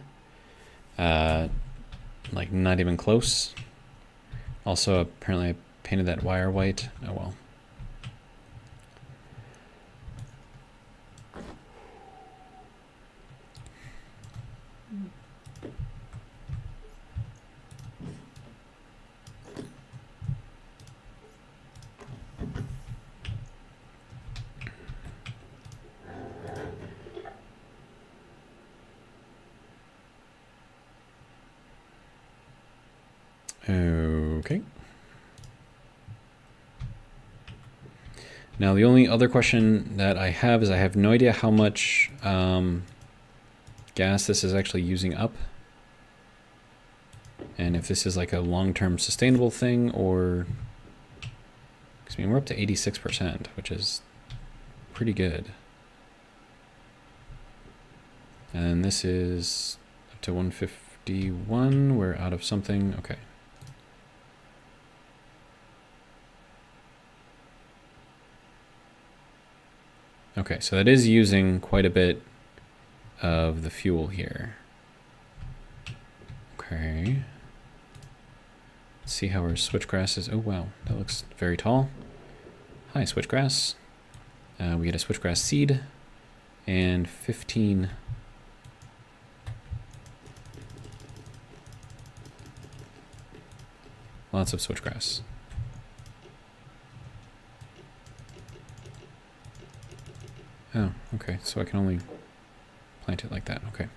Like, not even close. Also, apparently I painted that wire white. Oh well. Okay. Now the only other question that I have is I have no idea how much gas this is actually using up. and if this is like a long-term sustainable thing, or, I mean, we're up to 86%, which is pretty good. And this is up to 151. We're out of something. Okay. Okay, so that is using quite a bit of the fuel here. Okay. Let's see how our switchgrass is. Oh, wow. That looks very tall. Hi, switchgrass. We get a switchgrass seed and 15. Lots of switchgrass. Oh, okay. So I can only plant it like that. Okay.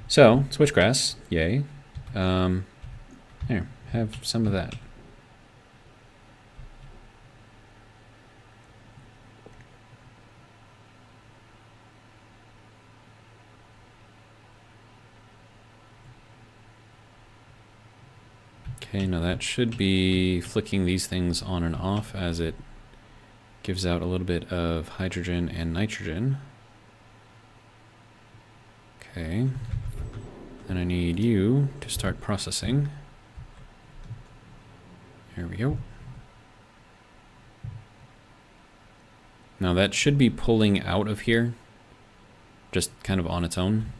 So, switchgrass. Yay. Here, have some of that. Okay, now that should be flicking these things on and off as it gives out a little bit of hydrogen and nitrogen. Okay. Then I need you to start processing. Here we go. Now that should be pulling out of here, just kind of on its own.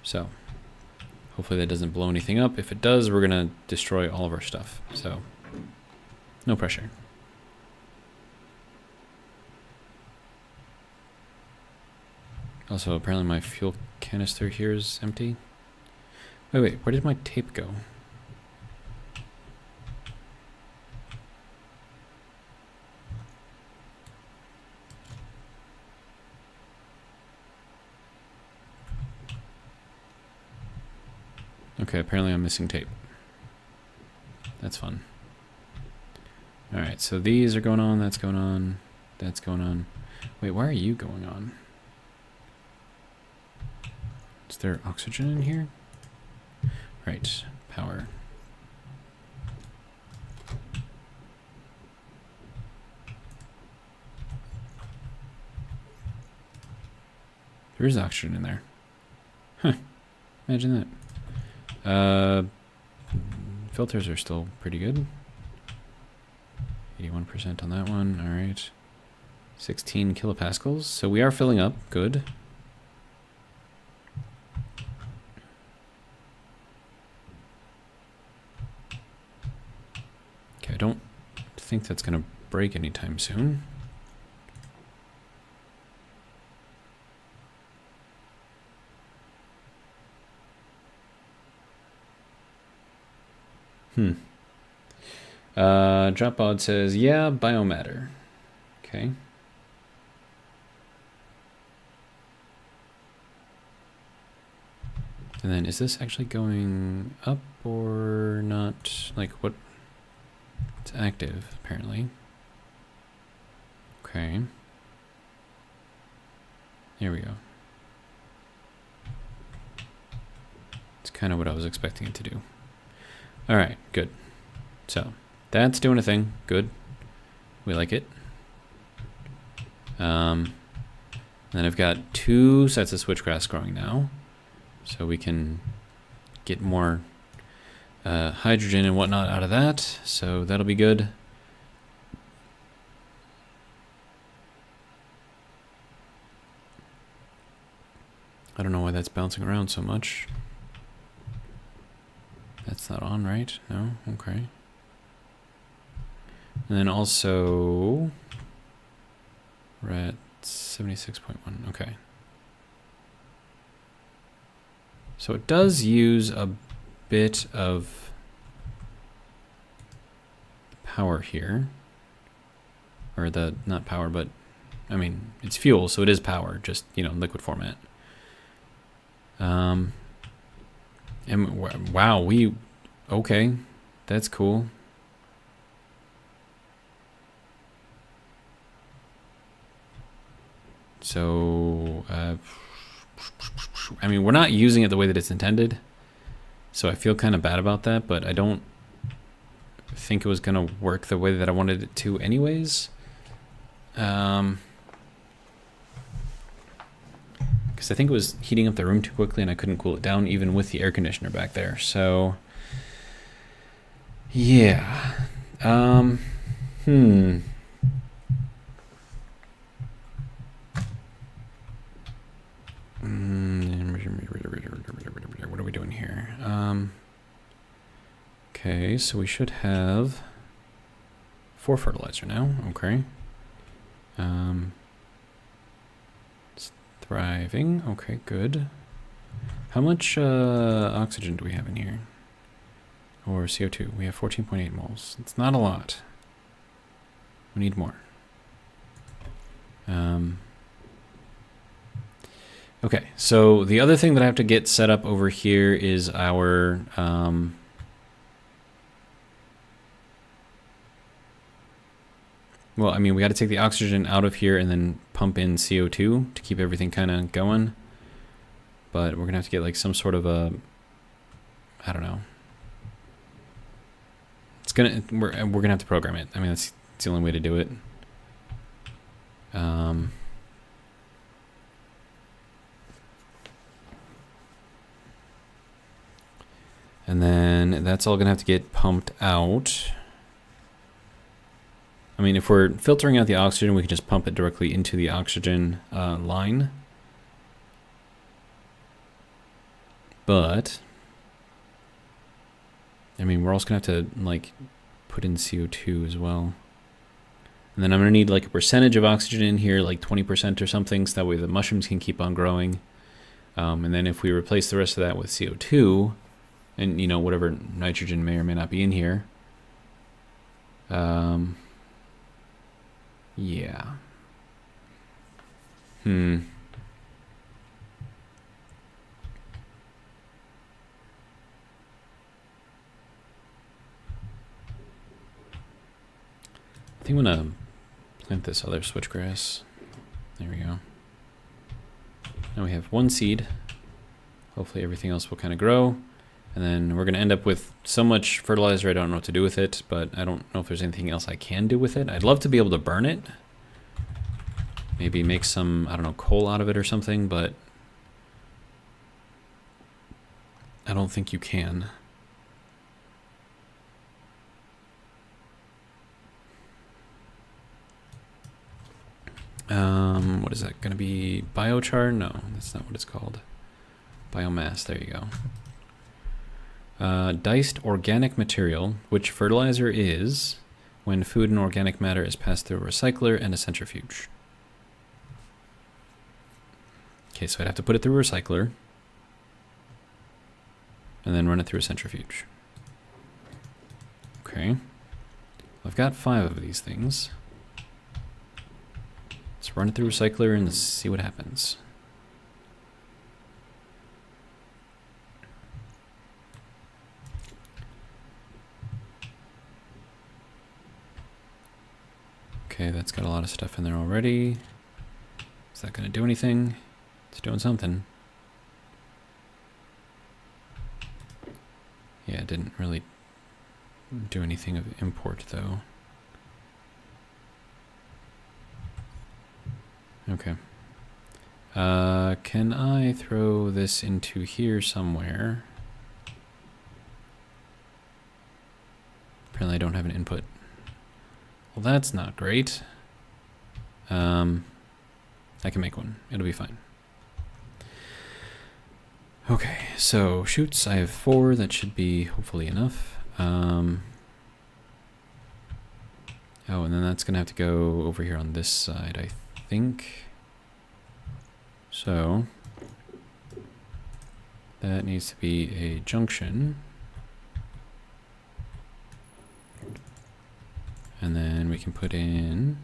So, hopefully that doesn't blow anything up. If it does, we're gonna destroy all of our stuff. So, no pressure. Also, apparently my fuel canister here is empty. Wait, where did my tape go? Okay, apparently I'm missing tape. That's fun. Alright, so these are going on, that's going on, that's going on. Wait, why are you going on? Is there oxygen in here? Right, power. There is oxygen in there. Huh, imagine that. Filters are still pretty good. 81% on that one, alright. 16 kilopascals, so we are filling up, good. Okay, I don't think that's gonna break anytime soon. Dropbod says, yeah, biomatter. Okay. And then is this actually going up or not? Like what? It's active, apparently. Okay. Here we go. It's kind of what I was expecting it to do. All right, good. So that's doing a thing. Good. We like it. Then I've got 2 sets of switchgrass growing now, so we can get more hydrogen and whatnot out of that. So that'll be good. I don't know why that's bouncing around so much. That's not on, right? No? Okay. And then also, we're at 76.1. Okay. So it does use a bit of power here. Or the, not power, but, I mean, it's fuel, so it is power, just, you know, liquid format. And wow, okay, that's cool. So, I mean, we're not using it the way that it's intended, so I feel kind of bad about that, but I don't think it was going to work the way that I wanted it to anyways. Because I think it was heating up the room too quickly and I couldn't cool it down even with the air conditioner back there. So, yeah. What are we doing here? Okay, so we should have 4 fertilizer now. Okay. It's thriving. Okay, good. How much oxygen do we have in here? Or CO2? We have 14.8 moles. It's not a lot. We need more. Okay, so the other thing that I have to get set up over here is our well, I mean, we got to take the oxygen out of here and then pump in CO2 to keep everything kind of going. But we're going to have to get like some sort of a, I don't know. It's going to, we're going to have to program it. I mean, that's the only way to do it. And then that's all going to have to get pumped out. I mean, if we're filtering out the oxygen, we can just pump it directly into the oxygen line. But, I mean, we're also going to have to, like, put in CO2 as well. And then I'm going to need, like, a percentage of oxygen in here, like 20% or something, so that way the mushrooms can keep on growing. And then if we replace the rest of that with CO2, and, you know, whatever nitrogen may or may not be in here. Yeah. I think I'm gonna plant this other switchgrass. There we go. Now we have 1 seed. Hopefully everything else will kind of grow. And then we're going to end up with so much fertilizer, I don't know what to do with it, but I don't know if there's anything else I can do with it. I'd love to be able to burn it. Maybe make some, I don't know, coal out of it or something, but I don't think you can. What is that going to be? Biochar? No, that's not what it's called. Biomass, there you go. Diced organic material, which fertilizer is when food and organic matter is passed through a recycler and a centrifuge. Okay, so I'd have to put it through a recycler and then run it through a centrifuge. Okay. I've got 5 of these things. Let's run it through a recycler and see what happens. Okay, that's got a lot of stuff in there already. Is that going to do anything? It's doing something. Yeah, it didn't really do anything of import, though. Okay. Can I throw this into here somewhere? Apparently I don't have an input. Well, that's not great. I can make one. It'll be fine. Okay, so shoots, I have 4. That should be hopefully enough. Oh, and then that's going to have to go over here on this side, I think. So that needs to be a junction. And then we can put in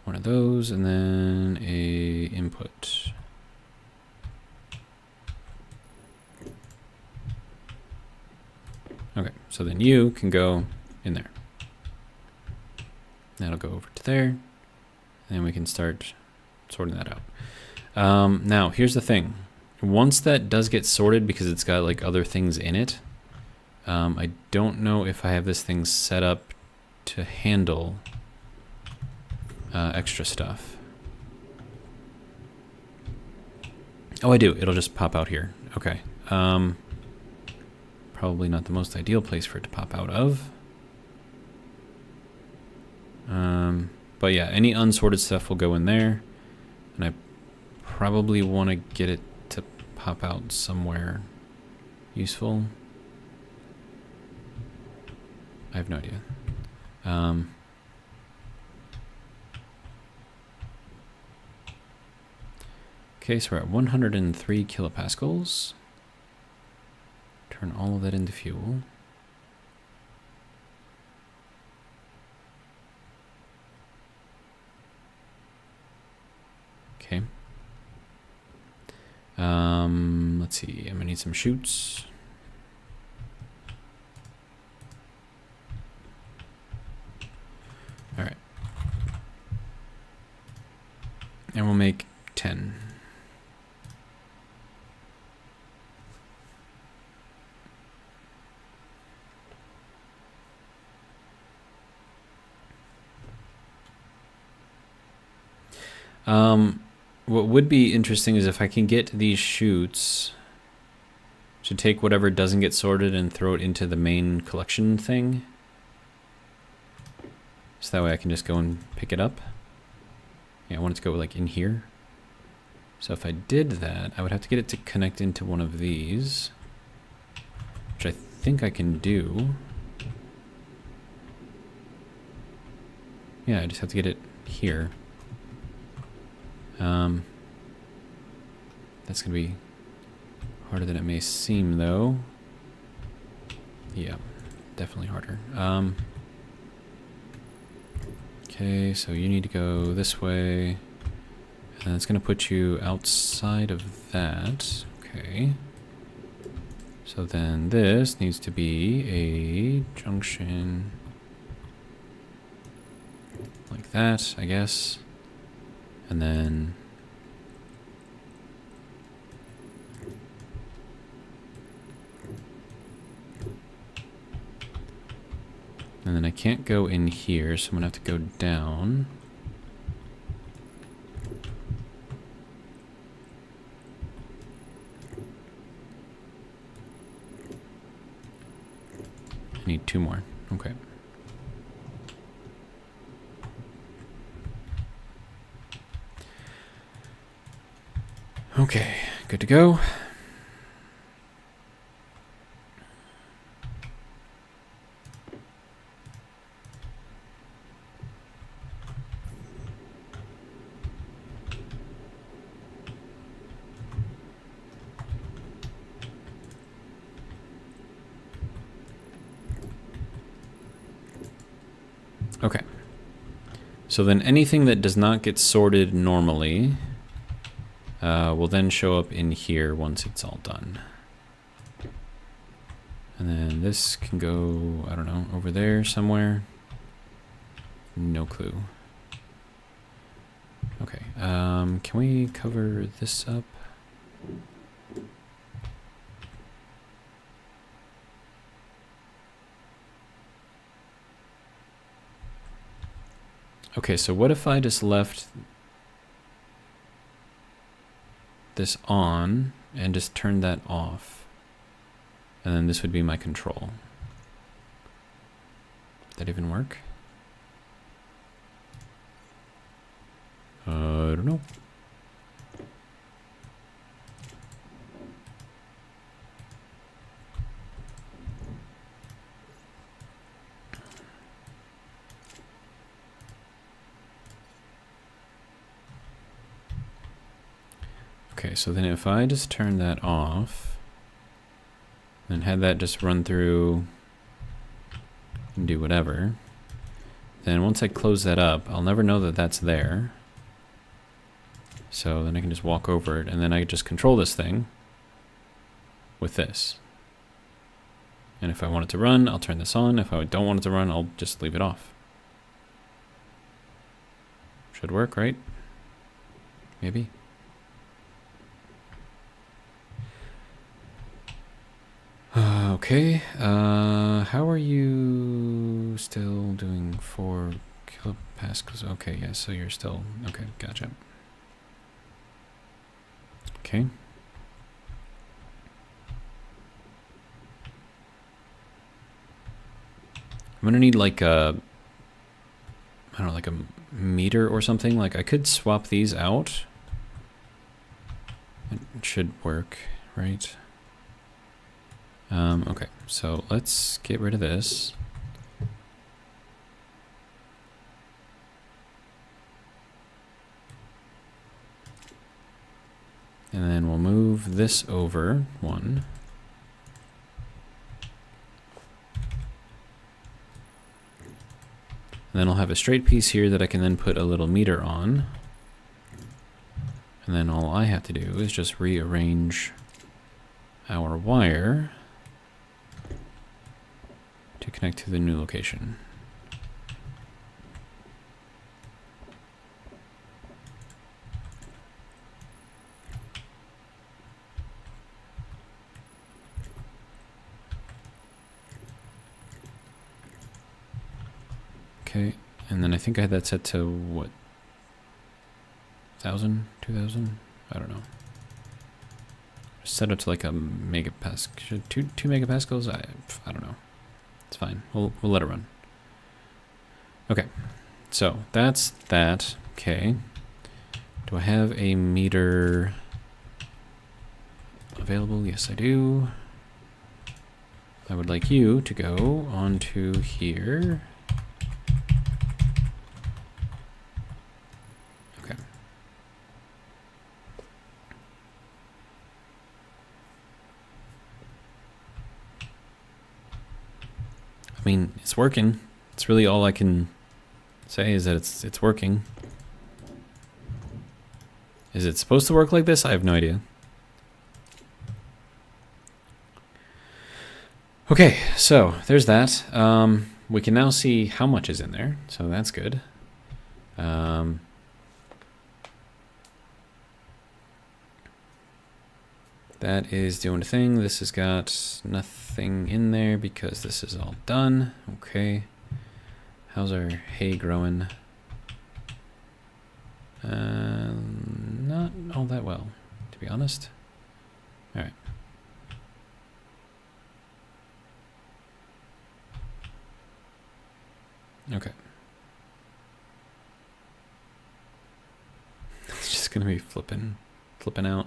one of those and then a input. Okay, so then you can go in there. That'll go over to there. And we can start sorting that out. Now, here's the thing. Once that does get sorted, because it's got like other things in it, I don't know if I have this thing set up to handle extra stuff. Oh, I do. It'll just pop out here. Okay. Probably not the most ideal place for it to pop out of. But yeah, any unsorted stuff will go in there. And I probably want to get it to pop out somewhere useful. I have no idea. Okay, so we're at 103 kilopascals. Turn all of that into fuel. Okay. Let's see, I'm gonna need some chutes. All right. And we'll make 10. What would be interesting is if I can get these chutes to take whatever doesn't get sorted and throw it into the main collection thing. So that way I can just go and pick it up. Yeah, I want it to go like in here. So if I did that, I would have to get it to connect into one of these, which I think I can do. Yeah, I just have to get it here. That's gonna be harder than it may seem, though. Yeah, definitely harder. Okay, so you need to go this way, and it's gonna put you outside of that. Okay. So then this needs to be a junction like that, I guess. And then I can't go in here, so I'm gonna have to go down. I need 2 more. Okay. Okay, good to go. Okay. So then anything that does not get sorted normally will then show up in here once it's all done. And then this can go, I don't know, over there somewhere. No clue. Okay, can we cover this up? Okay, so what if I just left this on and just turned that off? And then this would be my control. Did that even work? I don't know. Okay, so then if I just turn that off and had that just run through and do whatever, then once I close that up, I'll never know that that's there. So then I can just walk over it, and then I just control this thing with this. And if I want it to run, I'll turn this on. If I don't want it to run, I'll just leave it off. Should work, right? Maybe. Okay. How are you still doing 4 kilopascals? Okay, yeah, so you're still... Okay, gotcha. Okay. I'm gonna need like a... I don't know, like a meter or something. Like I could swap these out. It should work, right? Okay, so let's get rid of this. And then we'll move this over 1. And then I'll have a straight piece here that I can then put a little meter on. And then all I have to do is just rearrange our wire to connect to the new location. Okay, and then I think I had that set to what? 1,000? 2,000? I don't know. Set it to like a megapascal, two megapascals? I don't know. It's fine. We'll let it run. Okay, so that's that. Okay. Do I have a meter available? Yes, I do. I would like you to go onto here. Okay. I mean, it's working. It's really all I can say is that it's working. Is it supposed to work like this? I have no idea. Okay, so there's that. We can now see how much is in there, so that's good. That is doing a thing. This has got nothing in there because this is all done. Okay. How's our hay growing? Not all that well, to be honest. All right. Okay. It's just gonna be flipping out.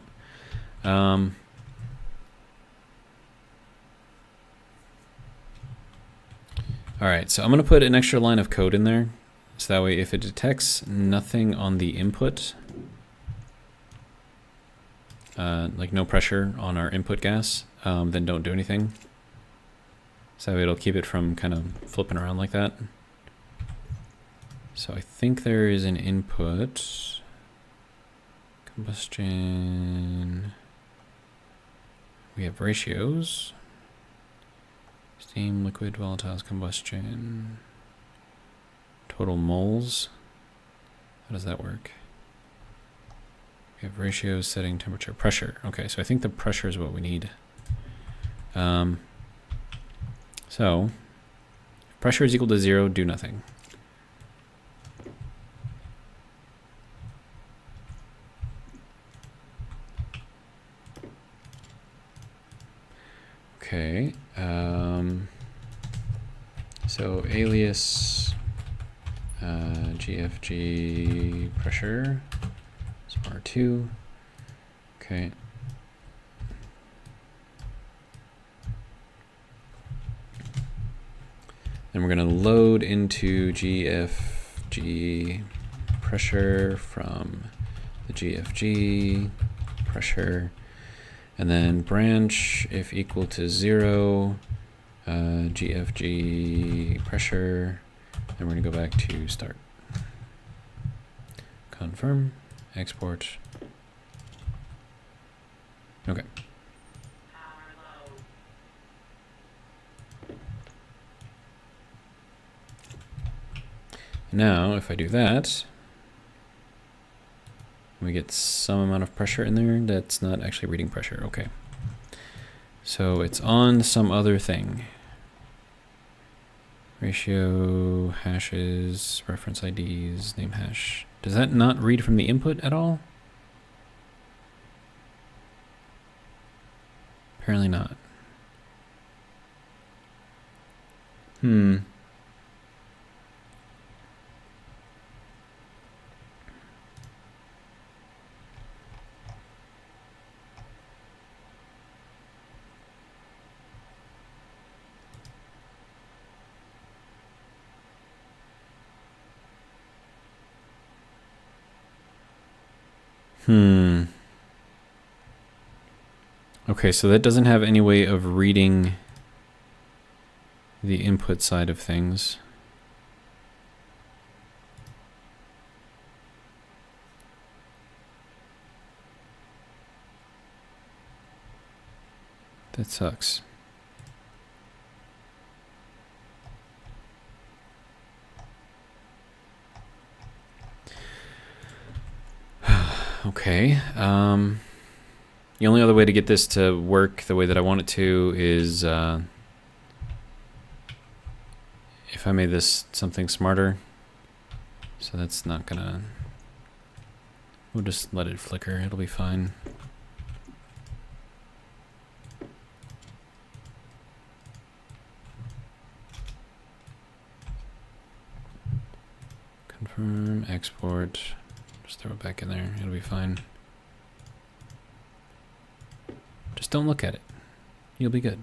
All right, so I'm gonna put an extra line of code in there, so that way if it detects nothing on the input, like no pressure on our input gas, then don't do anything. So it'll keep it from kind of flipping around like that. So I think there is an input, combustion, we have ratios, steam, liquid, volatiles, combustion, total moles. How does that work? We have ratios, setting, temperature, pressure. Okay, so I think the pressure is what we need. So, if pressure is equal to 0, do nothing. Okay, so alias GFG pressure, so R2, okay. Then we're gonna load into GFG pressure from the GFG pressure. And then branch, if equal to 0, GFG pressure, and we're gonna go back to start. Confirm, export. Okay. Now, if I do that, We get some amount of pressure in there. That's not actually reading pressure. Okay. So it's on some other thing. Ratio, hashes, reference IDs, name hash. Does that not read from the input at all? Apparently not. Okay, so that doesn't have any way of reading the input side of things. That sucks. Okay. The only other way to get this to work the way that I want it to is if I made this something smarter. So that's not gonna... We'll just let it flicker. It'll be fine. Confirm, export. Just throw it back in there. It'll be fine. Just don't look at it. You'll be good.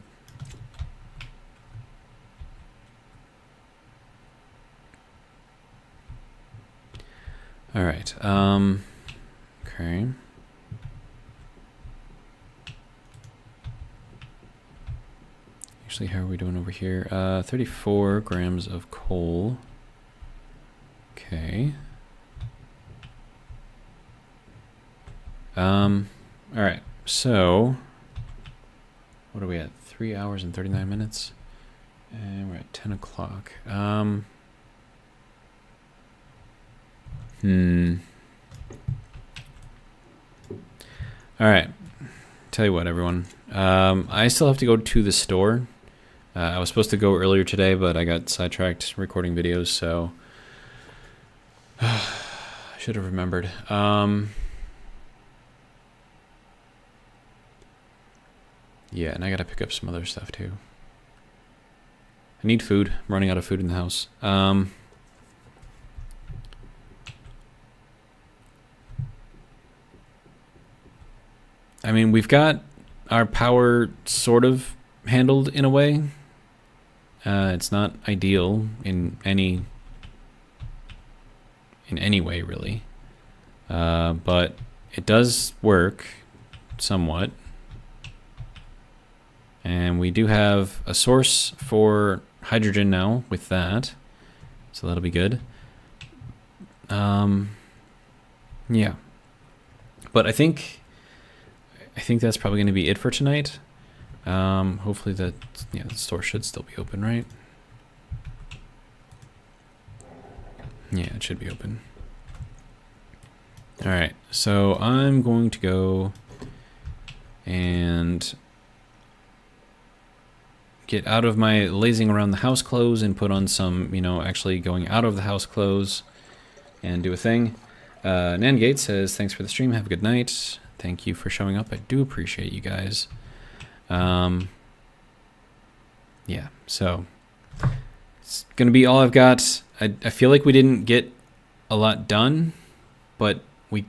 All right. Okay. Actually, how are we doing over here? 34 grams of coal. Okay. All right. So, what are we at? 3 hours and 39 minutes? And we're at 10 o'clock. All right. Tell you what, everyone. I still have to go to the store. I was supposed to go earlier today, but I got sidetracked recording videos, so I should have remembered. Yeah, and I gotta pick up some other stuff too. I need food. I'm running out of food in the house. I mean, we've got our power sort of handled in a way. It's not ideal in any way, really. But it does work somewhat. And we do have a source for hydrogen now with that. So that'll be good. Yeah. But I think that's probably going to be it for tonight. Hopefully the store should still be open, right? Yeah, it should be open. All right, so I'm going to go and get out of my lazing around the house clothes and put on some, actually going out of the house clothes and do a thing. Nangate says, thanks for the stream. Have a good night. Thank you for showing up. I do appreciate you guys. Yeah, so it's going to be all I've got. I feel like we didn't get a lot done, but we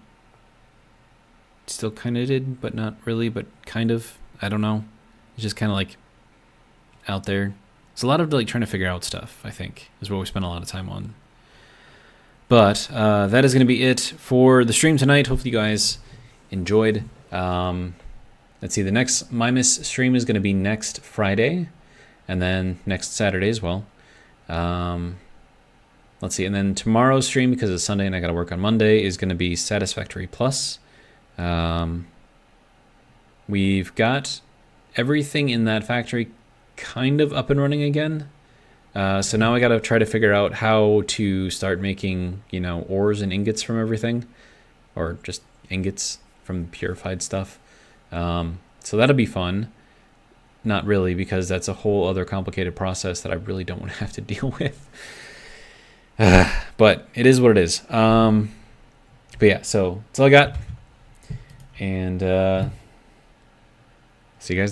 still kind of did, but not really, but kind of. I don't know. It's just kind of like out there. It's a lot of like trying to figure out stuff, I think, is what we spent a lot of time on. But that is going to be it for the stream tonight. Hopefully you guys enjoyed. Let's see, the next Mimas stream is going to be next Friday, and then next Saturday as well. Let's see, and then tomorrow's stream, because it's Sunday and I got to work on Monday, is going to be Satisfactory Plus. We've got everything in that factory kind of up and running again. So now I got to try to figure out how to start making, ores and ingots from everything, or just ingots from purified stuff. So that'll be fun. Not really, because that's a whole other complicated process that I really don't want to have to deal with. But it is what it is. But yeah, so that's all I got. And see you guys.